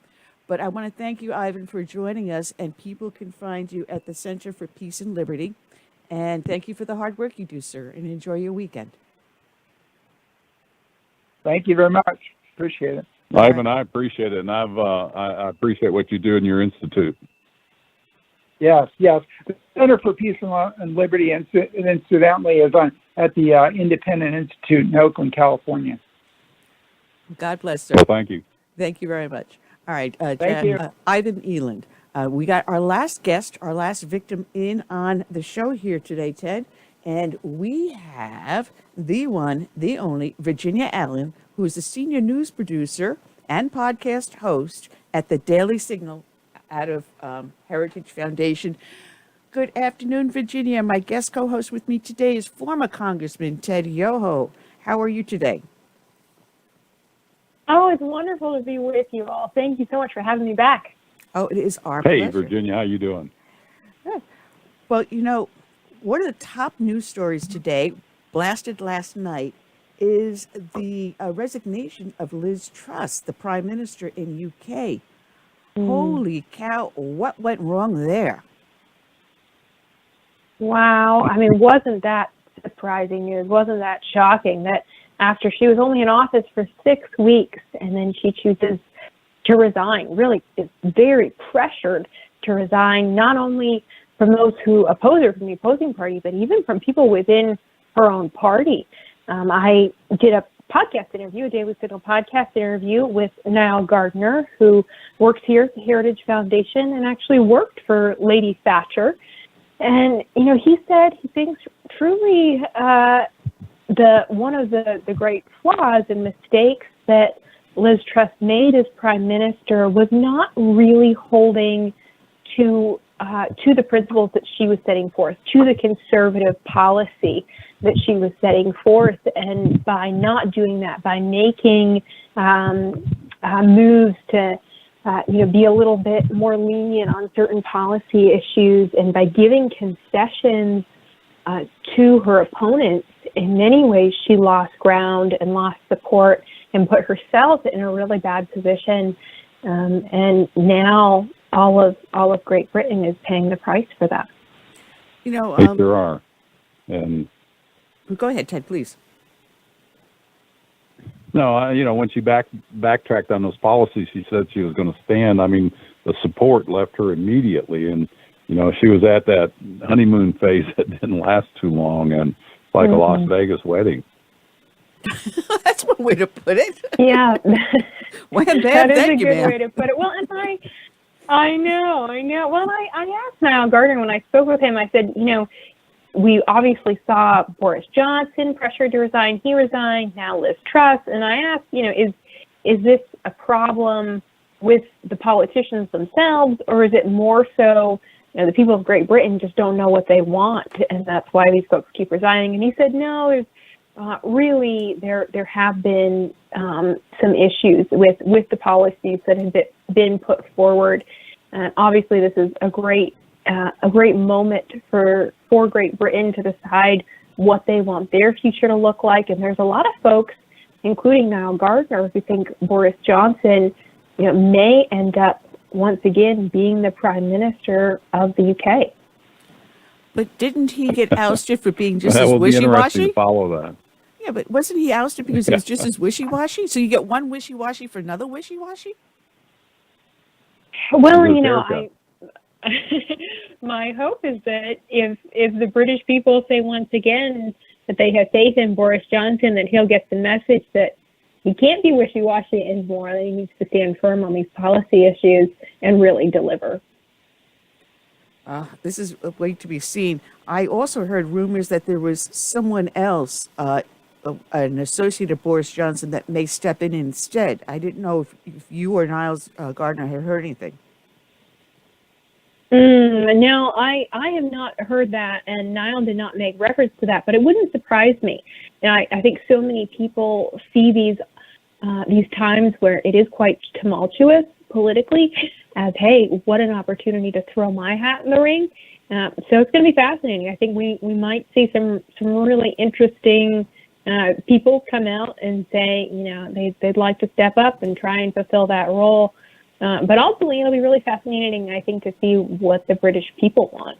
But I want to thank you, Ivan, for joining us. And people can find you at the Center for Peace and Liberty. And thank you for the hard work you do, sir. And enjoy your weekend. Thank you very much. Appreciate it. Ivan, I appreciate it, and I appreciate what you do in your institute. Yes. The Center for Peace and Liberty, incidentally, is at the Independent Institute in Oakland, California. God bless, sir. Well, thank you. Thank you very much. All right. Thank you. Ivan Eland. We got our last guest, our last victim in on the show here today, Ted. And we have the one, the only, Virginia Allen, who is the senior news producer and podcast host at the Daily Signal out of Heritage Foundation. Good afternoon, Virginia. My guest co-host with me today is former Congressman Ted Yoho. How are you today? Oh, it's wonderful to be with you all. Thank you so much for having me back. Oh, it is our pleasure. Hey, Virginia, how you doing? Good. Well, you know, one of the top news stories today, blasted last night, is the resignation of Liz Truss, the Prime Minister in UK. Holy cow, what went wrong there? Wow. I mean, wasn't that surprising news? Wasn't that shocking that after she was only in office for 6 weeks and then she chooses to resign, really is very pressured to resign, not only from those who oppose her from the opposing party, but even from people within her own party. I did a podcast interview, a Daily Signal podcast interview with Niall Gardner, who works here at the Heritage Foundation and actually worked for Lady Thatcher. And, you know, he said he thinks truly one of the great flaws and mistakes that Liz Truss made as Prime Minister was not really holding to the principles that she was setting forth, to the conservative policy that she was setting forth. And by not doing that, by making moves to be a little bit more lenient on certain policy issues, and by giving concessions to her opponents, in many ways she lost ground and lost support and put herself in a really bad position. And now all of Great Britain is paying the price for that. You know, yes, there are. And go ahead, Ted, please. No, when she backtracked on those policies, she said she was going to stand. I mean, the support left her immediately, and she was at that honeymoon phase that didn't last too long, and like a Las Vegas wedding. That's one way to put it. Yeah, that is a good way to put it. Well, and I know. Well, I asked Niall Gardner when I spoke with him. I said, we obviously saw Boris Johnson pressured to resign. He resigned. Now Liz Truss. And I asked, is this a problem with the politicians themselves, or is it more so, the people of Great Britain just don't know what they want, and that's why these folks keep resigning? And he said, no, there's really there have been some issues with the policies that have been put forward. Obviously, this is a great moment for Great Britain to decide what they want their future to look like. And there's a lot of folks, including Niall Gardner, who think Boris Johnson, may end up once again being the Prime Minister of the UK. But didn't he get ousted for being just as wishy-washy? That will be interesting to follow that. Yeah, but wasn't he ousted because he was just as wishy-washy? So you get one wishy-washy for another wishy-washy? Well, my hope is that if the British people say once again that they have faith in Boris Johnson, that he'll get the message that he can't be wishy-washy anymore, that he needs to stand firm on these policy issues and really deliver. This is a way to be seen. I also heard rumors that there was someone else, an associate of Boris Johnson, that may step in instead. I didn't know if you or Niall Gardner had heard anything. No, I have not heard that, and Niall did not make reference to that, but it wouldn't surprise me. And I think so many people see these these times where it is quite tumultuous politically, as, hey, what an opportunity to throw my hat in the ring. So it's going to be fascinating. I think we might see some really interesting people come out and say, they'd like to step up and try and fulfill that role. But ultimately, it'll be really fascinating, I think, to see what the British people want.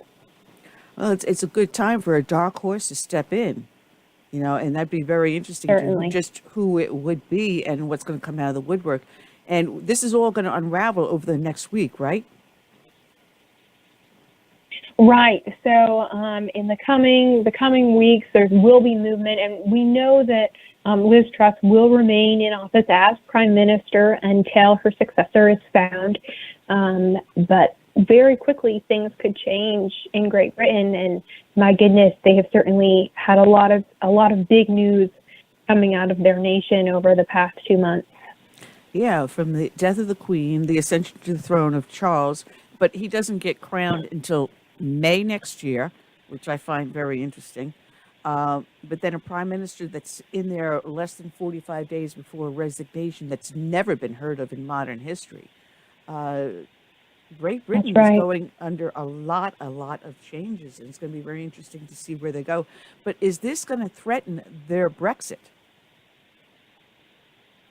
Well, it's a good time for a dark horse to step in, and that'd be very interesting Certainly. to just who it would be and what's going to come out of the woodwork. And this is all going to unravel over the next week, right? Right. So in the coming weeks, there will be movement, and we know that Liz Truss will remain in office as Prime Minister until her successor is found. But very quickly, things could change in Great Britain, and my goodness, they have certainly had a lot of big news coming out of their nation over the past 2 months. Yeah, from the death of the Queen, the ascension to the throne of Charles, but he doesn't get crowned until May next year, which I find very interesting. But then a prime minister that's in there less than 45 days before resignation, that's never been heard of in modern history. Great Britain That's right. is going under a lot of changes, and it's going to be very interesting to see where they go. But is this going to threaten their Brexit?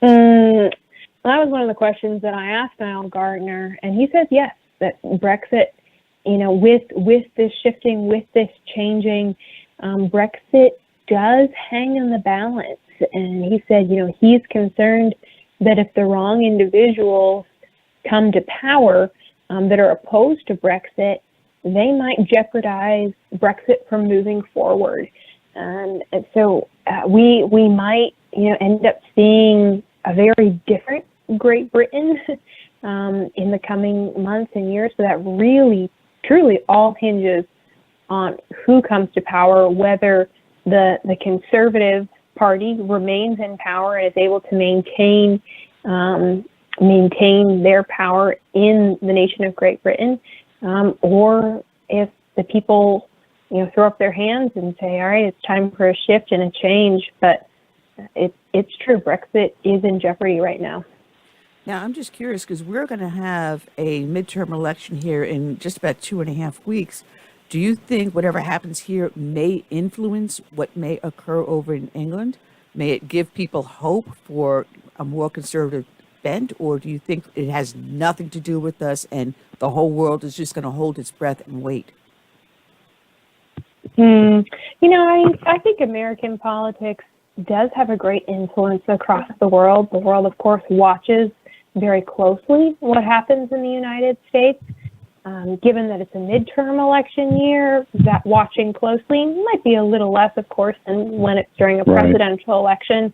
That was one of the questions that I asked Niall Gardner, and he says yes, that Brexit, with this shifting, with this changing, Brexit does hang in the balance. And he said, he's concerned that if the wrong individuals come to power that are opposed to Brexit, they might jeopardize Brexit from moving forward. And so we might, end up seeing a very different Great Britain in the coming months and years. So that really, truly all hinges on who comes to power, whether the Conservative Party remains in power and is able to maintain their power in the nation of Great Britain, or if the people, throw up their hands and say, all right, it's time for a shift and a change. But it's true, Brexit is in jeopardy right now. Now, I'm just curious because we're going to have a midterm election here in just about 2.5 weeks. Do you think whatever happens here may influence what may occur over in England? May it give people hope for a more conservative bent, or do you think it has nothing to do with us and the whole world is just going to hold its breath and wait? I think American politics does have a great influence across the world. The world, of course, watches very closely what happens in the United States. Given that it's a midterm election year, that watching closely might be a little less, of course, than when it's during a presidential election.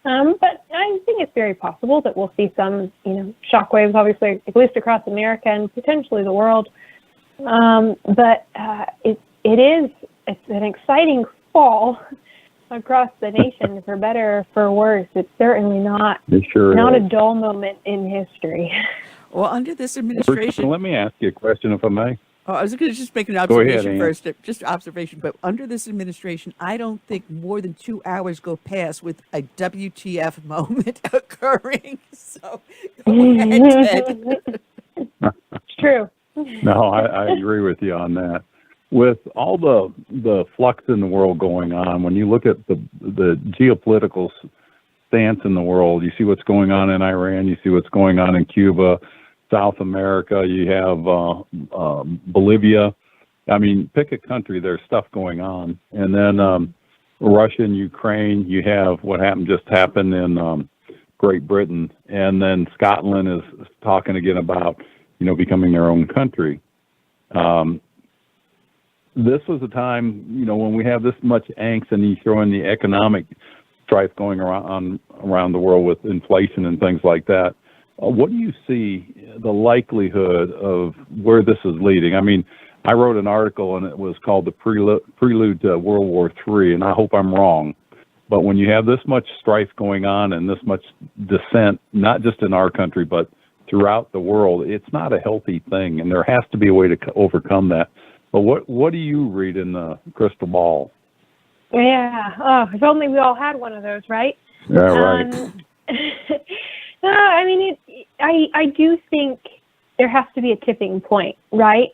But I think it's very possible that we'll see some, shockwaves, obviously, at least across America and potentially the world. But it's an exciting fall across the nation, for better or for worse. It's certainly not a dull moment in history. Well, under this administration... Let me ask you a question, if I may. Oh, I was going to just make an observation first, just observation. But under this administration, I don't think more than 2 hours go past with a WTF moment occurring. So go ahead, Ted. It's true. No, I agree with you on that. With all the flux in the world going on, when you look at the geopolitical stance in the world, you see what's going on in Iran, you see what's going on in Cuba, South America, you have Bolivia. I mean, pick a country, there's stuff going on. And then Russia and Ukraine, you have what just happened in Great Britain. And then Scotland is talking again about, becoming their own country. This was a time, when we have this much angst and you throw in the economic strife going around the world with inflation and things like that. What do you see the likelihood of where this is leading? I mean, I wrote an article and it was called The Prelude to World War III, and I hope I'm wrong. But when you have this much strife going on and this much dissent, not just in our country, but throughout the world, it's not a healthy thing, and there has to be a way to overcome that. But what do you read in the crystal ball? Yeah. Oh, if only we all had one of those, right? Yeah, right. I mean, I do think there has to be a tipping point, right?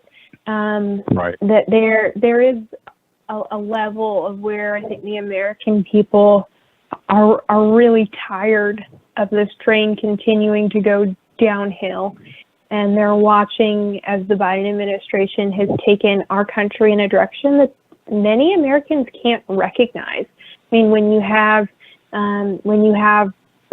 Right. That there is a level of where I think the American people are really tired of this train continuing to go downhill, and they're watching as the Biden administration has taken our country in a direction that many Americans can't recognize. I mean, when you have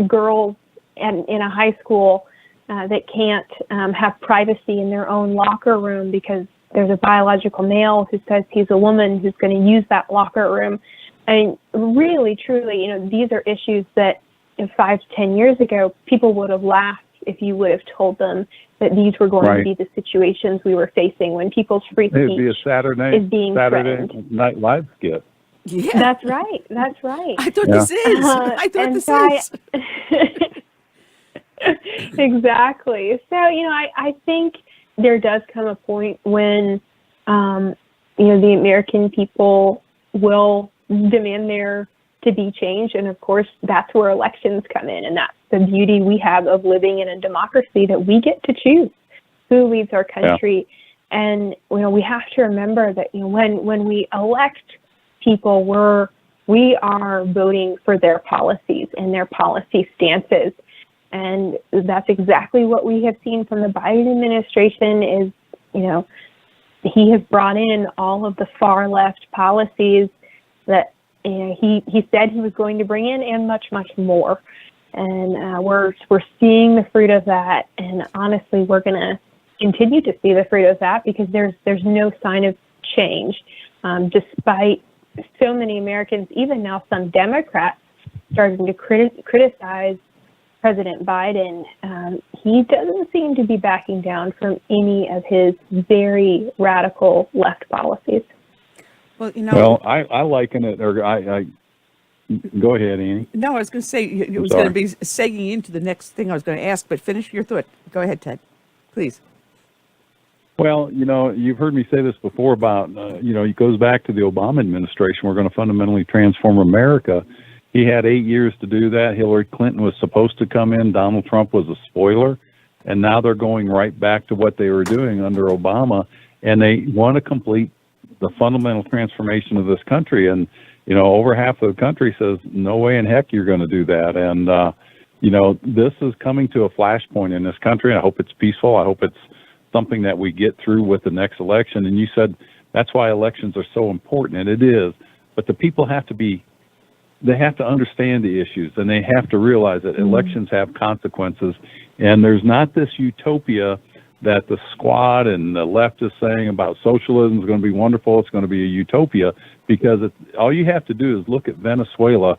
girls in a high school that can't have privacy in their own locker room because there's a biological male who says he's a woman who's going to use that locker room. I mean, really, truly, these are issues that 5 to 10 years ago, people would have laughed if you would have told them that these were going to be the situations we were facing when people's free speech It'd be a Saturday threatened. Night Live skit. Yeah. That's right. That's right. I thought this is. I thought this is. Exactly. So, I think there does come a point when, the American people will demand there to be change. And of course, that's where elections come in. And that's the beauty we have of living in a democracy, that we get to choose who leads our country. Yeah. And, we have to remember that, when we elect people, we are voting for their policies and their policy stances. And that's exactly what we have seen from the Biden administration is, he has brought in all of the far left policies that he said he was going to bring in, and much, much more. And we're seeing the fruit of that. And honestly, we're going to continue to see the fruit of that, because there's no sign of change, despite so many Americans, even now some Democrats, starting to criticize President Biden. He doesn't seem to be backing down from any of his very radical left policies. Well, I liken it, or I go ahead, Annie. No, I was going to say it was going to be segging into the next thing I was going to ask, but finish your thought. Go ahead, Ted, please. Well, you've heard me say this before about, it goes back to the Obama administration. We're going to fundamentally transform America. He had 8 years to do that. Hillary Clinton was supposed to come in. Donald Trump was a spoiler. And now they're going right back to what they were doing under Obama. And they want to complete the fundamental transformation of this country. And, over half of the country says, no way in heck you're going to do that. And, this is coming to a flashpoint in this country. I hope it's peaceful. I hope it's something that we get through with the next election. And you said that's why elections are so important, and it is. But the people have to understand the issues, and they have to realize that elections have consequences. And there's not this utopia that the squad and the left is saying about socialism is going to be wonderful. It's going to be a utopia, because all you have to do is look at Venezuela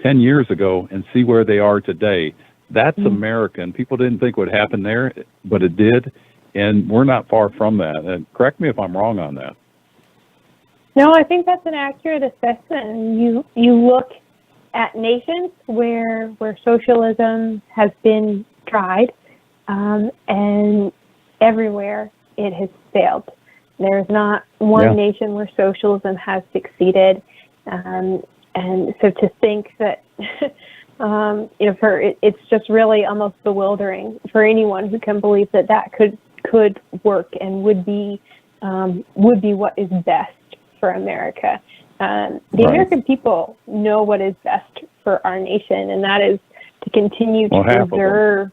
10 years ago and see where they are today. That's America, and people didn't think it would happen there, but it did. And we're not far from that. And correct me if I'm wrong on that. No, I think that's an accurate assessment. You look at nations where socialism has been tried, and everywhere it has failed. There's not one nation where socialism has succeeded, and so to think that it's just really almost bewildering for anyone who can believe that could work and would be what is best for America. The American people know what is best for our nation, and that is to continue to preserve.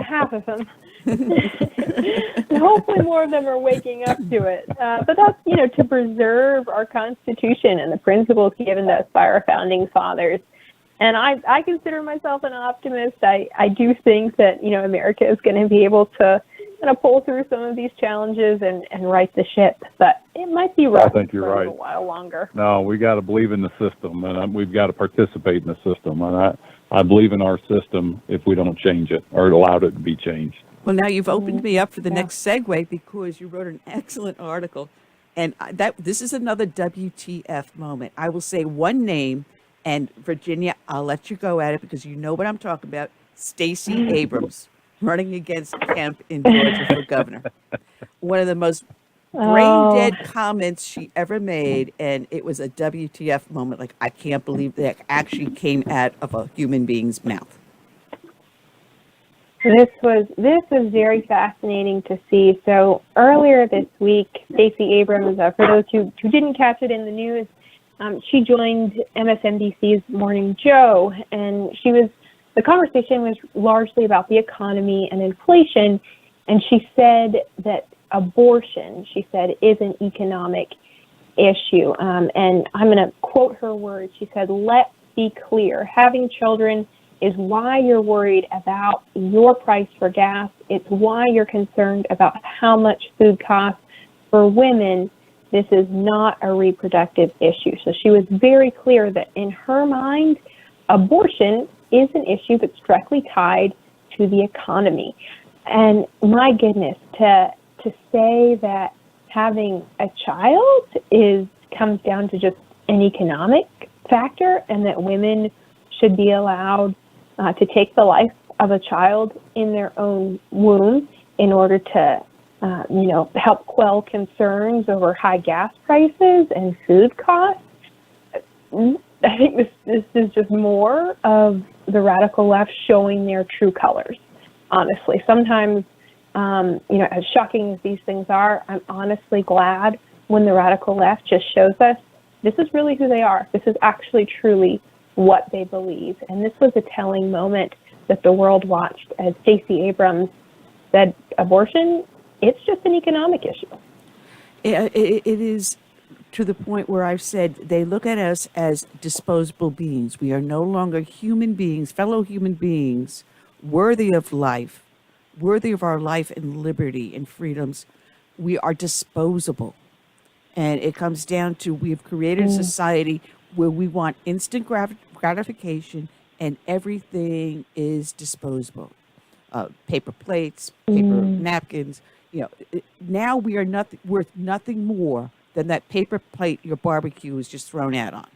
Half of them. Hopefully more of them are waking up to it. But that's, to preserve our Constitution and the principles given to us by our founding fathers. And I consider myself an optimist. I do think that, America is going to be able to kind of pull through some of these challenges and right the ship. But it might be rough for a little while longer. No, we got to believe in the system, and we've got to participate in the system. And I believe in our system if we don't change it or allow it to be changed. Well, now you've opened me up for the next segue, because you wrote an excellent article. And this is another WTF moment. I will say one name, and Virginia, I'll let you go at it because you know what I'm talking about. Stacey Abrams running against Kemp in Georgia for governor. One of the most brain-dead comments she ever made, and it was a WTF moment. Like, I can't believe that actually came out of a human being's mouth. This was very fascinating to see. So earlier this week, Stacey Abrams, for those who didn't catch it in the news, she joined MSNBC's Morning Joe, and the conversation was largely about the economy and inflation, and she said that abortion, she said, is an economic issue. And I'm going to quote her words. She said, "Let's be clear. Having children is why you're worried about your price for gas. It's why you're concerned about how much food costs. For women, this is not a reproductive issue." So she was very clear that in her mind, abortion is an issue that's directly tied to the economy. And my goodness, to say that having a child comes down to just an economic factor, and that women should be allowed to take the life of a child in their own womb in order to, help quell concerns over high gas prices and food costs. I think this is just more of the radical left showing their true colors, honestly. Sometimes, as shocking as these things are, I'm honestly glad when the radical left just shows us this is really who they are. This is actually truly what they believe. And this was a telling moment that the world watched as Stacey Abrams said, abortion, it's just an economic issue. It is to the point where I've said they look at us as disposable beings. We are no longer human beings, fellow human beings, worthy of life, worthy of our life and liberty and freedoms. We are disposable. And it comes down to we've created a society where we want instant gratification and everything is disposable. Paper plates, paper napkins. Now we are worth nothing more than that paper plate your barbecue is just thrown out on.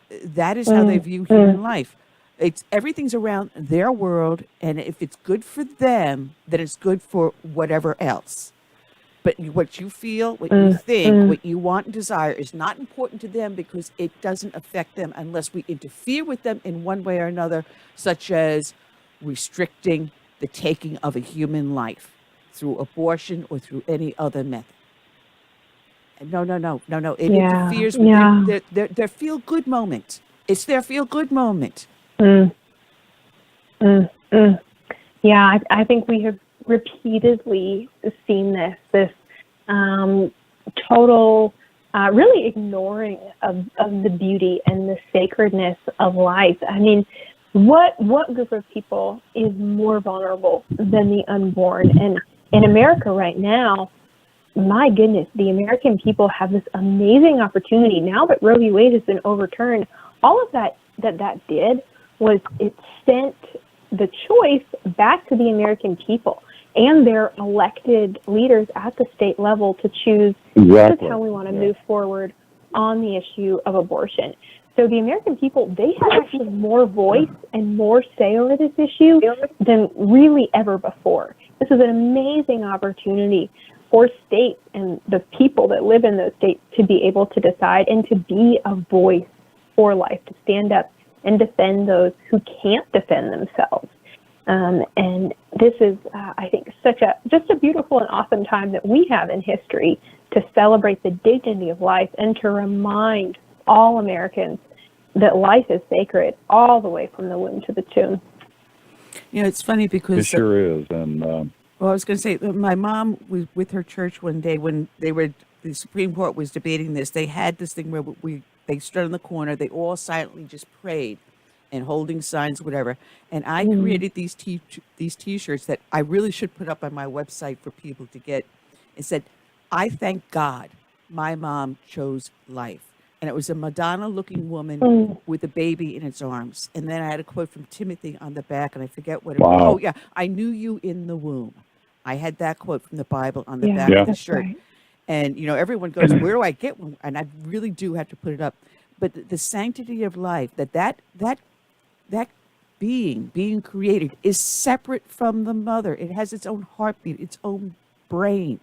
That is how they view human life. Everything's around their world, and if it's good for them, then it's good for whatever else. But what you feel, what you think, what you want and desire is not important to them because it doesn't affect them unless we interfere with them in one way or another, such as restricting the taking of a human life through abortion or through any other method. No. It interferes with their feel-good moment. It's their feel-good moment. Yeah, I think we have repeatedly seen this total, really ignoring of the beauty and the sacredness of life. I mean, what group of people is more vulnerable than the unborn? And in America right now, my goodness, the American people have this amazing opportunity. Now that Roe v. Wade has been overturned, all of that did was it sent the choice back to the American people and their elected leaders at the state level to choose this is how we want to move forward on the issue of abortion. So the American people, they have actually more voice and more say over this issue than really ever before. This is an amazing opportunity for states and the people that live in those states to be able to decide and to be a voice for life, to stand up and defend those who can't defend themselves. And this is, I think, just a beautiful and awesome time that we have in history to celebrate the dignity of life and to remind all Americans that life is sacred all the way from the womb to the tomb. It's funny because... It sure is. And well, I was going to say, my mom was with her church one day when the Supreme Court was debating this. They had this thing where they stood in the corner, they all silently just prayed and holding signs, whatever. And I created these T-shirts that I really should put up on my website for people to get. It said, "I thank God my mom chose life." And it was a Madonna-looking woman with a baby in its arms. And then I had a quote from Timothy on the back, and I forget what it was. Oh, yeah, "I knew you in the womb." I had that quote from the Bible on the back of the shirt. Right. And, everyone goes, where do I get one? And I really do have to put it up. But the sanctity of life, that being created is separate from the mother. It has its own heartbeat, its own brain,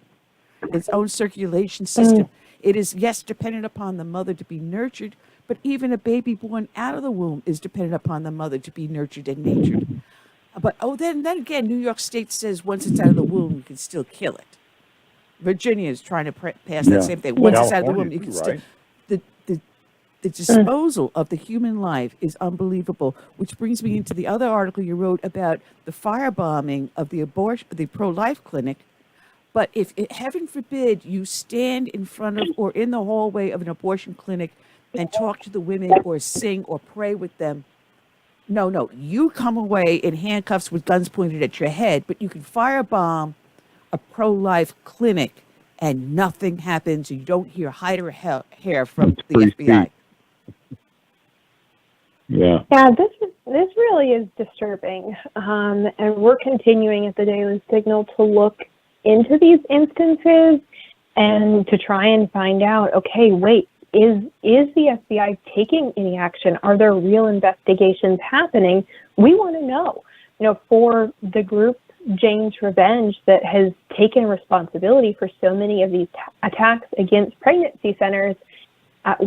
its own circulation system. It is, yes, dependent upon the mother to be nurtured, but even a baby born out of the womb is dependent upon the mother to be nurtured and natured. But then again, New York State says once it's out of the womb, you can still kill it. Virginia is trying to pass that same thing. Once it's out of the womb, you can still. The disposal of the human life is unbelievable, which brings me into the other article you wrote about the firebombing of the pro-life clinic. But if, heaven forbid, you stand in front of or in the hallway of an abortion clinic and talk to the women or sing or pray with them, no, you come away in handcuffs with guns pointed at your head, but you can firebomb a pro-life clinic and nothing happens. You don't hear hide or hair from the FBI. Yeah, this really is disturbing, and we're continuing at the Daily Signal to look into these instances and to try and find out, okay, wait, is the FBI taking any action? Are there real investigations happening? We want to know. For the group Jane's Revenge that has taken responsibility for so many of these attacks against pregnancy centers,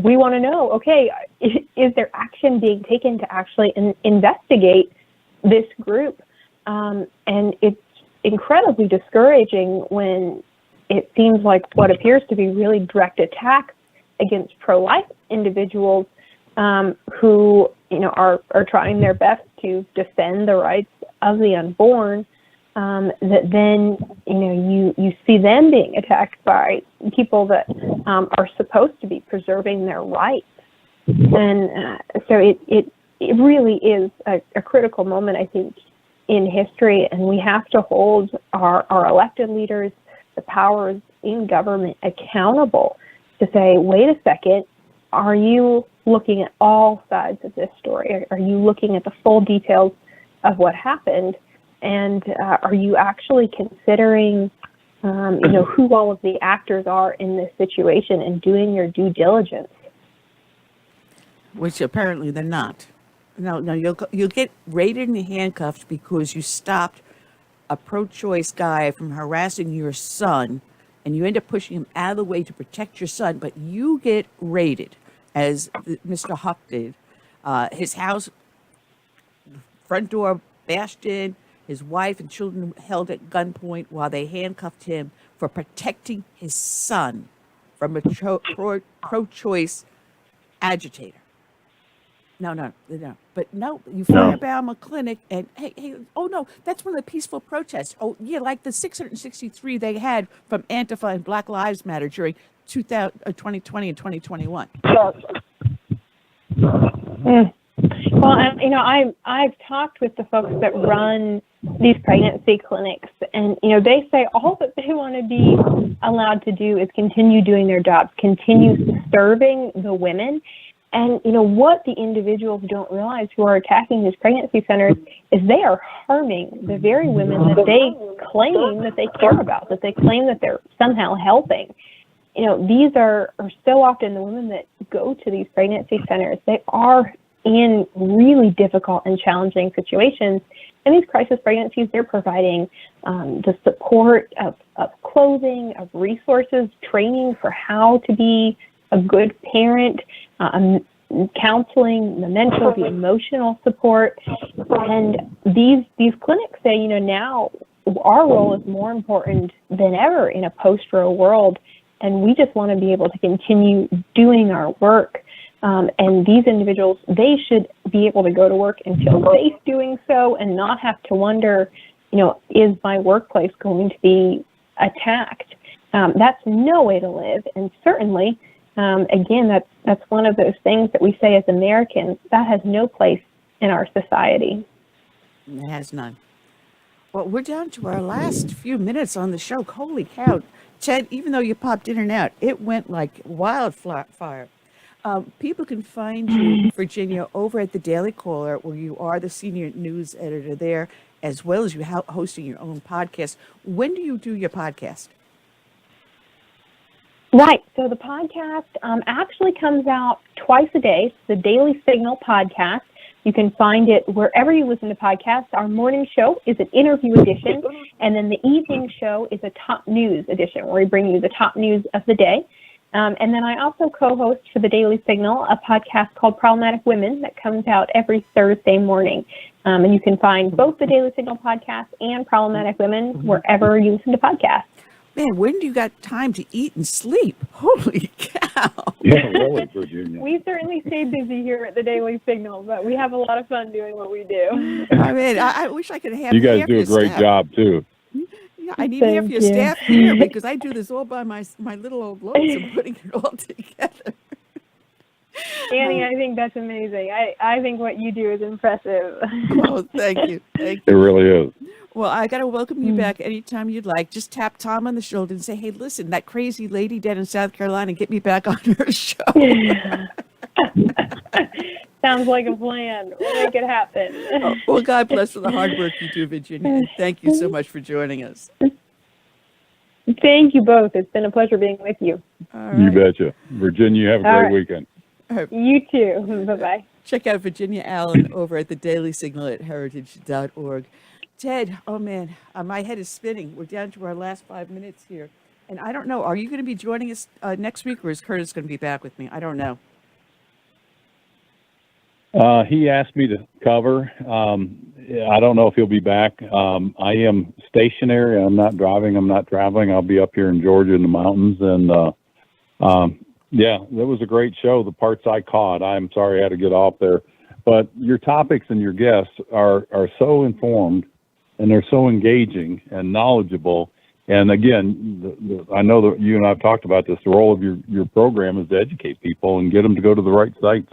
we want to know, okay, is there action being taken to actually investigate this group? And it's incredibly discouraging when it seems like what appears to be really direct attacks against pro-life individuals who, are trying their best to defend the rights of the unborn, that then, you see them being attacked by people that are supposed to be preserving their rights. And so it really is a critical moment, I think, in history, and we have to hold our elected leaders, the powers in government, accountable to say, wait a second, are you looking at all sides of this story? Are you looking at the full details of what happened? And are you actually considering, who all of the actors are in this situation and doing your due diligence? Which apparently they're not. No, you'll get raided and handcuffed because you stopped a pro-choice guy from harassing your son, and you end up pushing him out of the way to protect your son, but you get raided, as Mr. Huck did. His house, front door bashed in, his wife and children held at gunpoint while they handcuffed him for protecting his son from a pro-choice agitator. No. But no, you firebomb a clinic and, hey, oh no, that's one of the peaceful protests. Oh yeah, like the 663 they had from Antifa and Black Lives Matter during 2020 and 2021. Well, I've talked with the folks that run these pregnancy clinics, and they say all that they want to be allowed to do is continue doing their jobs, continue serving the women. And what the individuals don't realize who are attacking these pregnancy centers is they are harming the very women that they claim that they care about, that they claim that they're somehow helping. These are so often the women that go to these pregnancy centers. They are in really difficult and challenging situations. And these crisis pregnancies, they're providing the support of clothing, of resources, training for how to be a good parent, counseling, the mental, the emotional support. And these clinics say, now our role is more important than ever in a post-Roe world, and we just want to be able to continue doing our work. And these individuals, they should be able to go to work and feel safe doing so and not have to wonder, is my workplace going to be attacked? That's no way to live. And certainly, again, that's one of those things that we say as Americans, that has no place in our society. It has none. Well, we're down to our last few minutes on the show. Holy cow. Ted, even though you popped in and out, it went like wildfire. People can find you, Virginia, over at the Daily Caller, where you are the senior news editor there, as well as you hosting your own podcast. When do you do your podcast? Right. So the podcast actually comes out twice a day. It's the Daily Signal podcast. You can find it wherever you listen to podcasts. Our morning show is an interview edition, and then the evening show is a top news edition, where we bring you the top news of the day. And then I also co-host for the Daily Signal a podcast called Problematic Women that comes out every Thursday morning. And you can find both the Daily Signal podcast and Problematic Women wherever you listen to podcasts. Man, when do you got time to eat and sleep? Holy cow. Yeah, really, Virginia. We certainly stay busy here at the Daily Signal, but we have a lot of fun doing what we do. I mean, I wish I could have You guys half do your a great staff. job, too. Yeah, I need Thank half your you. staff here because I do this all by my little old lonesome, putting it all together. Annie, I think that's amazing. I think what you do is impressive. Oh, thank you. Thank It you. really is. Well, I got to welcome you back anytime you'd like. Just tap Tom on the shoulder and say, hey, listen, that crazy lady down in South Carolina, get me back on her show. Sounds like a plan. We'll make it happen. Oh, well, God bless for the hard work you do, Virginia. And thank you so much for joining us. Thank you both. It's been a pleasure being with you. All right. You betcha. Virginia, you have a All great right. weekend. You too. Bye-bye. Check out Virginia Allen over at the Daily Signal at heritage.org. Ted, oh man, my head is spinning. We're down to our last 5 minutes here. And I don't know, are you going to be joining us next week, or is Curtis going to be back with me? I don't know. He asked me to cover. I don't know if he'll be back. I am stationary. I'm not driving. I'm not traveling. I'll be up here in Georgia in the mountains. And yeah, that was a great show. The parts I caught. I'm sorry I had to get off there. But your topics and your guests are so informed, and they're so engaging and knowledgeable. And again, I know that you and I have talked about this. The role of your program is to educate people and get them to go to the right sites.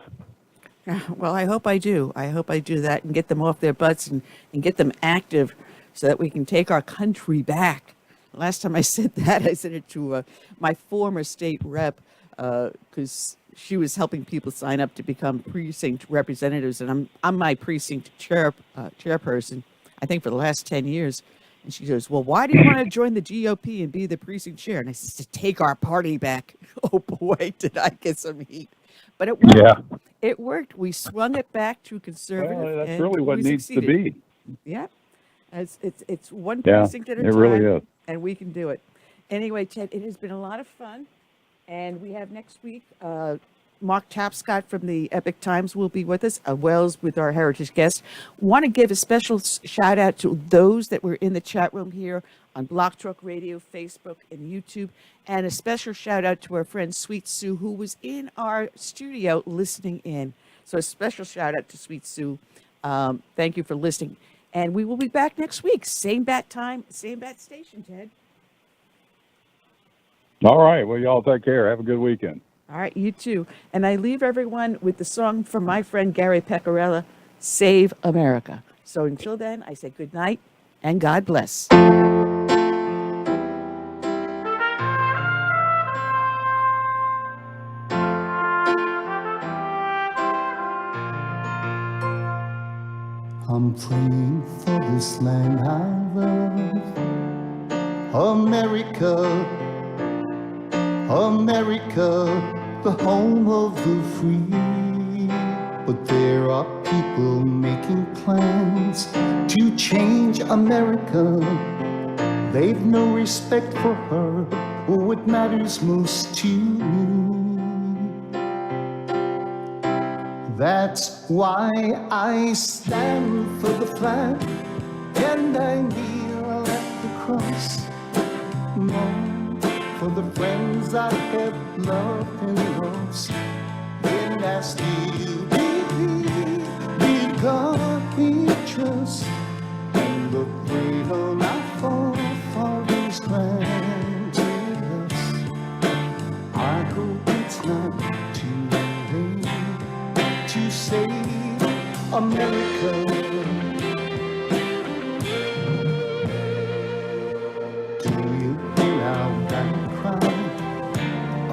Well, I hope I do. I hope I do that and get them off their butts and get them active so that we can take our country back. Last time I said that, I said it to my former state rep because she was helping people sign up to become precinct representatives. And I'm my precinct chairperson, I think, for the last 10 years. And she goes, well, why do you want to join the GOP and be the precinct chair? And I said, to take our party back. Oh, boy, did I get some heat. But it worked. Yeah. It worked. We swung it back to conservative. Well, that's and really what we needs to succeeded. be. Yeah. It's one Yeah, precinct at a it time. really is. And we can do it. Anyway, Ted, it has been a lot of fun. And we have next week, Mark Tapscott from the Epic Times will be with us, as well as with our heritage guest. Want to give a special shout out to those that were in the chat room here on Block Talk Radio, Facebook, and YouTube. And a special shout out to our friend Sweet Sue, who was in our studio listening in. So a special shout out to Sweet Sue. Thank you for listening. And we will be back next week. Same bat time, same bat station, Ted. All right. Well, y'all take care. Have a good weekend. All right, you too. And I leave everyone with the song from my friend Gary Pecorella, Save America. So until then, I say good night and God bless. I'm praying for this land I love, America, America, the home of the free. But there are people making plans to change America. They've no respect for her or what matters most to me. That's why I stand for the flag and I kneel at the cross. Mourn for the friends I have loved and lost. And I still believe in God we trust, and the freedom our forefathers granted us. I hope it's not too late to save America. Do you hear our battle cry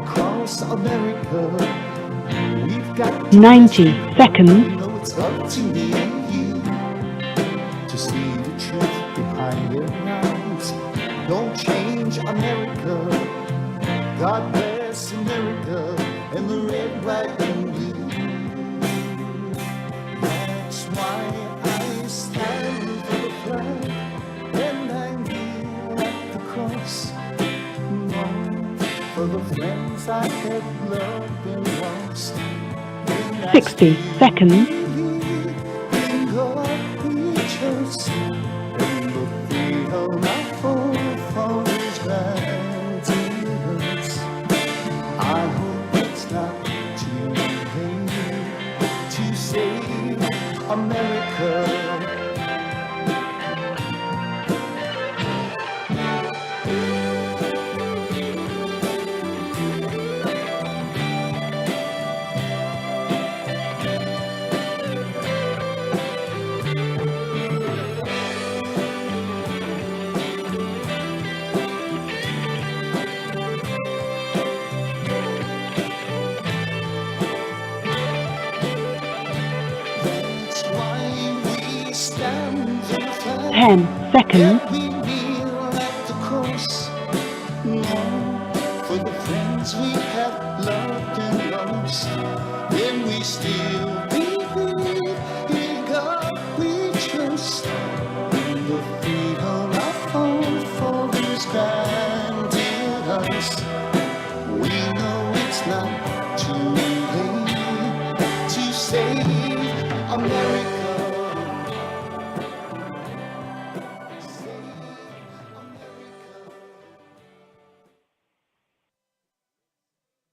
across America? We've got 90 seconds. know it's up to me and you to see the truth behind their lies. Don't change America. God bless America and the red, white, and blue. That's why I stand for the flag and I kneel at the cross. Mourn for for the friends I had loved and lost. 60 seconds. In your pictures, and the fate of my forefathers' ideas. I hope it's not too late to save America. 10 seconds. We kneel at the cross, for the friends we have loved and lost. Then we still